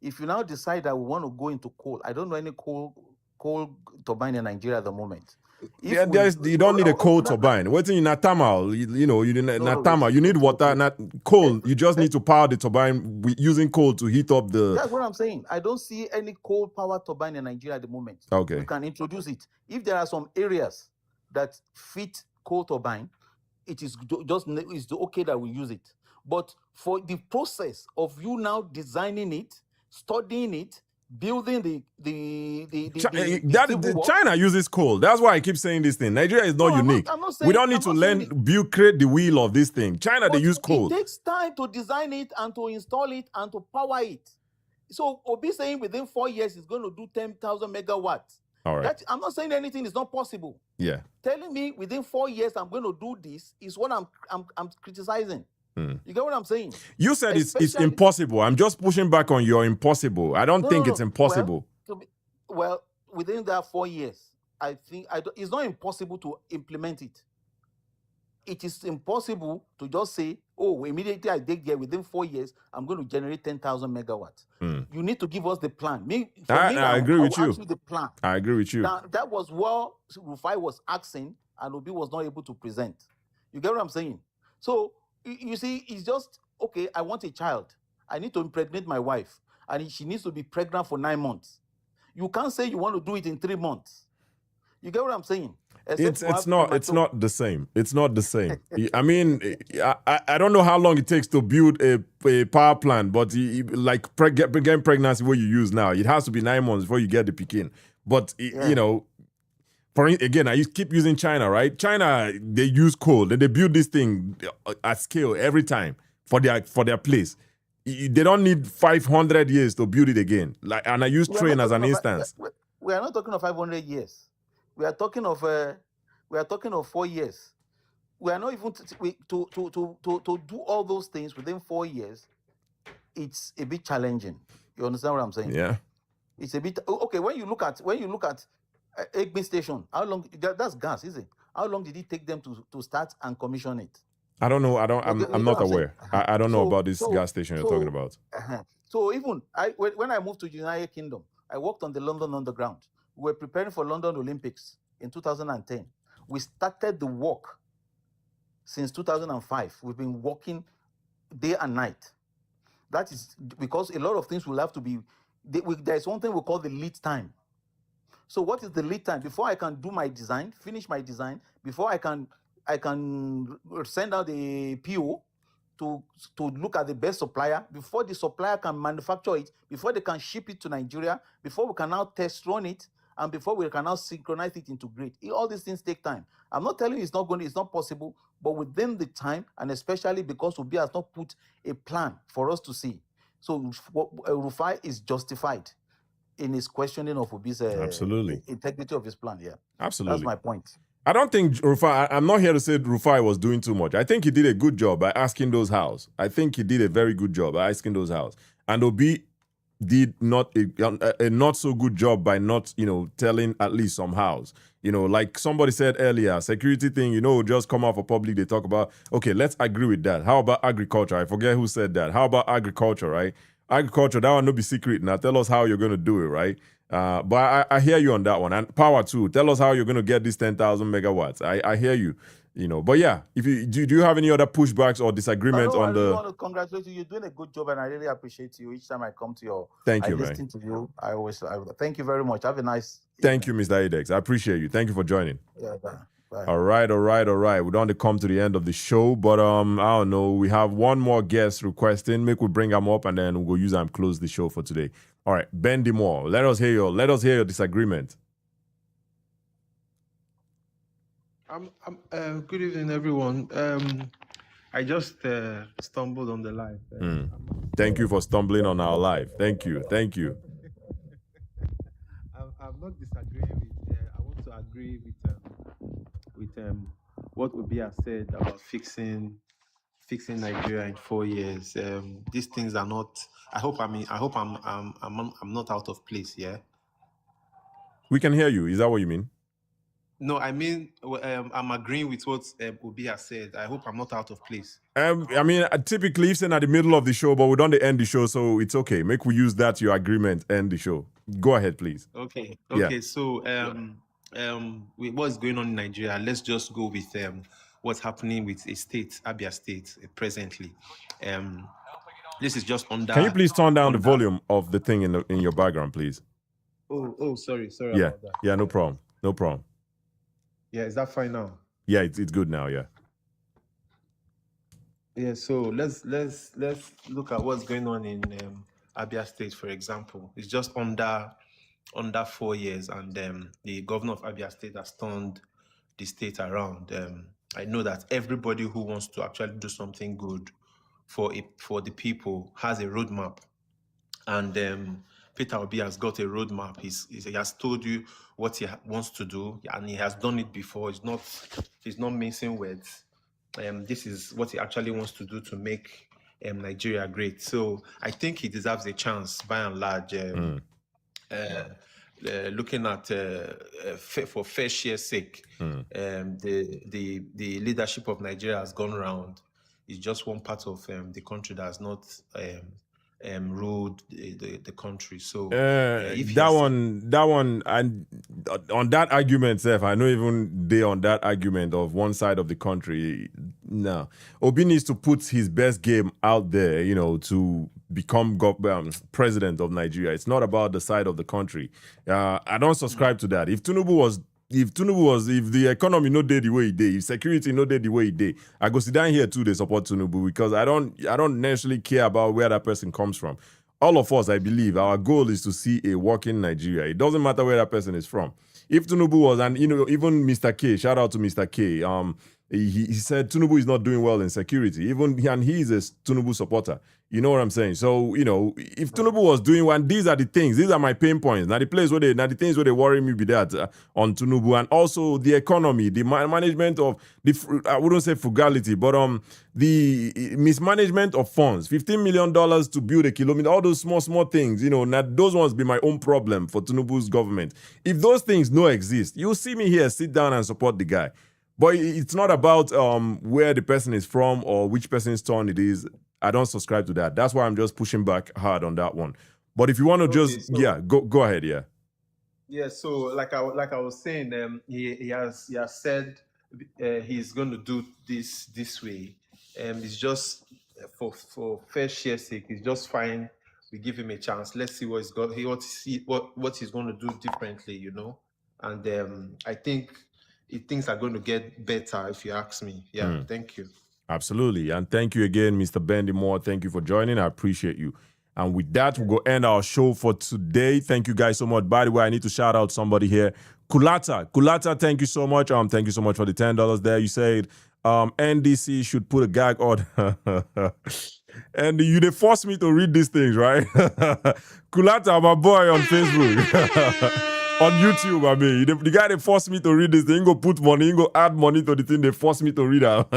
if you now decide that we want to go into coal, I don't know any coal turbine in Nigeria at the moment. You don't need a coal turbine. What's in thermal? You need thermal. You need water, not coal. You just need to power the turbine using coal to heat up the. That's what I'm saying. I don't see any coal power turbine in Nigeria at the moment. Okay. We can introduce it. If there are some areas that fit coal turbine, it is it's okay that we use it. But for the process of you now designing it, studying it, building China uses coal. That's why I keep saying this thing. Nigeria is not unique. We don't need to create the wheel of this thing. China, they use coal. It takes time to design it and to install it and to power it. So Obi saying within 4 years it's going to do 10,000 megawatts. All right. I'm not saying anything is not possible. Yeah. Telling me within 4 years I'm going to do this is what I'm criticizing. You get what I'm saying? You said it's impossible. I'm just pushing back on your impossible. I don't think it's impossible. Well, within that 4 years, I think it's not impossible to implement it. It is impossible to just say, oh, immediately I dig there within 4 years, I'm going to generate 10,000 megawatts. You need to give us the plan. I agree with you. The plan. I agree with you. That was what Rufai was asking, and Obi was not able to present. You get what I'm saying? So, you see, it's just, okay, I want a child. I need to impregnate my wife, and she needs to be pregnant for 9 months. You can't say you want to do it in 3 months. You get what I'm saying? It's not the same. It's not the same. I mean, I don't know how long it takes to build a power plant, but getting pregnancy what you use now, it has to be 9 months before you get the pikin. But you know, again, I keep using China, right? China, they use coal. They build this thing at scale every time for their place. They don't need 500 years to build it again. And I use train as an instance. We are not talking of 500 years. We are talking of 4 years. We are not even to do all those things within 4 years. It's a bit challenging. You understand what I'm saying? Yeah. It's a bit okay. When you look at Egbe Station, how long? That's gas, is it? How long did it take them to start and commission it? I don't know. I'm not aware. I don't know about this gas station you're talking about. So even when I moved to the United Kingdom, I worked on the London Underground. We were preparing for London Olympics in 2010. We started the work since 2005. We've been working day and night. That is because a lot of things will have to be. There's one thing we call the lead time. So what is the lead time before I can do my design, finish my design, before I can send out the PO to look at the best supplier, before the supplier can manufacture it, before they can ship it to Nigeria, before we can now test run it, and before we can now synchronize it into grid. All these things take time. I'm not telling you it's not possible, but within the time, and especially because Obi has not put a plan for us to see. So Rufai is justified in his questioning of Obi's Absolutely. integrity of his plan. Yeah, Absolutely. that's my point. I don't think Rufai, I'm not here to say Rufai was doing too much. I think he did a good job by asking those hows. I think he did a very good job by asking those hows. And Obi did not a not so good job by not, telling at least some hows. Like somebody said earlier, security thing, just come out for public, they talk about, okay, let's agree with that. How about agriculture? I forget who said that. How about agriculture, right? Agriculture, that one no be secret. Now tell us how you're going to do it, right? But I hear you on that one. And power too. Tell us how you're going to get this 10,000 megawatts. I hear you. But yeah, if you do you have any other pushbacks or disagreements on I really the? want to congratulate you. You're doing a good job, and I really appreciate you. Each time I come to your, Thank you, listen to you. I thank you very much. Have a nice. Thank you, Mr. Edex. I appreciate you. Thank you for joining. Yeah, bye. All right. We don't come to the end of the show, but I don't know. We have one more guest requesting. Make we bring him up, and then we'll use him close the show for today. All right, Ben Demore. Let us hear your disagreement. Good evening, everyone. I just stumbled on the live. Thank you for stumbling on our live. Thank you. I'm not disagreeing with. I want to agree with what Obi has said about fixing Nigeria in 4 years. These things are not. I hope I'm not out of place. Yeah. We can hear you. Is that what you mean? No, I mean, I'm agreeing with what Obi has said. I hope I'm not out of place. Typically, you're saying at the middle of the show, but we don't end the show, so it's okay. Make we use that, your agreement, end the show. Go ahead, please. Okay. Yeah. So, with what's going on in Nigeria, let's just go with what's happening with a state, Abia State, presently. This is just under. Can you please turn down the volume of the thing in your background, please? Oh, sorry Yeah. about that. Yeah, no problem. Yeah, is that fine now? Yeah, it's good now. Yeah. Yeah. So let's look at what's going on in Abia State, for example. It's just under 4 years, and the governor of Abia State has turned the state around. I know that everybody who wants to actually do something good for the people has a roadmap, and Peter Obi has got a roadmap. He has told you what he wants to do, and he has done it before. He's not mincing words. This is what he actually wants to do to make Nigeria great. So I think he deserves a chance, by and large. Looking at for fair share's sake, the leadership of Nigeria has gone round. It's just one part of the country that has not ruled the country. So that one, and on that argument, Seth, I know even they on that argument of one side of the country. No, Obi needs to put his best game out there, to become president of Nigeria. It's not about the side of the country. I don't subscribe to that. If the economy no did the way it did, if security no did the way it did, I go sit down here too, they support Tinubu, because I don't necessarily care about where that person comes from. All of us, I believe, our goal is to see a working Nigeria. It doesn't matter where that person is from. If Tinubu was, and even Mr. K, shout out to Mr. K, he said Tinubu is not doing well in security. And he is a Tinubu supporter. You know what I'm saying? So, if Tinubu was doing well, and these are my pain points. Now the things where they worry me be that on Tinubu, and also the economy, the management of I wouldn't say frugality, but the mismanagement of funds, $15 million to build a kilometer, all those small things, those ones be my own problem for Tinubu's government. If those things no exist, you'll see me here, sit down and support the guy. But it's not about where the person is from or which person's turn it is. I don't subscribe to that. That's why I'm just pushing back hard on that one. But if you want to go ahead, yeah. Yeah, so like I was saying, he has said he's going to do this way. It's just for fair share's sake. It's just fine we give him a chance. Let's see what he's going to do differently, you know. And I think things are going to get better, if you ask me. Yeah, thank you. Absolutely. And thank you again, Mr. Bendy Moore. Thank you for joining. I appreciate you. And with that, we'll go end our show for today. Thank you guys so much. By the way, I need to shout out somebody here. Kulata, thank you so much. Thank you so much for the $10 there. You said NDC should put a gag order. And they forced me to read these things, right? Kulata, my boy on Facebook. On YouTube, I mean, the guy they forced me to read this, they ain't go put money, ain't go add money to the thing they forced me to read out.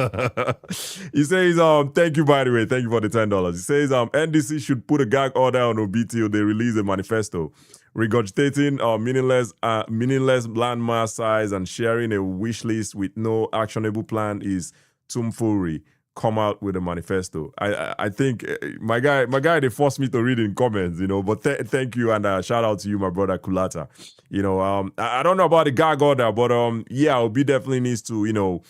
He says, thank you, by the way, thank you for the $10. He says, NDC should put a gag order on OB till they release a manifesto. Regurgitating meaningless landmass size and sharing a wish list with no actionable plan is tomfoolery. Come out with a manifesto. I think my guy, they forced me to read in comments, you know. But thank you and shout out to you, my brother Kulata. You know, I don't know about the gag order, but yeah, Obi definitely needs to, you know,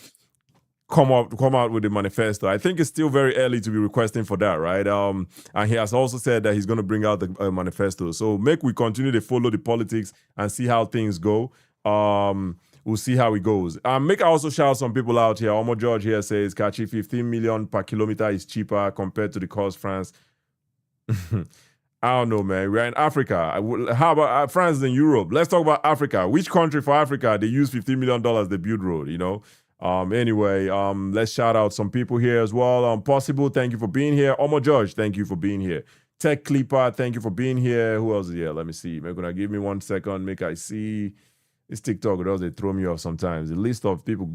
come out with the manifesto. I think it's still very early to be requesting for that, right? And he has also said that he's going to bring out the manifesto. So we continue to follow the politics and see how things go. We'll see how it goes. Make I also shout some people out here. Omo George here says, Kachi, 15 million per kilometer is cheaper compared to the cost France. I don't know, man. We're in Africa. How about France in Europe? Let's talk about Africa. Which country for Africa they use $15 million to build road, you know? Anyway, let's shout out some people here as well. Possible, thank you for being here. Omo George, thank you for being here. Tech Clipper, thank you for being here. Who else is here? Let me see. Make gonna give me 1 second. Make I see. It's TikTok, they throw me off sometimes. The list of people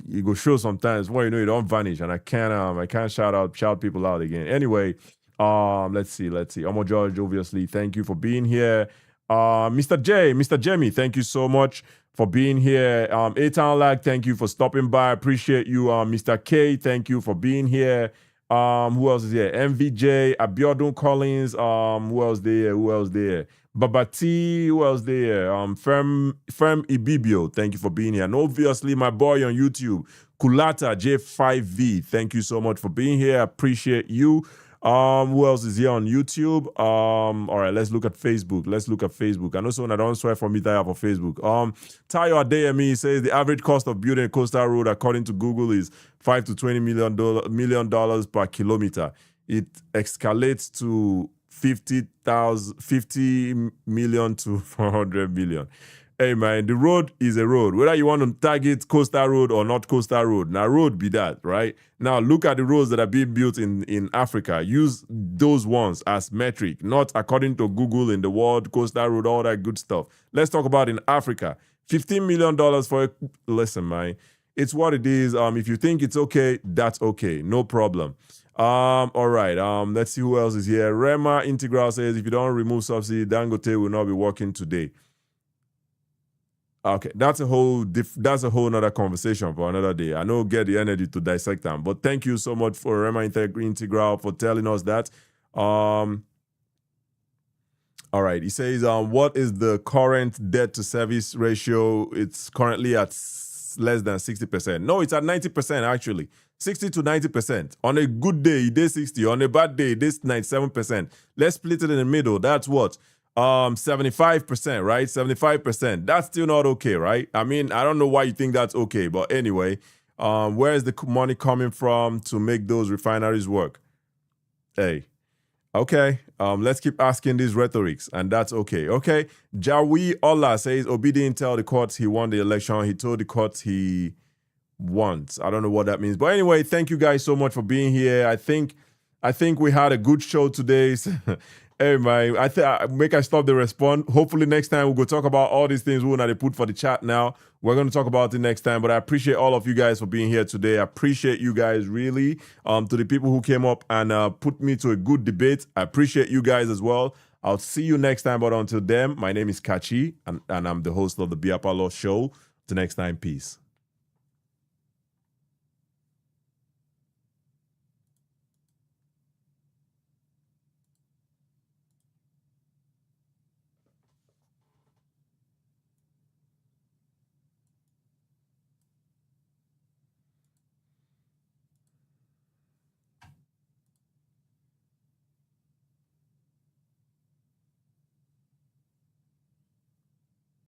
you go show sometimes when you know you don't vanish, and I can't shout people out again. Anyway, let's see. Omo George, obviously, thank you for being here. Mr. Jemmy, thank you so much for being here. A-Town Lag, thank you for stopping by. Appreciate you. Mr. K, thank you for being here. Who else is here? MVJ, Abiodun Collins. Who else there? Babati, who else there? Ferm Ibibio, thank you for being here. And obviously, my boy on YouTube, Kulata J5V, thank you so much for being here. Appreciate you. Who else is here on YouTube? All right, let's look at Facebook. I know someone I don't swear for me that for Facebook. Tayo Adeyemi says the average cost of building a coastal road, according to Google, is $5 to $20 million per kilometer. It escalates to 50 million to 400 million. Hey man, the road is a road. Whether you want to target coastal road or not coastal road, now road be that, right? Now look at the roads that are being built in Africa. Use those ones as metric, not according to Google in the world, coastal road, all that good stuff. Let's talk about in Africa. $15 million for a... Listen, man, it's what it is. If you think it's okay, that's okay. No problem. All right. Let's see who else is here. Rema Integral says, if you don't remove subsidy, Dangote will not be working today. Okay, that's a whole nother conversation for another day. I don't get the energy to dissect them, but thank you so much for Rema Integral for telling us that. All right, he says, what is the current debt to service ratio? It's currently at less than 60%. No, it's at 90% actually. 60 to 90%. On a good day, it is 60. On a bad day, it is 97%. Let's split it in the middle. That's what? 75%, right? 75%. That's still not okay, right? I mean, I don't know why you think that's okay, but anyway, where is the money coming from to make those refineries work? Hey, okay. Let's keep asking these rhetorics, and that's okay. Okay. Jawi Ola says Obi didn't tell the courts he won the election. He told the courts he wants. I don't know what that means, but anyway, thank you guys so much for being here. I think we had a good show today. Hey man, I stop the response. Hopefully next time we'll go talk about all these things we're going to put for the chat now. We're going to talk about it next time, but I appreciate all of you guys for being here today. I appreciate you guys really. To the people who came up and put me to a good debate, I appreciate you guys as well. I'll see you next time, but until then, my name is Kachi, and I'm the host of the Biapalo Show. Till next time, peace.